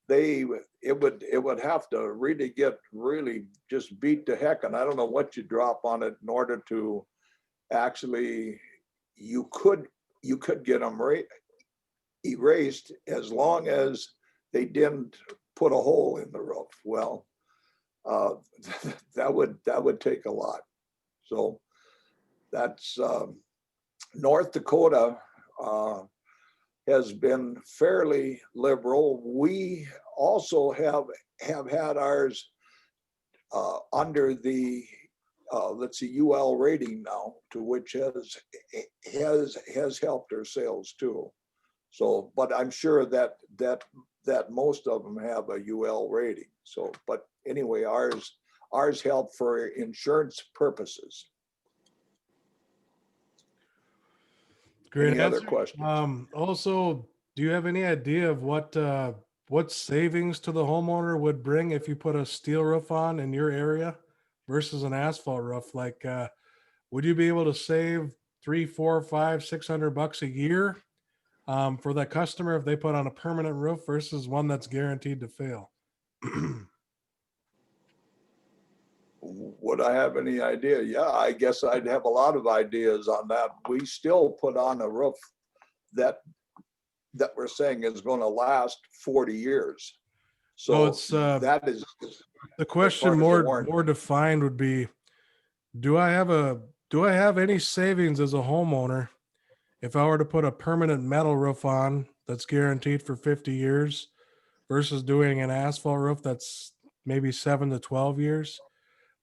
it would have to really get really just beat to heck, and I don't know what you drop on it in order to actually, you could get them erased as long as they didn't put a hole in the roof. Well, that would take a lot. So that's North Dakota has been fairly liberal. We also have had ours under the let's see, UL rating now, to which has helped our sales too. So, but I'm sure that most of them have a UL rating. So, but anyway, ours help for insurance purposes. Great Any other answer. questions? Also, do you have any idea of what savings to the homeowner would bring if you put a steel roof on in your area versus an asphalt roof? Like, would you be able to save $300, $400, $500, $600 a year for that customer if they put on a permanent roof versus one that's guaranteed to fail? Would I have any idea? Yeah, I guess I'd have a lot of ideas on that. We still put on a roof that we're saying is going to last 40 years. So it's that is the question more defined would be, do I have any savings as a homeowner if I were to put a permanent metal roof on that's guaranteed for 50 years versus doing an asphalt roof that's maybe 7 to 12 years?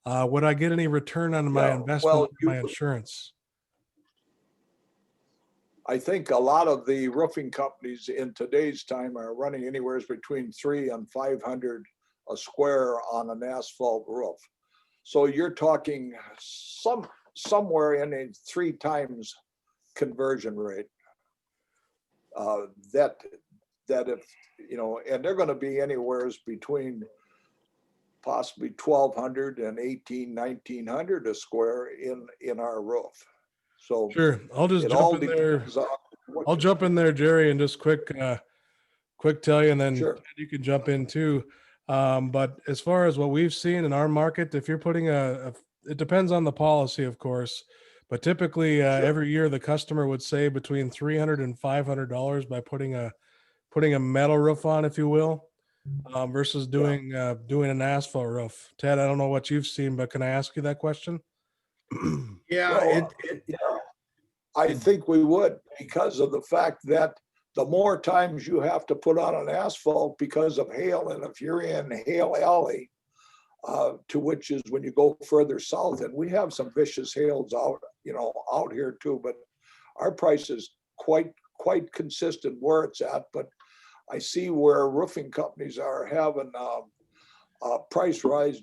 Would I get any return on my investment, well, my insurance? I think a lot of the roofing companies in today's time are running anywhere between $300 and $500 a square on an asphalt roof. So you're talking somewhere in a 3 times conversion rate. That if you know, and they're going to be anywhere between possibly $1,200 and $1,800, $1,900 a square in our roof. So sure, I'll just jump in there. I'll jump in there, Jerry, and just quick tell you, and then sure. you can jump in too. But as far as what we've seen in our market, if you're putting it depends on the policy, of course, but typically Sure. every year the customer would save between $300 and $500 by putting a metal roof on, if you will, versus doing an asphalt roof. Ted, I don't know what you've seen, but can I ask you that question? Yeah, Well, I think we would, because of the fact that the more times you have to put on an asphalt because of hail, and if you're in Hail Alley, to which is when you go further south, and we have some vicious hails out here too, but our price is quite consistent where it's at. But I see where roofing companies are having a price rise,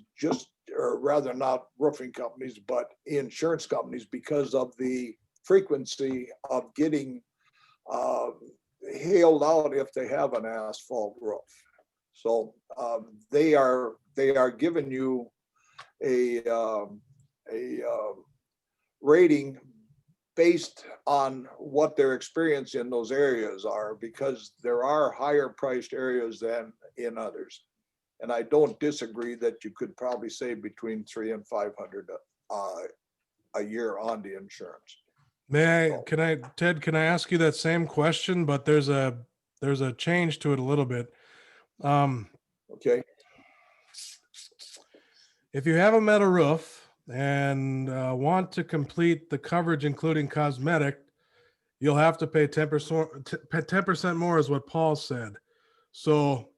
or rather not roofing companies, but insurance companies, because of the frequency of getting hailed out if they have an asphalt roof. So they are giving you a rating based on what their experience in those areas are, because there are higher priced areas than in others. And I don't disagree that you could probably save between $300 and $500 a year on the insurance. Ted, can I ask you that same question, but there's a change to it a little bit. Okay. If you have a metal roof and want to complete the coverage, including cosmetic, you'll have to pay 10% more, is what Paul said. So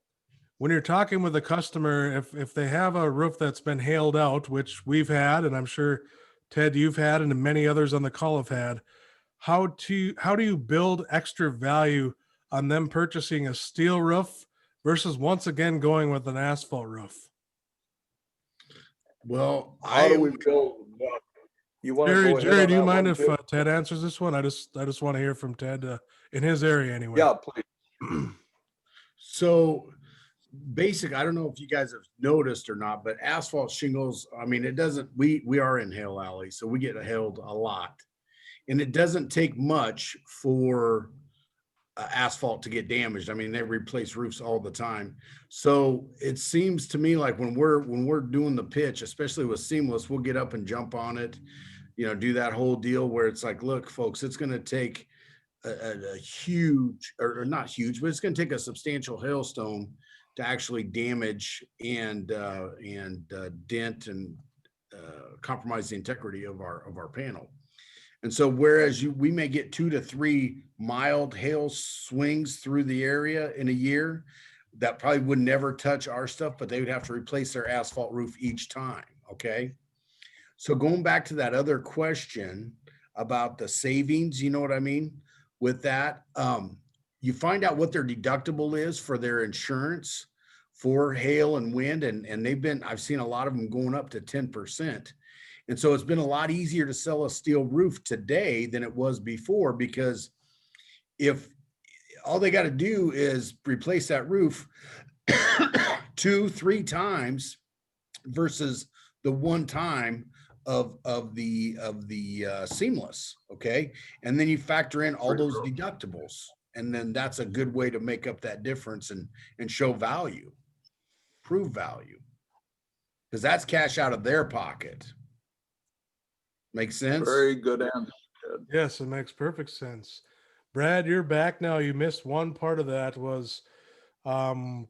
when you're talking with a customer, if they have a roof that's been hailed out, which we've had, and I'm sure Ted, you've had, and many others on the call have had, how do you build extra value on them purchasing a steel roof versus once again going with an asphalt roof? well, How do we build? You want to go ahead? Jerry, on do you that mind one, if Jim? Ted answers this one? I just want to hear from Ted in his area anyway. Yeah, please. So basic, I don't know if you guys have noticed or not, but asphalt shingles, I mean, it doesn't, we are in Hail Alley, so we get hailed a lot. And it doesn't take much for asphalt to get damaged. I mean, they replace roofs all the time. So it seems to me like when we're doing the pitch, especially with seamless, we'll get up and jump on it, do that whole deal where it's like, look, folks, it's going to take a huge, or not huge, but it's going to take a substantial hailstone to actually damage and dent and compromise the integrity of our panel. And so whereas we may get 2 to 3 mild hail swings through the area in a year, that probably would never touch our stuff, but they would have to replace their asphalt roof each time. Okay. So going back to that other question about the savings, you know what I mean? With that, you find out what their deductible is for their insurance for hail and wind. And I've seen a lot of them going up to 10%. And so it's been a lot easier to sell a steel roof today than it was before, because if all they got to do is replace that roof 2-3 times versus the one time of the seamless. Okay. And then you factor in all those deductibles, and then that's a good way to make up that difference and show value, prove value, because that's cash out of their pocket. Makes sense? Very good answer. Ted. Yes, it makes perfect sense. Brad, you're back now. You missed one part of that was the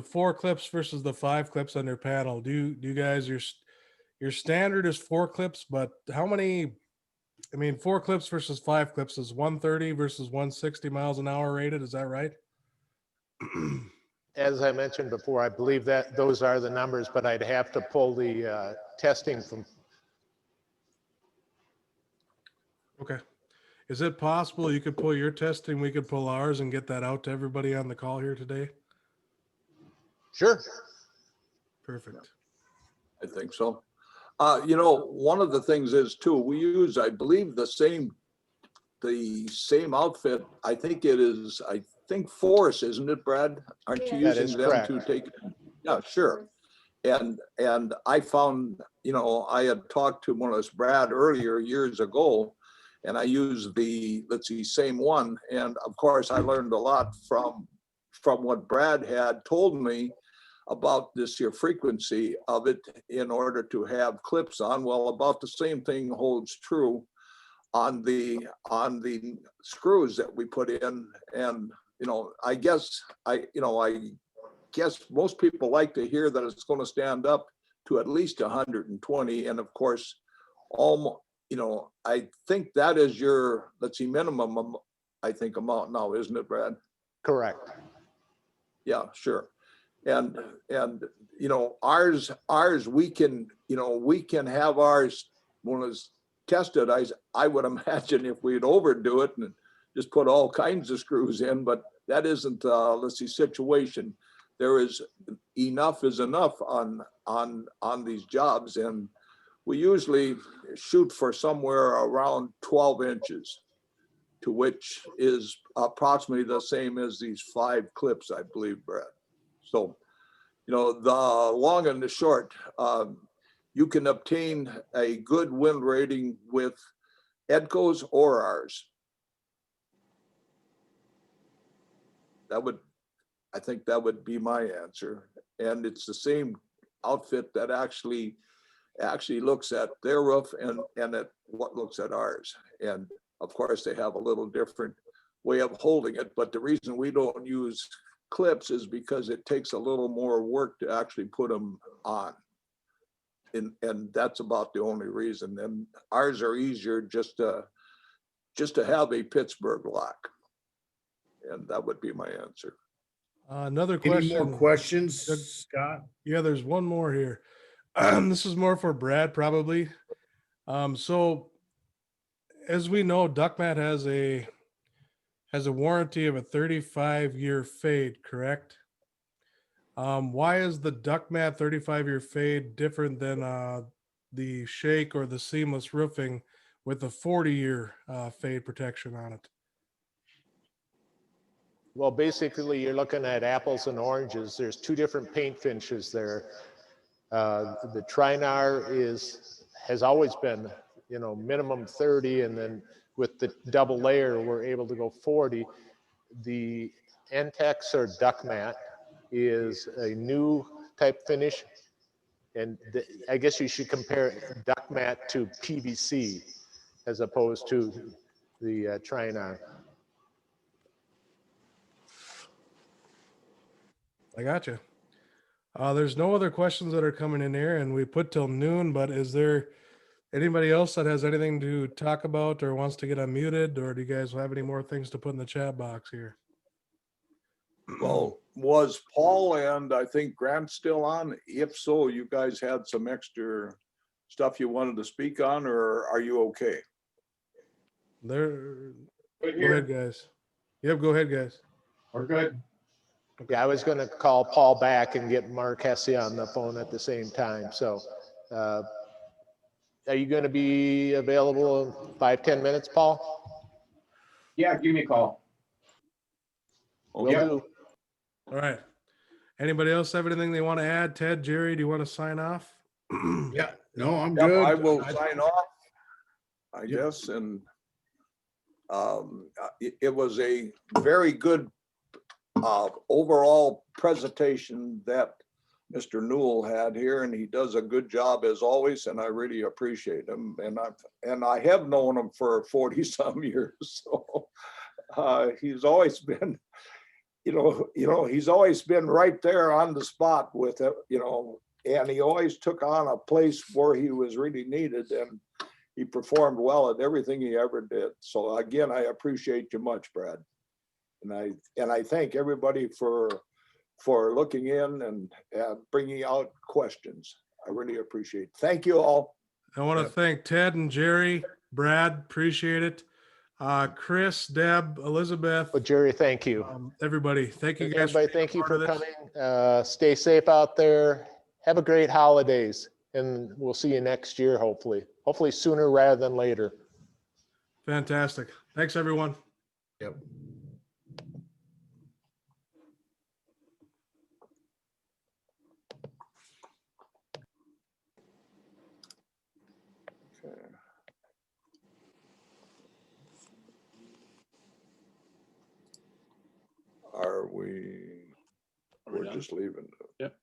4 clips versus the 5 clips on your panel. Do you guys, your standard is 4 clips, but how many? I mean, 4 clips versus 5 clips is 130 versus 160 miles an hour rated. Is that right? As I mentioned before, I believe that those are the numbers, but I'd have to pull the testing from. Okay. Is it possible you could pull your testing, we could pull ours and get that out to everybody on the call here today? Sure. Perfect. I think so. One of the things is too, we use, I believe, the same outfit. I think Force, isn't it, Brad? Aren't you That is using them correct. to take? Yeah, sure. And I found, I had talked to one of us, Brad, earlier years ago, and I used the, same one. And of course, I learned a lot from what Brad had told me about this here frequency of it in order to have clips on. Well, about the same thing holds true on the screws that we put in. And, I guess most people like to hear that it's going to stand up to at least 120. And of course, I think that is your, minimum, amount now, isn't it, Brad? Correct. Yeah, sure. And ours, we can have ours when it's tested. I would imagine if we'd overdo it and just put all kinds of screws in, but that isn't, situation. There is enough is enough on these jobs. And we usually shoot for somewhere around 12 inches, to which is approximately the same as these 5 clips, I believe, Brad. So, the long and the short, you can obtain a good wind rating with EDCOs or ours. I think that would be my answer. And it's the same outfit that actually looks at their roof and at what looks at ours. And of course, they have a little different way of holding it. But the reason we don't use clips is because it takes a little more work to actually put them on. And that's about the only reason. And ours are easier just to have a Pittsburgh lock. And that would be my answer. Another question. Any more questions, Scott? Yeah, there's one more here. This is more for Brad, probably. So as we know, DuckMat has a warranty of a 35-year fade, correct? Why is the DuckMat 35-year fade different than the shake or the seamless roofing with a 40-year fade protection on it? Well, basically, you're looking at apples and oranges. There's 2 different paint finishes there. The Trinar has always been, minimum 30, and then with the double layer, we're able to go 40. The Entex or duck mat is a new type finish. And I guess you should compare duck mat to PVC as opposed to the Trin-On. I got you. There's no other questions that are coming in here, and we put till noon, but is there anybody else that has anything to talk about or wants to get unmuted, or do you guys have any more things to put in the chat box here? Well, was Paul and I think Grant still on? If so, you guys had some extra stuff you wanted to speak on, or are you okay? There, Good go ahead, here. guys. Yep, go ahead, guys. We're good. Yeah, I was going to call Paul back and get Mark Hesse on the phone at the same time. So are you going to be available in 5-10 minutes, Paul? Yeah, give me a call. Will Yep. do. All right. Anybody else have anything they want to add? Ted, Jerry, do you want to sign off? Yeah, no, I'm Yep, good. I will sign off, I Yep. guess, and it was a very good overall presentation that Mr. Newell had here, and he does a good job as always, and I really appreciate him. And I have known him for 40 some years, so he's always been, he's always been right there on the spot with it, and he always took on a place where he was really needed, and he performed well at everything he ever did. So again, I appreciate you much, Brad. And I thank everybody for looking in and bringing out questions. I really appreciate it. Thank you all. I want to thank Ted and Jerry, Brad, appreciate it. Chris, Deb, Elizabeth, Well, Jerry, thank you. everybody. Thank you guys. Everybody, thank you for coming. Stay safe out there. Have a great holidays, and we'll see you next year, hopefully. Hopefully sooner rather than later. Fantastic. Thanks, everyone. Yep. Okay. Are we? We're just leaving. Yep.